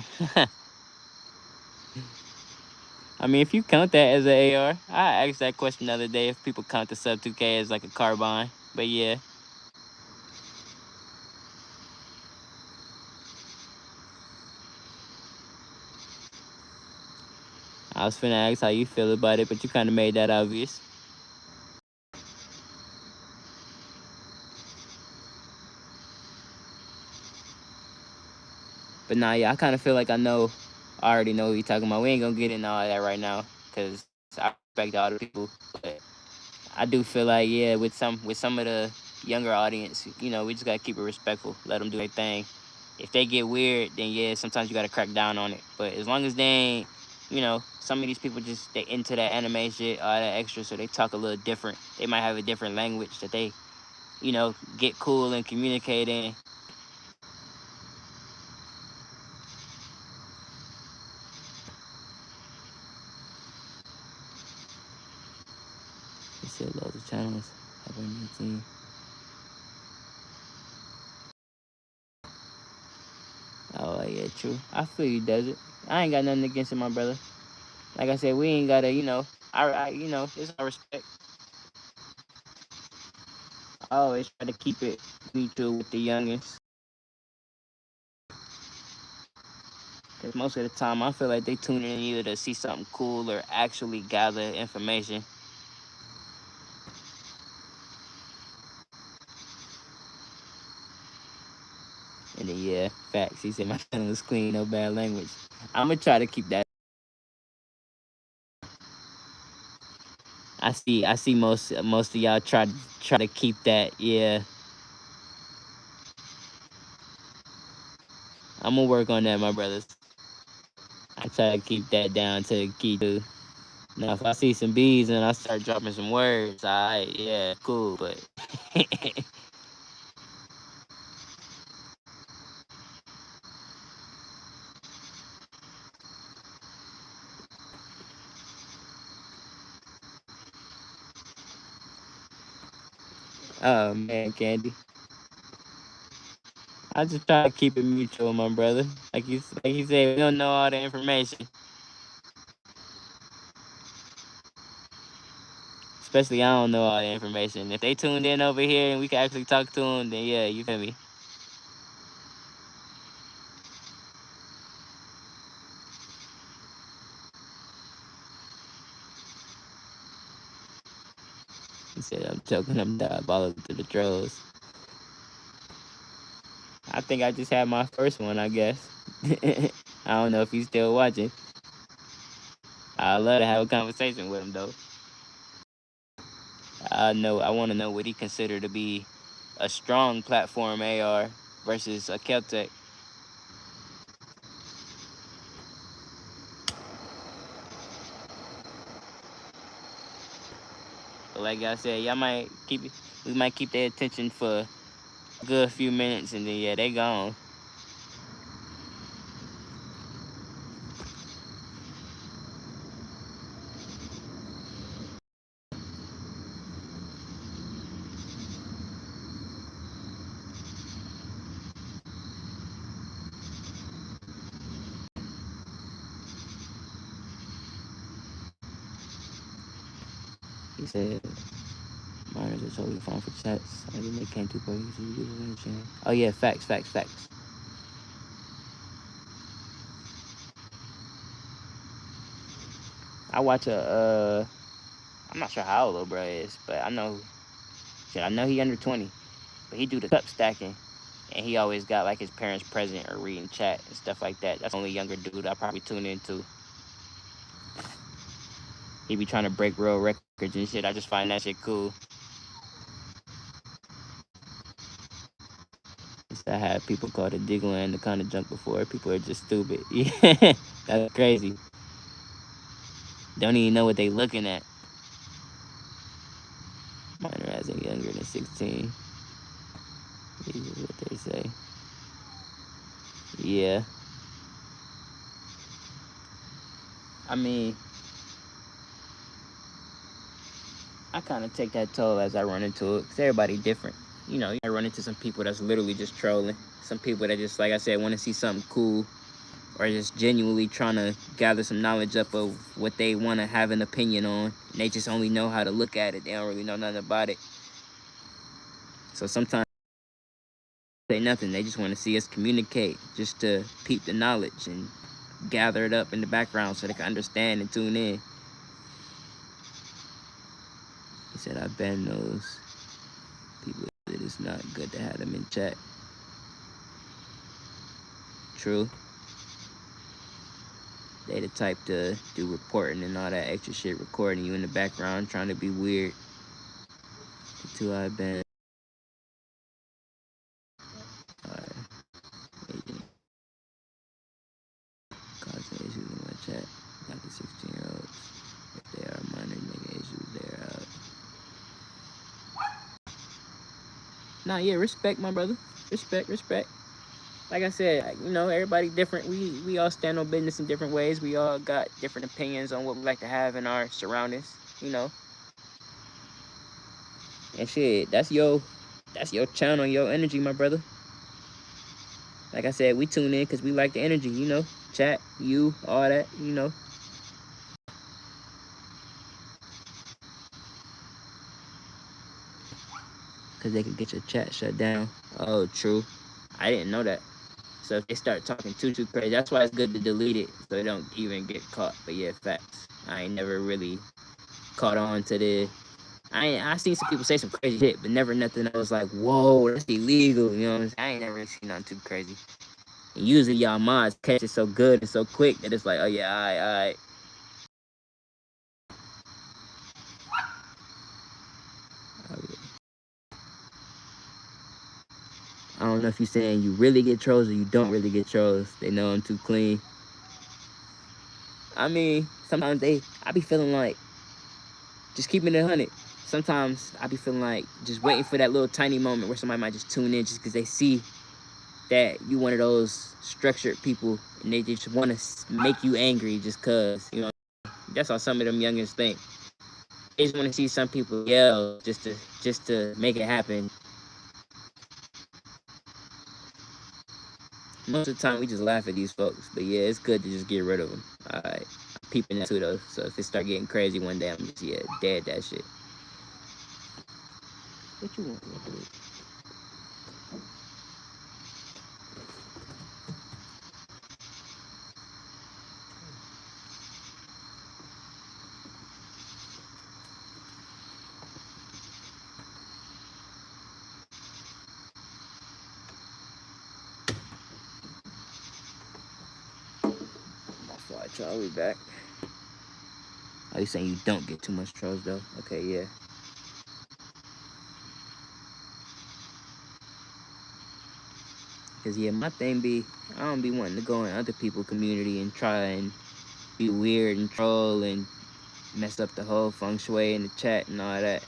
I mean, if you count that as an AR, I asked that question the other day if people count the sub 2K as like a carbine. But yeah, I was finna ask how you feel about it, but you kind of made that obvious. But nah, yeah, I kind of feel like I already know what you're talking about. We ain't gonna get into all that right now, cause I respect all the people. But I do feel like yeah, with some of the younger audience, we just gotta keep it respectful. Let them do their thing. If they get weird, then yeah, sometimes you gotta crack down on it. But as long as they ain't, some of these people just they into that anime shit, all that extra, so they talk a little different. They might have a different language that they get cool and communicating. He said loads of channels. Oh yeah, true. I feel you, Desert. I ain't got nothing against it, my brother. Like I said, we ain't gotta, it's our respect. I always try to keep it mutual with the youngins. Cause most of the time, I feel like they tune in either to see something cool or actually gather information. And then yeah, facts. He said my channel is clean, no bad language. I'm gonna try to keep that. I see most of y'all try to keep that. Yeah, I'm gonna work on that, my brothers. I try to keep that down to the key too. Now, if I see some bees and I start dropping some words, alright, yeah, cool. But oh man, Candy, I just try to keep it mutual, my brother. Like you said, we don't know all the information. Especially I don't know all the information. If they tuned in over here and we can actually talk to them, then yeah, you feel me. He said I'm joking, I'm diabolical to the trolls. I think I just had my first one, I guess. I don't know if he's still watching. I'd love to have a conversation with him though. I want to know what he considered to be a strong platform AR versus a Keltec. But like I said, we might keep their attention for a good few minutes, and then yeah, they gone. He said, minors are totally fine for chats. I didn't make can't do Oh yeah, facts, facts, facts. I watch I'm not sure how old little bro is, but I know he under 20. But he do the cup stacking, and he always got like his parents present or reading chat and stuff like that. That's the only younger dude I probably tune into. He be trying to break world records and shit. I just find that shit cool. I had people call it Diggling the kind of junk before. People are just stupid. Yeah, that's crazy. Don't even know what they looking at. Minor as in younger than 16. This is what they say. Yeah. I mean, I kind of take that toll as I run into it, because everybody different. I run into some people that's literally just trolling. Some people that just, like I said, want to see something cool, or just genuinely trying to gather some knowledge up of what they want to have an opinion on. And they just only know how to look at it. They don't really know nothing about it. So sometimes they say nothing. They just want to see us communicate, just to peep the knowledge and gather it up in the background so they can understand and tune in. He said, I ban those people. It is not good to have them in chat. True. They the type to do reporting and all that extra shit, recording you in the background, trying to be weird. The two I ban. Agent causing issues in my chat. Got the 16-year-olds. If they are minor, making issues, they're out. Nah, yeah, respect, my brother. Respect. Like I said, you know, everybody different. We all stand on business in different ways. We all got different opinions on what we like to have in our surroundings, you know. And shit, that's your channel, your energy, my brother. Like I said, we tune in because we like the energy, you know. Chat, you, all that, you know. Because they could get your chat shut down. Oh, true. I didn't know that. So if they start talking too crazy, that's why it's good to delete it so they don't even get caught. But yeah, facts. I ain't never really caught on to the. I seen some people say some crazy shit, but never nothing that was like, whoa, that's illegal. You know what I'm saying? I ain't never really seen nothing too crazy. And usually y'all mods catch it so good and so quick that it's like, oh yeah, all right. Oh, yeah. I don't know if you're saying you really get trolls or you don't really get trolls. They know I'm too clean. I mean, sometimes I be feeling like just keeping it 100. Sometimes I be feeling like just waiting for that little tiny moment where somebody might just tune in just because they see that you one of those structured people and they just want to make you angry just cause, you know. That's how some of them youngins think. They just want to see some people yell just to make it happen. Most of the time we just laugh at these folks, but yeah, it's good to just get rid of them. All right, I'm peeping that too though. So if it start getting crazy one day, I'm just dead that shit. What you want to do? My fly Charlie back. Are you saying you don't get too much trolls though? Okay, yeah. Cause yeah, my thing be I don't be wanting to go in other people's community and try and be weird and troll and mess up the whole feng shui in the chat and all that.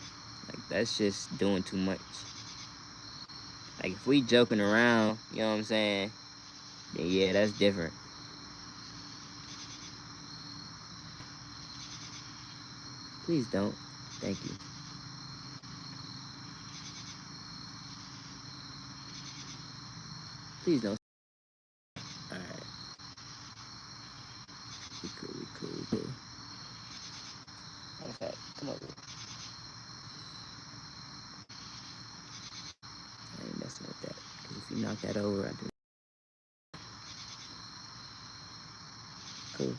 Like that's just doing too much. Like if we joking around, you know what I'm saying? Then yeah, that's different. Please don't. Thank you. Please don't. Alright. We cool. Matter of fact, come over. I ain't messing with that. Cause if you knock that over, I do. Cool.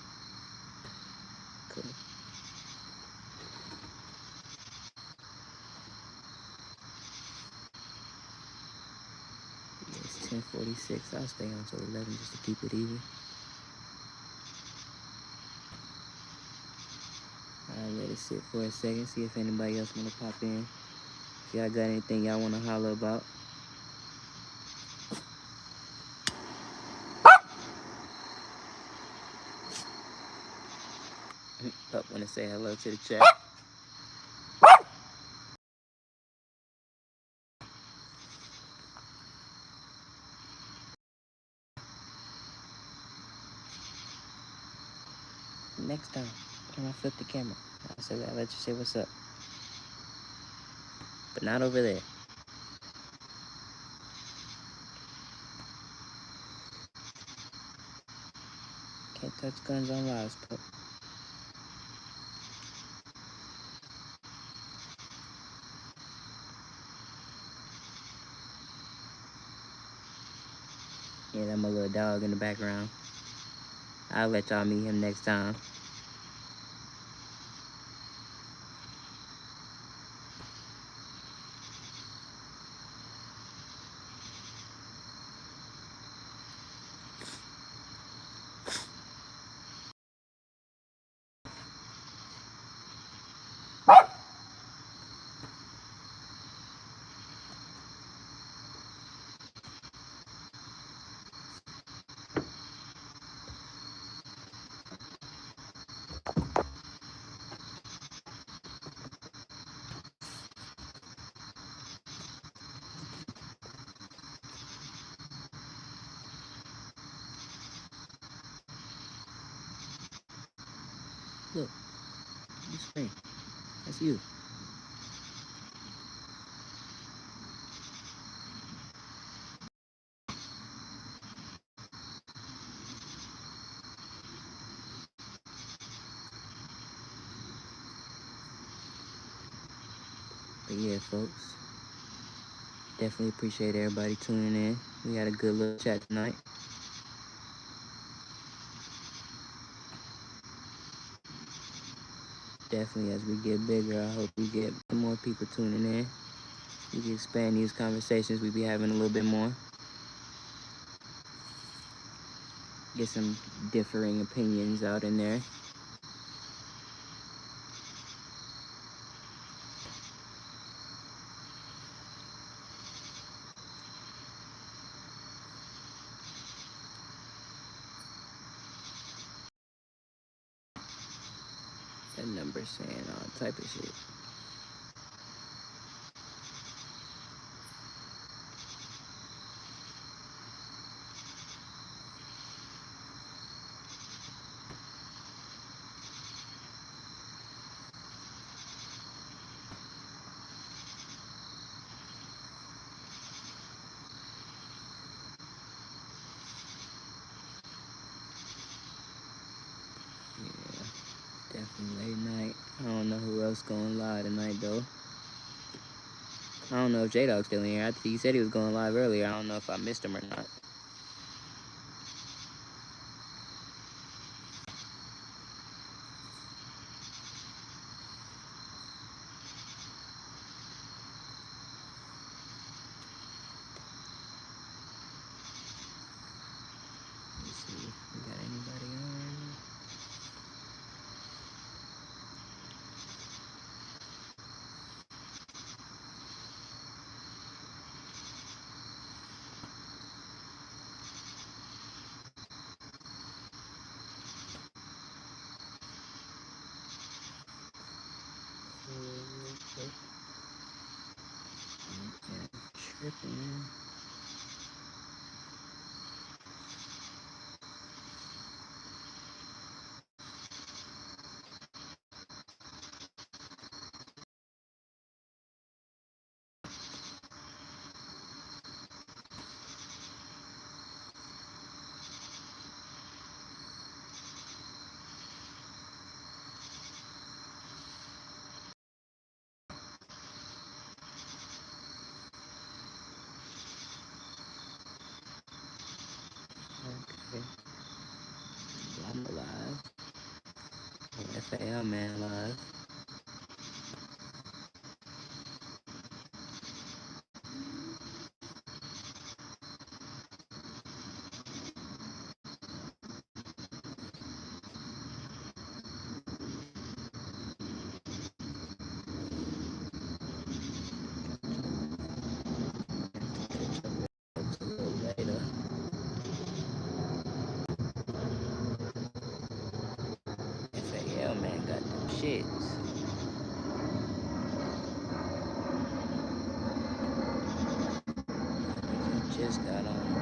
Cool. Yeah, it's 10:46. I'll stay on till 11 just to keep it even. I'll let it sit for a second, see if anybody else wanna pop in. If y'all got anything y'all wanna holler about. Pup wanna say hello to the chat. Next time, when I flip the camera, I'll let you say what's up. But not over there. Can't touch guns on lives, pup. Yeah, that my little dog in the background. I'll let y'all meet him next time. Look, you scream. That's you. But yeah, folks, definitely appreciate everybody tuning in. We had a good little chat tonight. Definitely, as we get bigger, I hope we get more people tuning in. We can expand these conversations we be having a little bit more. Get some differing opinions out in there. That number saying all type of shit. Yeah, definitely late night. I don't know who else going live tonight though. I don't know if J-Dog's still in here. I think he said he was going live earlier. I don't know if I missed him or not. Let's see if we got anybody on. Tripping. Okay. I'm alive. FAL man live. A little later. FAL man got them shits. Just got on.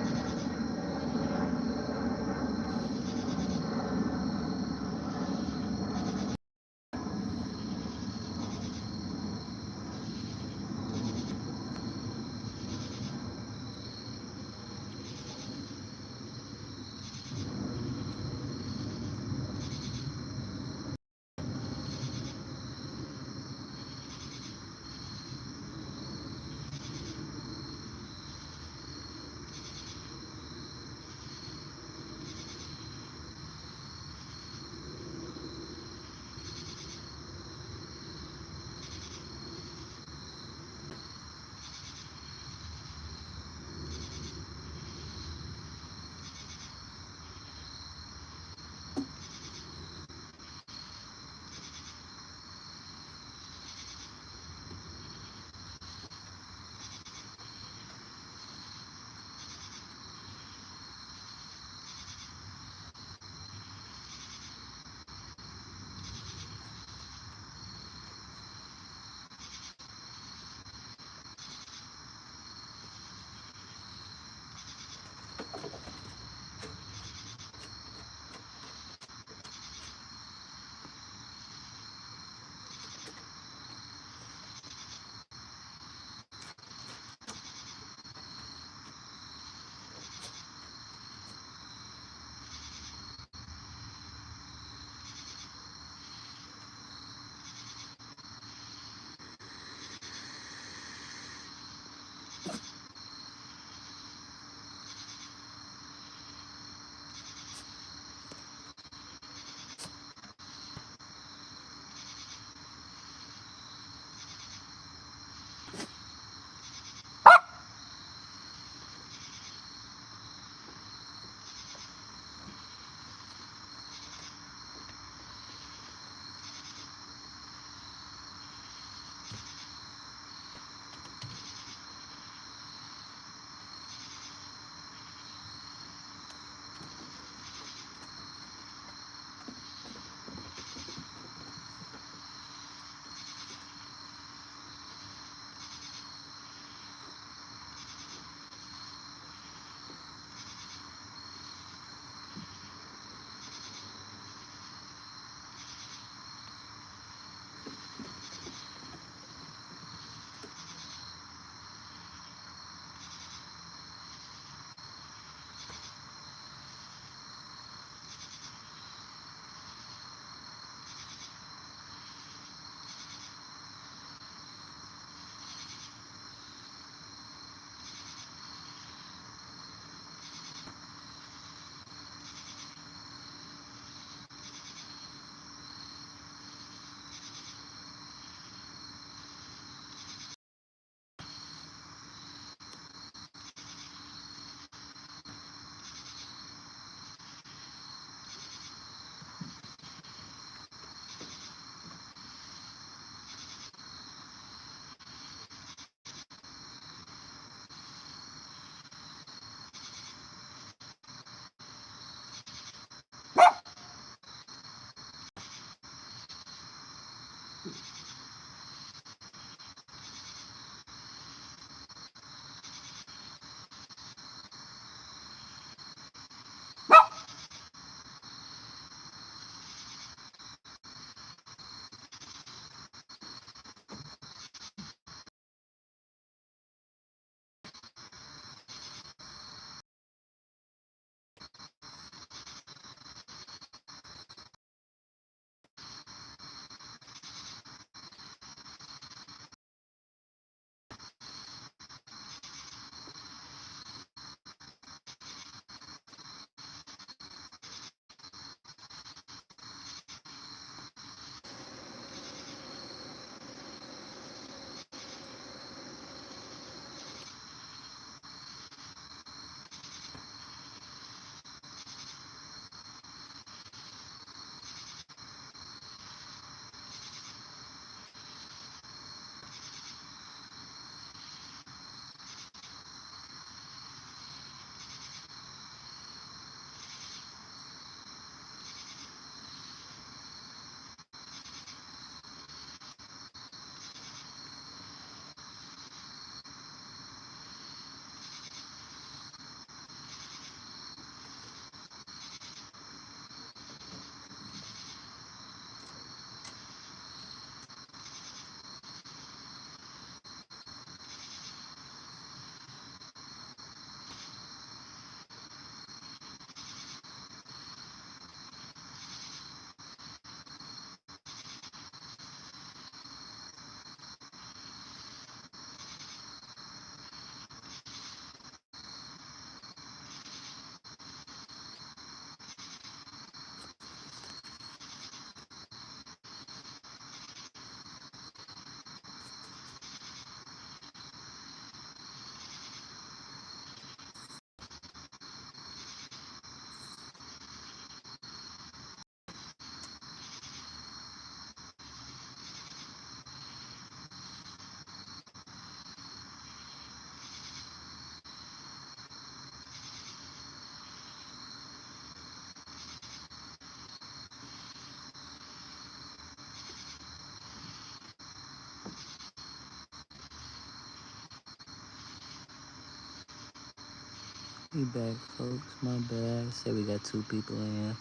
We back, folks. My bad. Say we got 2 people in here.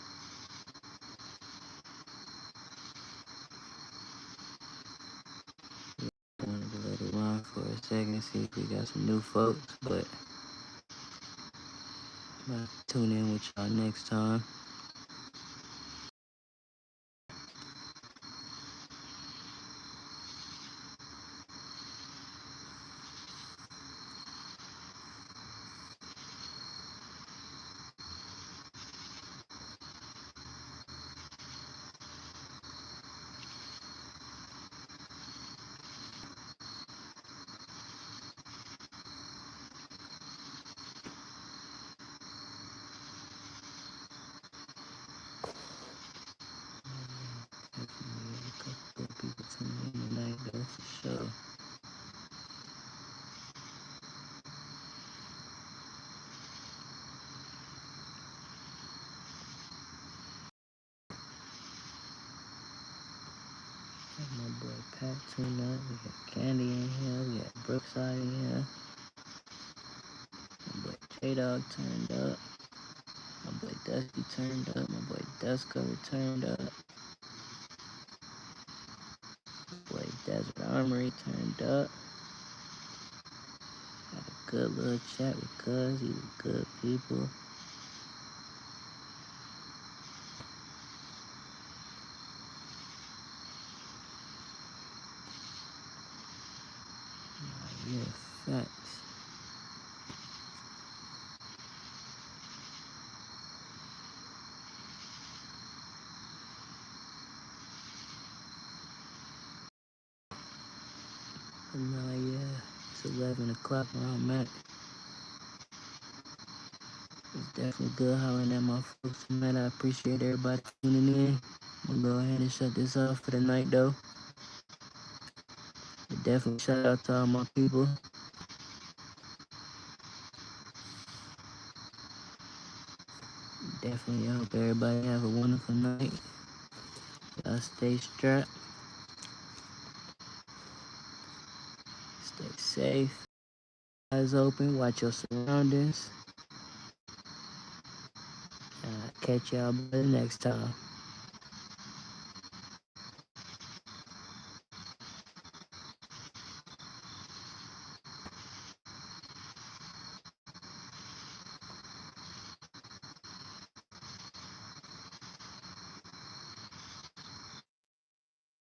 Wanted to let it run for a second, see if we got some new folks, but I'm gonna tune in with y'all next time. Definitely a couple of people tuning in tonight, though, for sure. Got my boy Pat tuned up. We got Candy in here. We got Brookside in here. My boy J-Dog turned up. My boy Dusty turned up. My boy Duskover turned up. My boy Desert Armory turned up. Had a good little chat with Cuz. He's good people. Yeah, facts. But no, yeah, it's 11 o'clock where I'm at. It's definitely good hollering at my folks tonight. I appreciate everybody tuning in. I'm gonna go ahead and shut this off for the night, though. But definitely shout out to all my people. Definitely hope everybody have a wonderful night. Y'all stay strapped, stay safe, eyes open, watch your surroundings. Catch y'all next time.